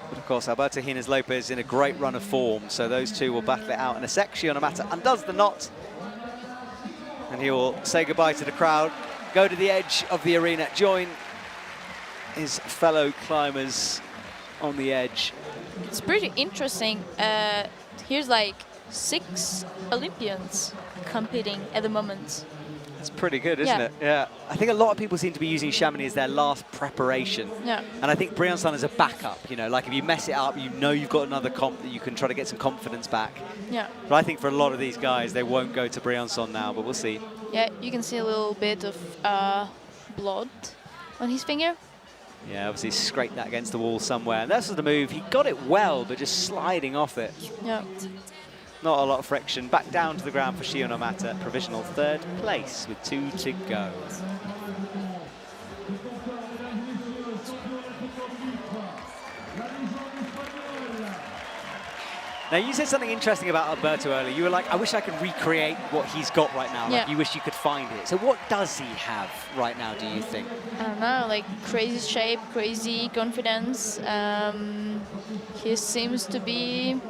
But of course, Alberto Gin Lopez in a great run of form, so those 2 will battle it out in a sec. Shion Omata undoes the knot. And he will say goodbye to the crowd, go to the edge of the arena, join his fellow climbers on the edge. It's pretty interesting. Here's like 6 Olympians competing at the moment. It's pretty good, isn't it? Yeah. I think a lot of people seem to be using Chamonix as their last preparation. Yeah. And I think Briançon is a backup, you know, like if you mess it up, you know you've got another comp that you can try to get some confidence back. Yeah. But I think for a lot of these guys, they won't go to Briançon now, but we'll see. Yeah, you can see a little bit of blood on his finger. Yeah, obviously scraped that against the wall somewhere. And that's the move. He got it well, but just sliding off it. Yeah. Not a lot of friction. Back down to the ground for Shion Omata. Provisional third place with 2 to go. Now, you said something interesting about Alberto earlier. You were like, I wish I could recreate what he's got right now. Yeah. Like, you wish you could find it. So what does he have right now, do you think? I don't know, like crazy shape, crazy confidence. He seems to be,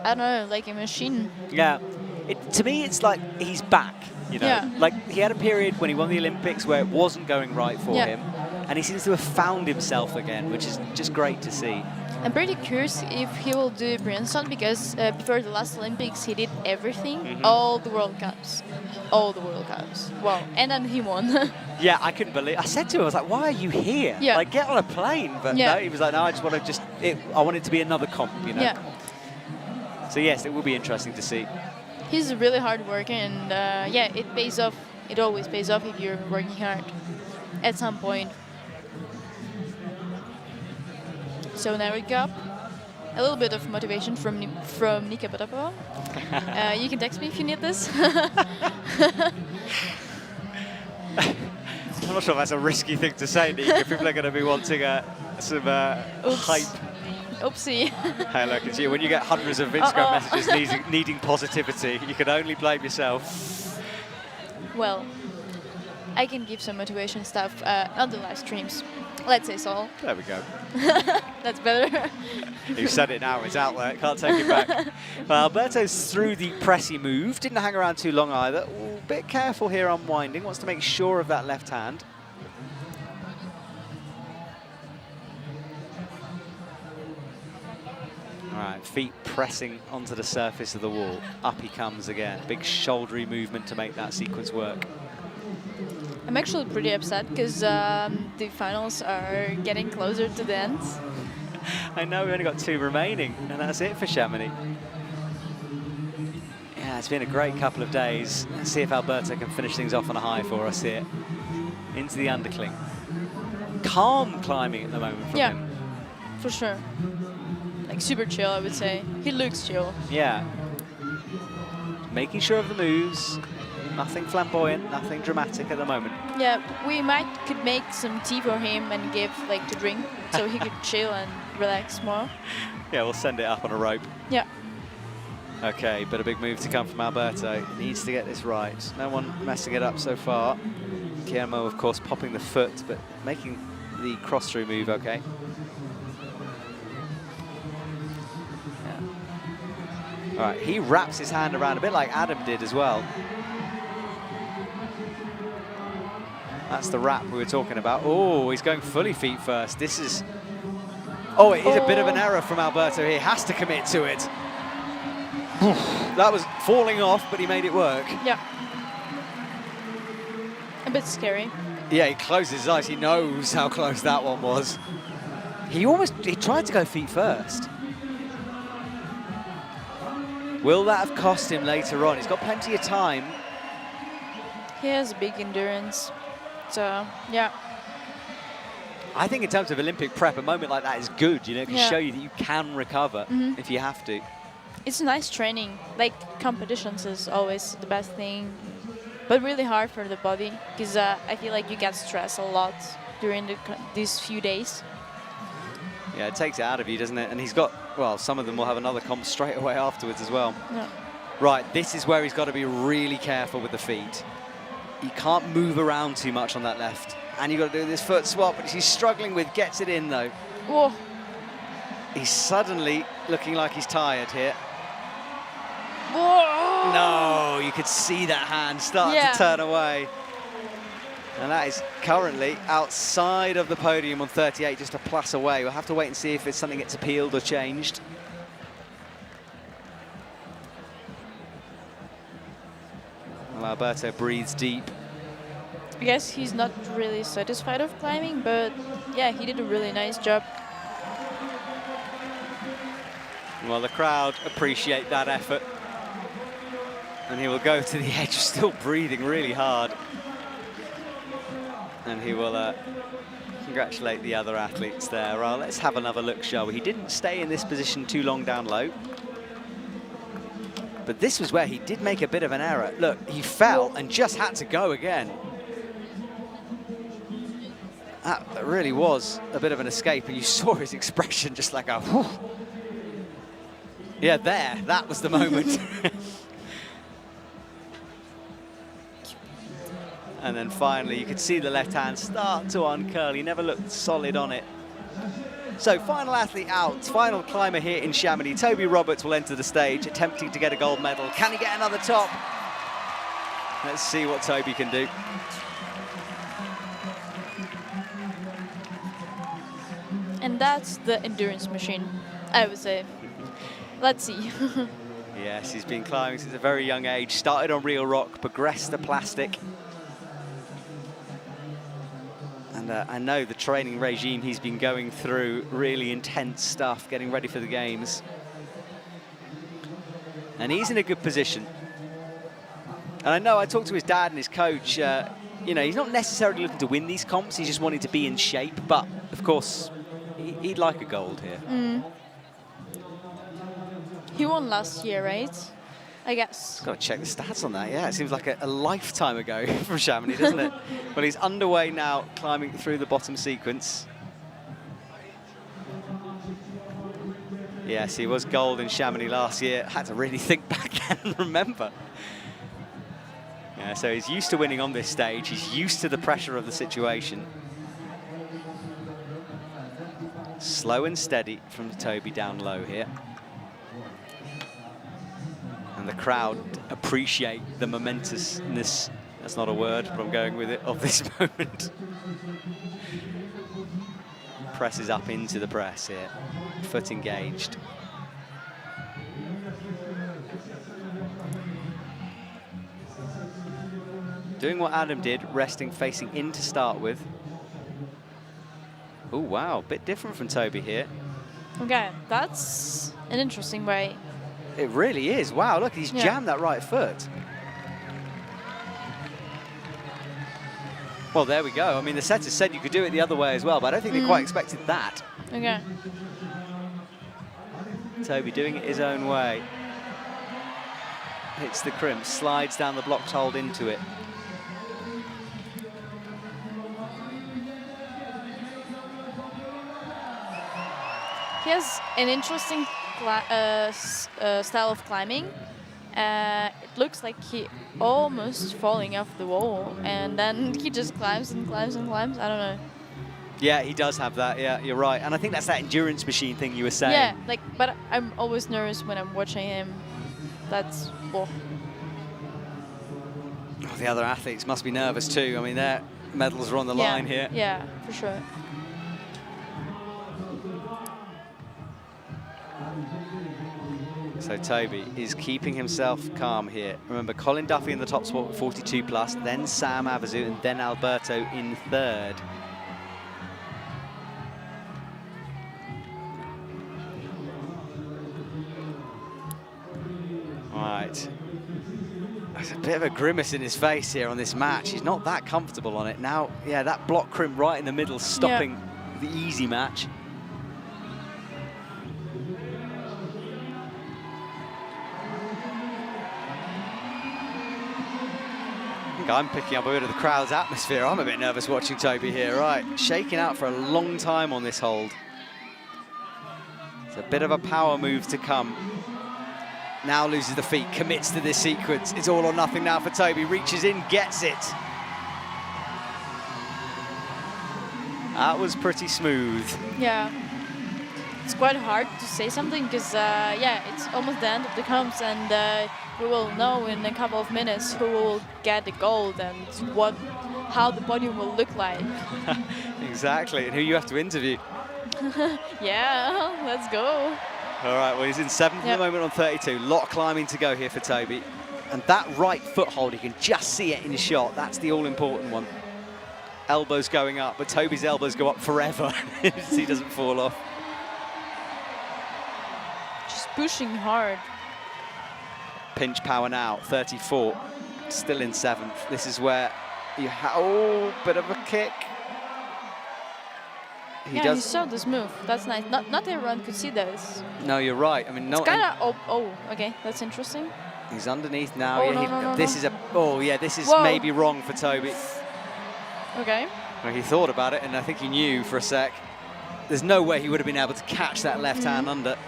I don't know, like a machine. Yeah. To me, it's like he's back, you know? Yeah. Like, he had a period when he won the Olympics where it wasn't going right for Yeah. him. And he seems to have found himself again, which is just great to see. I'm pretty curious if he will do Briançon because before the last Olympics he did everything, all the World Cups. Wow, and then he won. Yeah, I couldn't believe. I said to him, I was like, "Why are you here? Yeah. Like, get on a plane." But Yeah. no, he was like, "No, I just want to I want it to be another comp, you know." Yeah, So yes, it will be interesting to see. he's really hard worker, and yeah, it pays off. It always pays off if you're working hard at some point. So now we got a little bit of motivation from Nika Potapova. You can text me if you need this. I'm not sure if that's a risky thing to say, Nika. People are going to be wanting some hype. Oopsie. Hey, look, it's you. When you get hundreds of Instagram messages needing positivity, you can only blame yourself. Well, I can give some motivation stuff on the live streams. Let's say so. There we go. That's better. You said it now, it's out there, can't take it back. Well, Alberto's through the pressy move, didn't hang around too long either. Ooh, bit careful here unwinding, wants to make sure of that left hand. All right, feet pressing onto the surface of the wall. Up he comes again. Big shouldery movement to make that sequence work. I'm actually pretty upset because the finals are getting closer to the end. I know, we've only got 2 remaining, and that's it for Chamonix. Yeah, it's been a great couple of days. Let's see if Alberto can finish things off on a high for us here. Into the undercling. Calm climbing at the moment from him. For sure. Like super chill, I would say. He looks chill. Yeah. Making sure of the moves. Nothing flamboyant, nothing dramatic at the moment. Yeah, we could make some tea for him and give like to drink so he could chill and relax more. Yeah, we'll send it up on a rope. Yeah. Okay, but a big move to come from Alberto. He needs to get this right. No one messing it up so far. Guillermo, of course, popping the foot, but making the cross-through move okay. Yeah. All right, he wraps his hand around a bit like Adam did as well. That's the wrap we were talking about. Oh, he's going fully feet first. This is... Oh, it is a bit of an error from Alberto here. Has to commit to it. That was falling off, but he made it work. Yeah. A bit scary. Yeah, he closes his eyes. He knows how close that one was. He tried to go feet first. Will that have cost him later on? He's got plenty of time. He has big endurance. So, yeah. I think in terms of Olympic prep, a moment like that is good. You know, it can Yeah. show you that you can recover if you have to. It's nice training. Like, competitions is always the best thing. But really hard for the body, because I feel like you get stressed a lot during these few days. Yeah, it takes it out of you, doesn't it? And he's got, well, some of them will have another comp straight away afterwards as well. Yeah. Right, this is where he's got to be really careful with the feet. He can't move around too much on that left. And you've got to do this foot swap, which he's struggling with, gets it in though. Whoa. He's suddenly looking like he's tired here. Whoa. No, you could see that hand start to turn away. And that is currently outside of the podium on 38, just a plus away. We'll have to wait and see if it's something gets appealed or changed. Well, Alberto breathes deep. I guess he's not really satisfied of climbing, but yeah, he did a really nice job. Well, the crowd appreciate that effort. And he will go to the edge, still breathing really hard. And he will congratulate the other athletes there. Well, let's have another look, shall we? He didn't stay in this position too long down low. But this was where he did make a bit of an error. Look, he fell and just had to go again. That really was a bit of an escape, and you saw his expression just like a whew. Yeah, there, that was the moment. And then finally, you could see the left hand start to uncurl. He never looked solid on it. So final athlete out, final climber here in Chamonix. Toby Roberts will enter the stage, attempting to get a gold medal. Can he get another top? Let's see what Toby can do. And that's the endurance machine, I would say. Let's see. Yes, he's been climbing since a very young age. Started on real rock, progressed to plastic. And I know the training regime he's been going through, really intense stuff, getting ready for the games. And he's in a good position. And I know I talked to his dad and his coach, you know, he's not necessarily looking to win these comps, he's just wanting to be in shape. But, of course, he'd like a gold here. He won last year, right? I guess. Got to check the stats on that. Yeah, it seems like a lifetime ago from Chamonix, doesn't it? Well, he's underway now, climbing through the bottom sequence. Yes, he was gold in Chamonix last year. Had to really think back and remember. Yeah, so he's used to winning on this stage. He's used to the pressure of the situation. Slow and steady from Toby down low here. And the crowd appreciate the momentousness, that's not a word, but I'm going with it, of this moment. Presses up into the press here, foot engaged. Doing what Adam did, resting, facing in to start with. Oh, wow, bit different from Toby here. Okay, that's an interesting way. It really is. Wow, look, he's jammed that right foot. Well, there we go. I mean, the setters said you could do it the other way as well, but I don't think they quite expected that. Okay. Toby doing it his own way. Hits the crimp, slides down the blocked hold into it. He has an interesting style of climbing. It looks like he almost falling off the wall, and then he just climbs and climbs and climbs. I don't know. Yeah, he does have that. Yeah, you're right. And I think that's that endurance machine thing you were saying. Yeah, like, but I'm always nervous when I'm watching him. That's, whoa. Oh, the other athletes must be nervous too. I mean, their medals are on the line here. Yeah, for sure. So Toby is keeping himself calm here. Remember, Colin Duffy in the top spot with 42 plus, then Sam Avezou, and then Alberto in third. Right. There's a bit of a grimace in his face here on this match. He's not that comfortable on it. Now, yeah, that block crimp right in the middle, stopping the easy match. I think I'm picking up a bit of the crowd's atmosphere. I'm a bit nervous watching Toby here. Right, shaking out for a long time on this hold. It's a bit of a power move to come. Now loses the feet, commits to this sequence. It's all or nothing now for Toby. Reaches in, gets it. That was pretty smooth. Yeah. It's quite hard to say something because, yeah, it's almost the end of the comps, and we will know in a couple of minutes who will get the gold and how the podium will look like. Exactly, and who you have to interview. Yeah, let's go. All right, well, he's in 7th at the moment on 32. Lot of climbing to go here for Toby. And that right foothold, you can just see it in his shot. That's the all-important one. Elbows going up, but Toby's elbows go up forever as he doesn't fall off. Just pushing hard. Pinch power now, 34. Still in 7th. This is where you have, oh, bit of a kick. He saw this move. That's nice. Not everyone could see this. No, you're right. I mean, no. It's kind of. Oh, okay. That's interesting. He's underneath now. Oh, yeah, no, this is a. Oh, yeah. This is maybe wrong for Toby. Okay. Well, he thought about it, and I think he knew for a sec. There's no way he would have been able to catch that left hand under.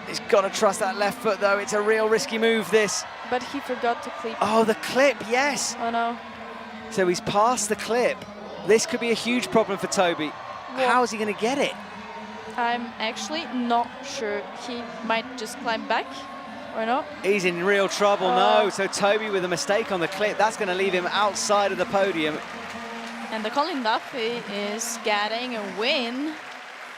He's got to trust that left foot, though. It's a real risky move, this. But he forgot to clip. Oh, the clip, yes. Oh, no. So he's past the clip. This could be a huge problem for Toby. Well, how is he going to get it? I'm actually not sure. He might just climb back, or not. He's in real trouble, no. So Toby with a mistake on the clip. That's going to leave him outside of the podium. And the Colin Duffy is getting a win.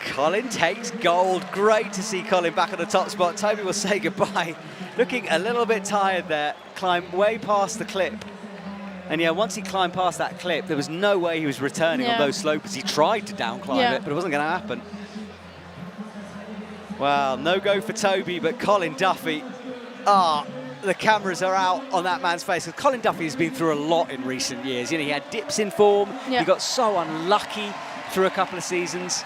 Colin takes gold. Great to see Colin back on the top spot. Toby will say goodbye. Looking a little bit tired there. Climbed way past the clip. And yeah, once he climbed past that clip, there was no way he was returning on those slopes. He tried to down climb it, but it wasn't going to happen. Well, no go for Toby, but Colin Duffy, the cameras are out on that man's face. Colin Duffy has been through a lot in recent years. You know, he had dips in form. He got so unlucky through a couple of seasons.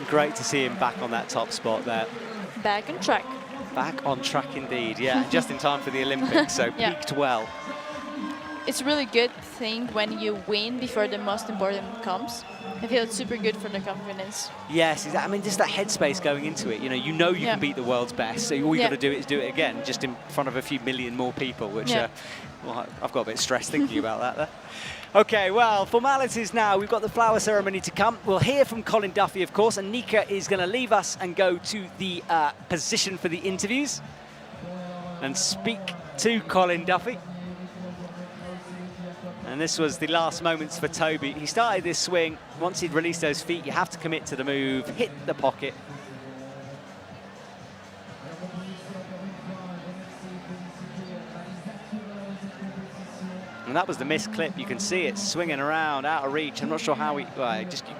Great to see him back on that top spot there. Back on track. Back on track indeed, yeah. Just in time for the Olympics, so peaked well. It's a really good thing when you win before the most important comes. I feel it's super good for the confidence. Yes, exactly. I mean, just that headspace going into it. You know you can beat the world's best, so all you got to do is do it again, just in front of a few million more people, which, well, I've got a bit stressed thinking about that there. Okay, well, formalities now. We've got the flower ceremony to come. We'll hear from Colin Duffy, of course, and Nika is going to leave us and go to the position for the interviews and speak to Colin Duffy. And this was the last moments for Toby. He started this swing. Once he'd released those feet, you have to commit to the move, hit the pocket. And that was the missed clip. You can see it swinging around, out of reach. I'm not sure how you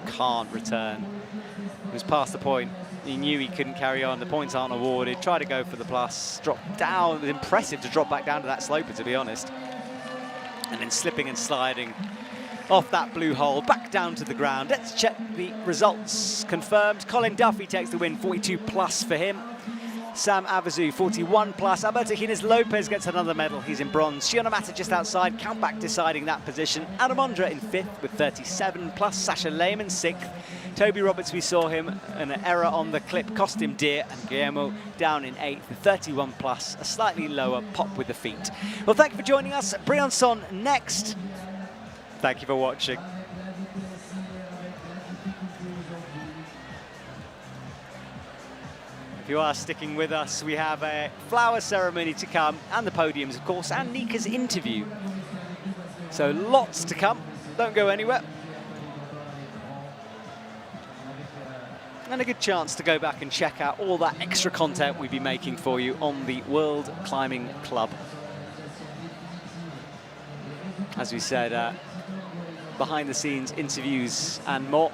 can't return. It was past the point. He knew he couldn't carry on. The points aren't awarded. Tried to go for the plus. Dropped down. It was impressive to drop back down to that sloper, to be honest. And then slipping and sliding off that blue hole, back down to the ground. Let's check the results. Confirmed. Colin Duffy takes the win, 42 plus for him. Zelia Avezou, 41 plus. Alberto Gin Lopez gets another medal. He's in bronze. Shion Omata just outside. Countback deciding that position. Ondra in 5th with 37 plus. Sascha Lehmann 6th. Toby Roberts, we saw him, an error on the clip cost him dear, and Guillermo down in 8th with 31 plus, a slightly lower pop with the feet. Well, thank you for joining us. Briançon next. Thank you for watching. If you are sticking with us, we have a flower ceremony to come, and the podiums, of course, and Nika's interview. So lots to come. Don't go anywhere. And a good chance to go back and check out all that extra content we've been making for you on the World Climbing Club. As we said, behind the scenes interviews and more.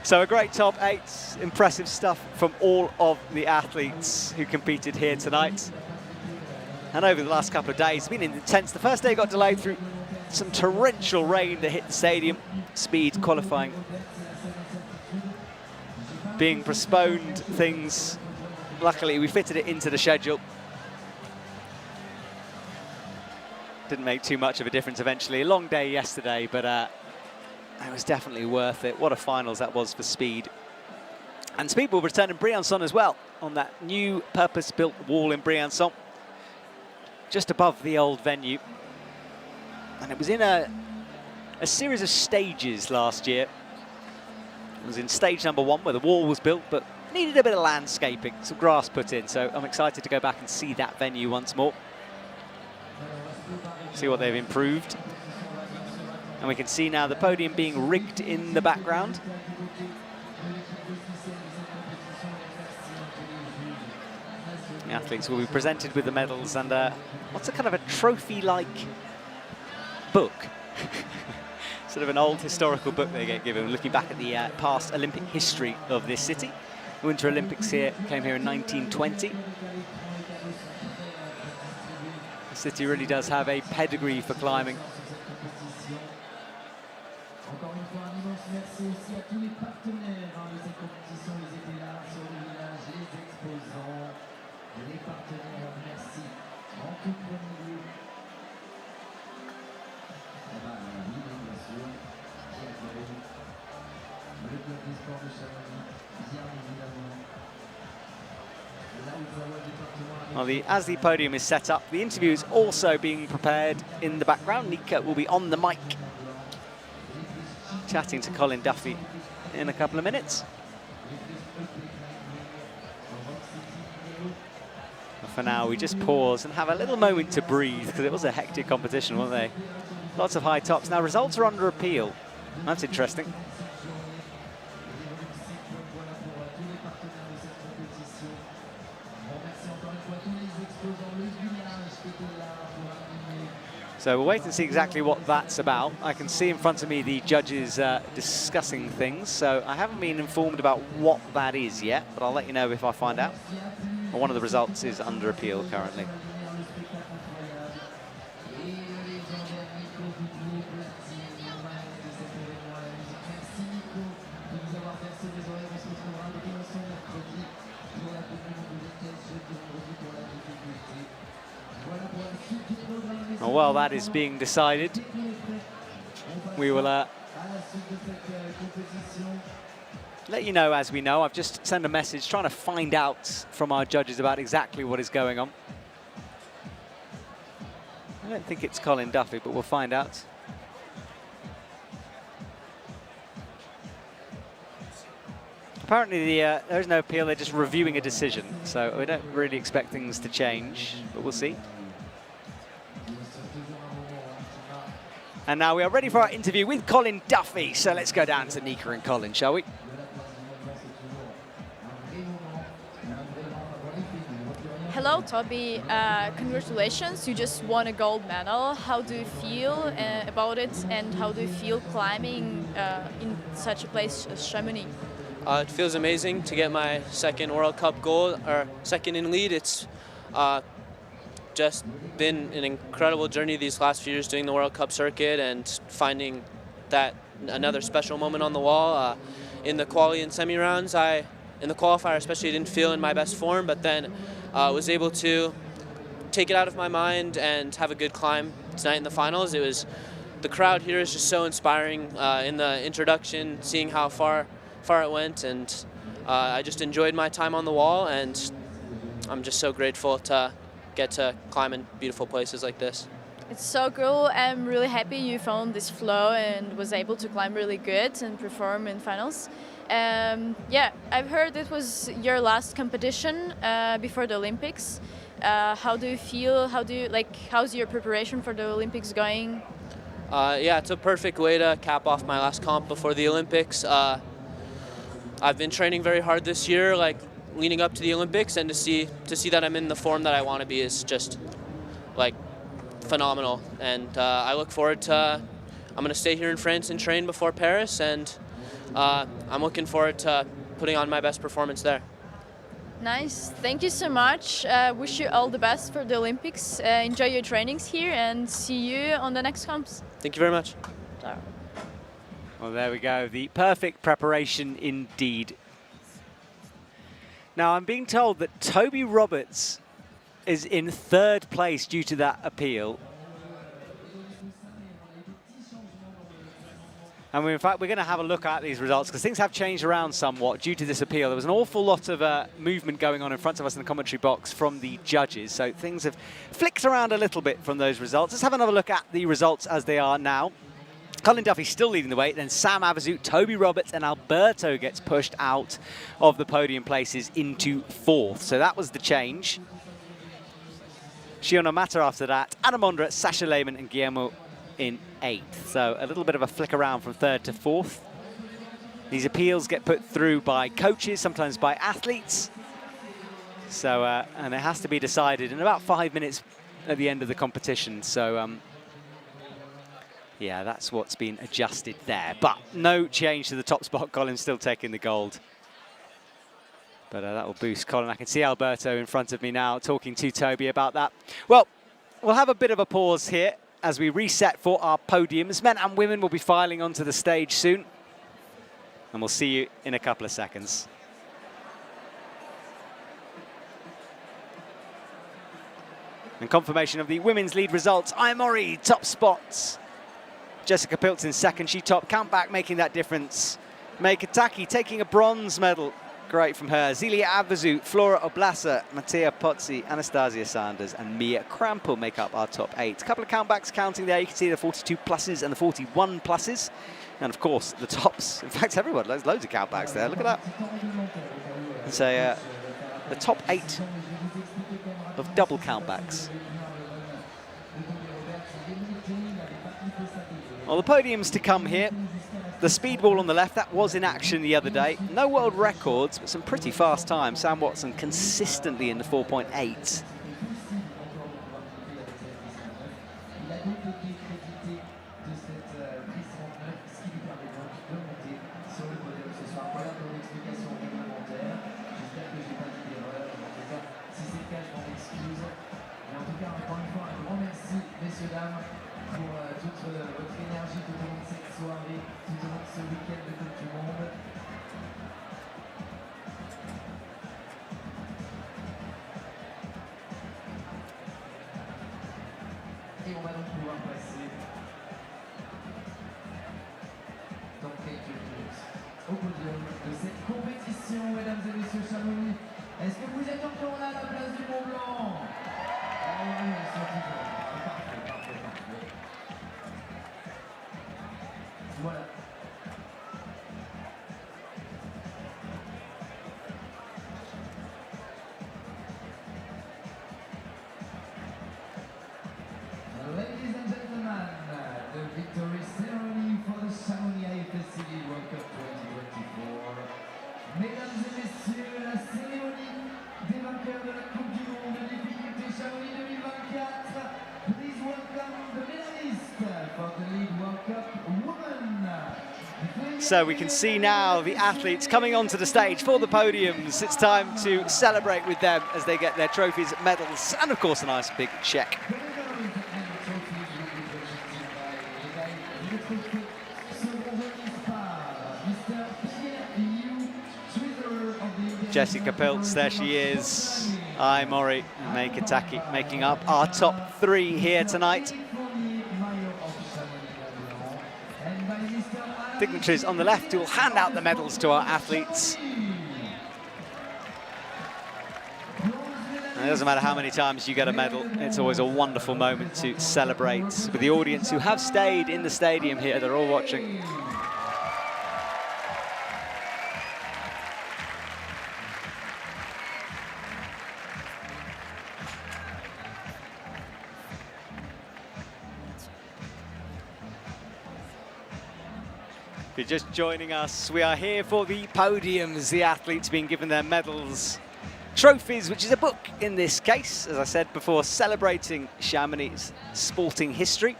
So a great top 8, impressive stuff from all of the athletes who competed here tonight. And over the last couple of days, it's been intense. The first day got delayed through some torrential rain that hit the stadium. Speed qualifying being postponed, things. Luckily, we fitted it into the schedule. Didn't make too much of a difference eventually. A long day yesterday, but it was definitely worth it. What a finals that was for Speed. And Speed will return in Briançon as well, on that new purpose-built wall in Briançon, just above the old venue. And it was in a series of stages last year. It was in stage number 1 where the wall was built, but needed a bit of landscaping, some grass put in. So I'm excited to go back and see that venue once more. See what they've improved. And we can see now the podium being rigged in the background. The athletes will be presented with the medals and what's a kind of a trophy-like book. Sort of an old historical book they get given, looking back at the past Olympic history of this city. The Winter Olympics here came here in 1920. The city really does have a pedigree for climbing. Well, as the podium is set up, the interview is also being prepared in the background. Nika will be on the mic, chatting to Colin Duffy in a couple of minutes. But for now, we just pause and have a little moment to breathe, because it was a hectic competition, weren't they? Lots of high tops. Now, results are under appeal. That's interesting. So we'll wait and see exactly what that's about. I can see in front of me the judges discussing things, so I haven't been informed about what that is yet, but I'll let you know if I find out. Well, one of the results is under appeal currently. And while that is being decided, we will let you know as we know. I've just sent a message trying to find out from our judges about exactly what is going on. I don't think it's Colin Duffy, but we'll find out. Apparently there is no appeal, they're just reviewing a decision. So we don't really expect things to change, but we'll see. And now we are ready for our interview with Colin Duffy. So let's go down to Nika and Colin, shall we? Hello, Toby. Congratulations, you just won a gold medal. How do you feel about it, and how do you feel climbing in such a place as Chamonix? It feels amazing to get my second World Cup gold, or second in lead. It's just been an incredible journey these last few years doing the World Cup circuit and finding that another special moment on the wall. In the quali and semi-rounds, in the qualifier especially, didn't feel in my best form, but then was able to take it out of my mind and have a good climb tonight in the finals. The crowd here is just so inspiring in the introduction, seeing how far it went, and I just enjoyed my time on the wall, and I'm just so grateful to get to climb in beautiful places like this. It's so cool. I'm really happy you found this flow and was able to climb really good and perform in finals. Yeah, I've heard it was your last competition before the Olympics. How do you feel? How's your preparation for the Olympics going? Yeah, it's a perfect way to cap off my last comp before the Olympics. I've been training very hard this year, leading up to the Olympics, and to see that I'm in the form that I want to be is just phenomenal. And I look forward to, I'm going to stay here in France and train before Paris, and I'm looking forward to putting on my best performance there. Nice. Thank you so much. Wish you all the best for the Olympics. Enjoy your trainings here and see you on the next comps. Thank you very much. Ciao. Well, there we go. The perfect preparation indeed. Now, I'm being told that Toby Roberts is in 3rd place due to that appeal. And in fact, we're going to have a look at these results because things have changed around somewhat due to this appeal. There was an awful lot of movement going on in front of us in the commentary box from the judges. So things have flicked around a little bit from those results. Let's have another look at the results as they are now. Colin Duffy still leading the way, then Zelia Avezou, Toby Roberts and Alberto gets pushed out of the podium places into 4th. So that was the change. Shion Omata after that, Ondra, Sascha Lehmann and Guillermo in 8th. So a little bit of a flick around from 3rd to 4th. These appeals get put through by coaches, sometimes by athletes. So, and it has to be decided in about 5 minutes at the end of the competition. So, yeah, that's what's been adjusted there. But no change to the top spot. Colin's still taking the gold. But that will boost Colin. I can see Alberto in front of me now talking to Toby about that. Well, we'll have a bit of a pause here as we reset for our podiums. Men and women will be filing onto the stage soon. And we'll see you in a couple of seconds. And confirmation of the women's lead results. Mori, top spots. Jessica Pilz in 2nd, she topped. Countback making that difference. Mei Kotake taking a bronze medal. Great from her. Zelia Avezou, Flora Oblasser, Mattea P&ouml, Anastasia Sanders and Mei Krampl make up our top 8. A couple of countbacks counting there. You can see the 42 pluses and the 41 pluses. And of course, the tops. In fact, everyone, there's loads of countbacks there. Look at that. It's the top 8 of double countbacks. Well, the podiums to come here. The speedball on the left, that was in action the other day. No world records, but some pretty fast times. Sam Watson consistently in the 4.8. Et on va donc pouvoir passer dans quelques minutes au podium de cette compétition, mesdames et messieurs Chamonix. Est-ce que vous êtes encore là à la place du Mont Blanc? Ah oui, ils sont tous là. Parfait. Voilà. Ladies and gentlemen, the victory ceremony for the Chamonix AFC World Cup 2024. Mesdames et messieurs, la cérémonie des vainqueurs de la Coupe du Monde de difficulté Chamonix 2024. Please welcome the medalists for the League World Cup Women. So we can see now the athletes coming onto the stage for the podiums. It's time to celebrate with them as they get their trophies, medals, and of course a nice big check. Jessica Pilz, there she is. Mori, Mei Kotake making up our top 3 here tonight. Dignitaries on the left who will hand out the medals to our athletes. And it doesn't matter how many times you get a medal, it's always a wonderful moment to celebrate with the audience who have stayed in the stadium here. They're all watching. If you're just joining us, we are here for the podiums. The athletes being given their medals, trophies, which is a book in this case, as I said before, celebrating Chamonix sporting history.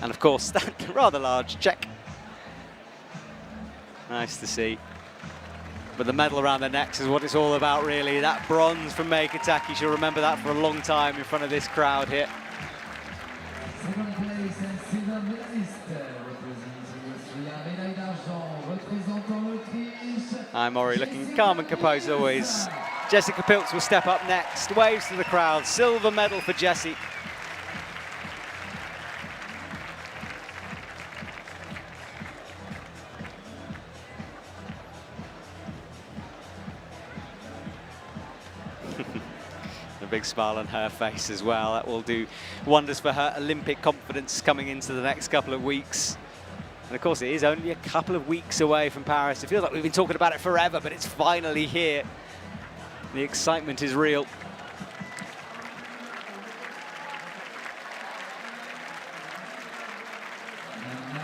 And of course, that rather large check. Nice to see. But the medal around their necks is what it's all about, really. That bronze from Mei Kotake, she'll remember that for a long time in front of this crowd here. Second place and silver medalist representing Austria, médaille d'argent représentant l'Autriche. Mori looking calm and composed always. Jessica Pilz will step up next, waves to the crowd, silver medal for Jessie. A big smile on her face as well. That will do wonders for her Olympic confidence coming into the next couple of weeks. And of course, it is only a couple of weeks away from Paris. It feels like we've been talking about it forever, but it's finally here. The excitement is real.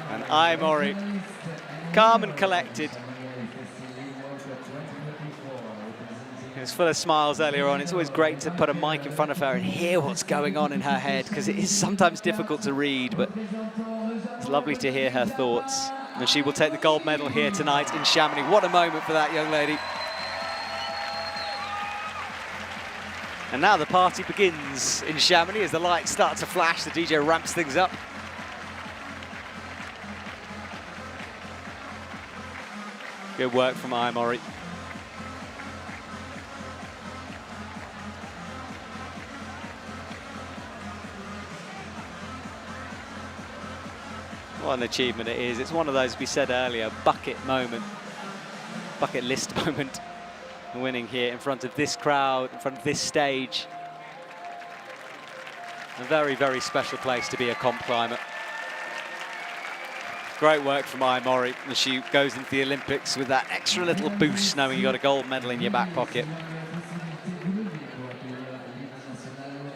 And Mori, calm and collected. It was full of smiles earlier on. It's always great to put a mic in front of her and hear what's going on in her head, because it is sometimes difficult to read, but it's lovely to hear her thoughts. And she will take the gold medal here tonight in Chamonix. What a moment for that young lady. And now the party begins in Chamonix as the lights start to flash. The DJ ramps things up. Good work from Mori. What an achievement it is. It's one of those, we said earlier, bucket moment, bucket list moment. Winning here in front of this crowd, in front of this stage. A very, very special place to be a comp climber. Great work from Mori as she goes into the Olympics with that extra little boost, knowing you got a gold medal in your back pocket.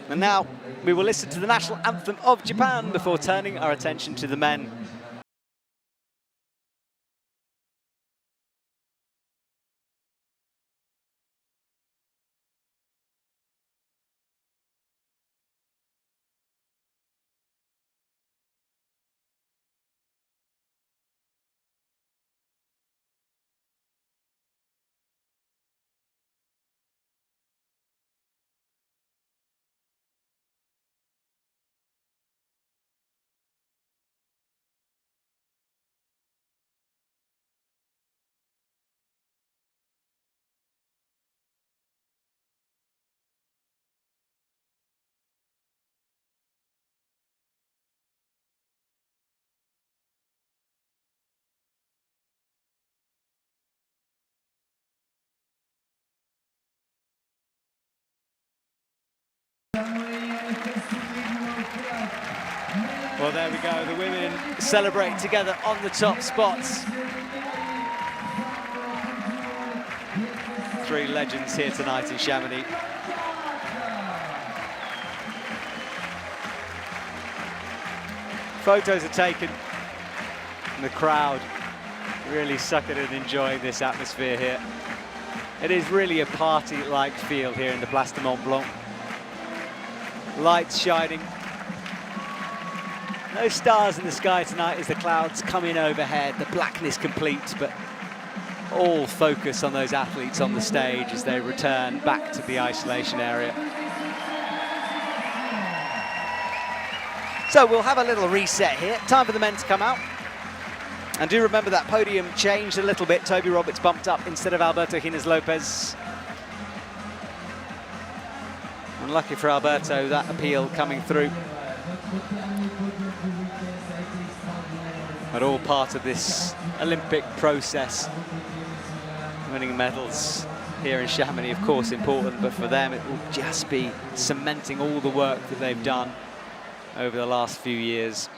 And now we will listen to the national anthem of Japan before turning our attention to the men. Well, there we go. The women celebrate together on the top spots. Three legends here tonight in Chamonix. Photos are taken, and the crowd really sucking and enjoying this atmosphere here. It is really a party-like feel here in the Place de Mont Blanc. Lights shining. No stars in the sky tonight as the clouds come in overhead, the blackness complete, but all focus on those athletes on the stage as they return back to the isolation area. So we'll have a little reset here. Time for the men to come out. And do remember that podium changed a little bit. Toby Roberts bumped up instead of Alberto Gin. Unlucky for Alberto, that appeal coming through. But all part of this Olympic process. Winning medals here in Chamonix, of course, important, but for them it will just be cementing all the work that they've done over the last few years.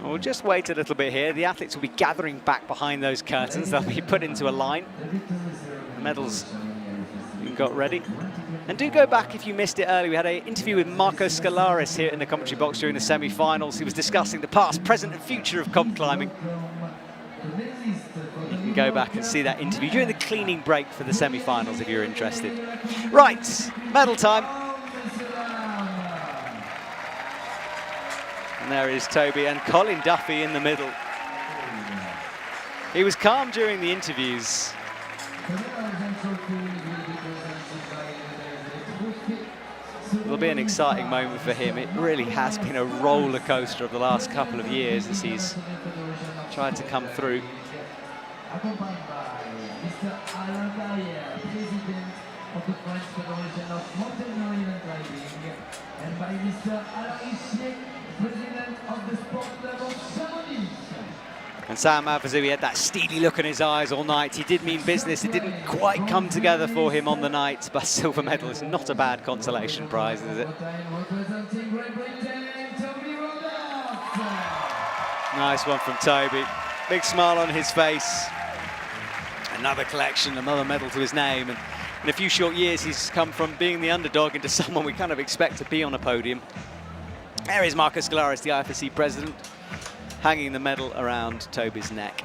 We'll just wait a little bit here. The athletes will be gathering back behind those curtains. They'll be put into a line. The medals being got ready. And do go back if you missed it earlier. We had an interview with Marco Scalaris here in the commentary box during the semi-finals. He was discussing the past, present and future of comp climbing. The medalist You can go back and see that interview during the cleaning break for the semi-finals if you're interested. Right, medal time. And there is Toby and Colin Duffy in the middle. He was calm during the interviews. It'll be an exciting moment for him. It really has been a roller coaster of the last couple of years as he's tried to come through. Accompanied by Mr. Alain Carrière, President of the French Federation of Mountaineering and Climbing, and by Mr. Alain Richier, President of the Sport Club of Chamonix. And Zelia Avezou, he had that steely look in his eyes all night. He did mean business. It didn't quite come together for him on the night, but silver medal is not a bad consolation prize, is it? Representing Great Britain, Toby Roberts. Nice one from Toby. Big smile on his face. Another collection, another medal to his name. And in a few short years, he's come from being the underdog into someone we kind of expect to be on a podium. There is Marcus Galaris, the IFSC president, hanging the medal around Toby's neck.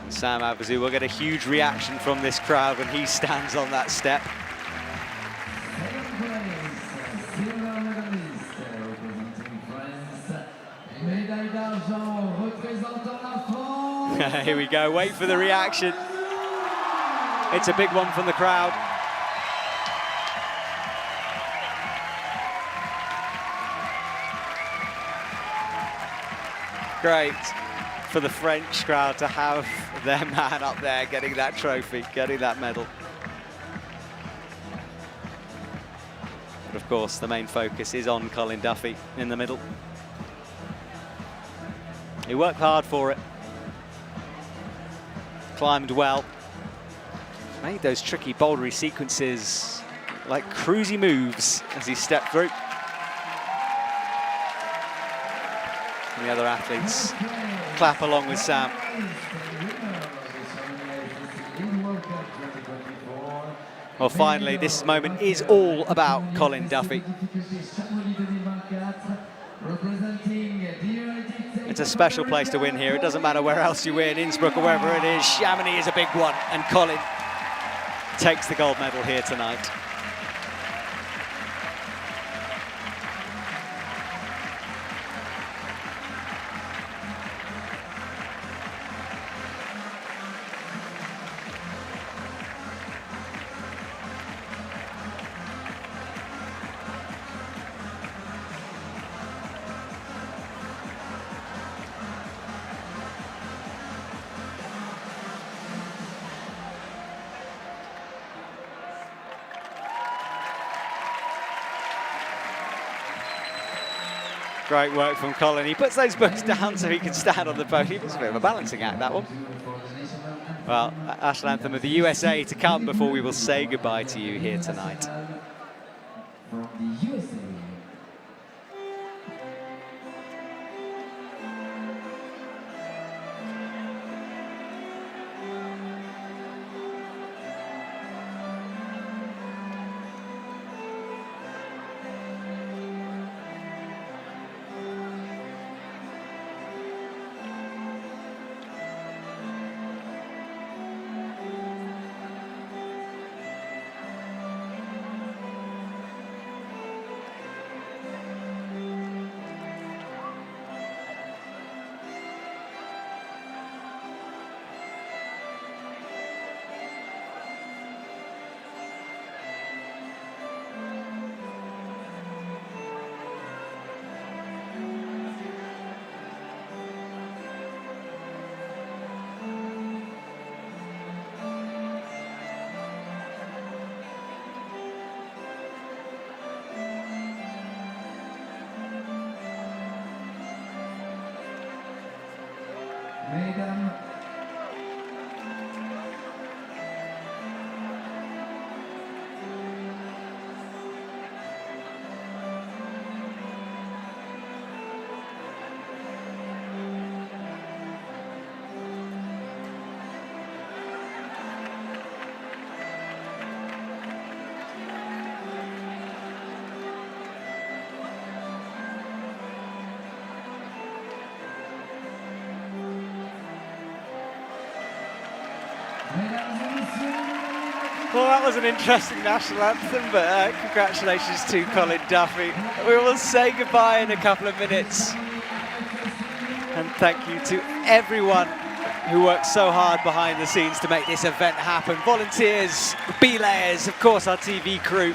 And Zelia Avezou will get a huge reaction from this crowd when he stands on that step. Here we go, wait for the reaction. It's a big one from the crowd. Great for the French crowd to have their man up there getting that trophy, getting that medal. But of course, the main focus is on Colin Duffy in the middle. He worked hard for it. Climbed well, made those tricky bouldery sequences like cruisy moves as he stepped through. And the other athletes clap along with Sam. Well, finally, this moment is all about Colin Duffy. It's a special place to win here. It doesn't matter where else you win, Innsbruck or wherever it is. Chamonix is a big one, and Colin takes the gold medal here tonight. Great work from Colin. He puts those books down so he can stand on the podium. It's a bit of a balancing act, that one. Well, national anthem of the USA to come before we will say goodbye to you here tonight. From the USA. Mesdames, Well, that was an interesting national anthem, but congratulations to Colin Duffy. We will say goodbye in a couple of minutes. And thank you to everyone who worked so hard behind the scenes to make this event happen. Volunteers, belayers, of course our TV crew,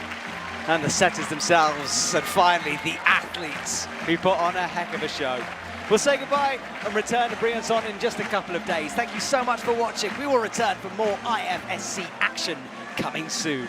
and the setters themselves, and finally the athletes who put on a heck of a show. We'll say goodbye and return to Briançon in just a couple of days. Thank you so much for watching. We will return for more IFSC action coming soon.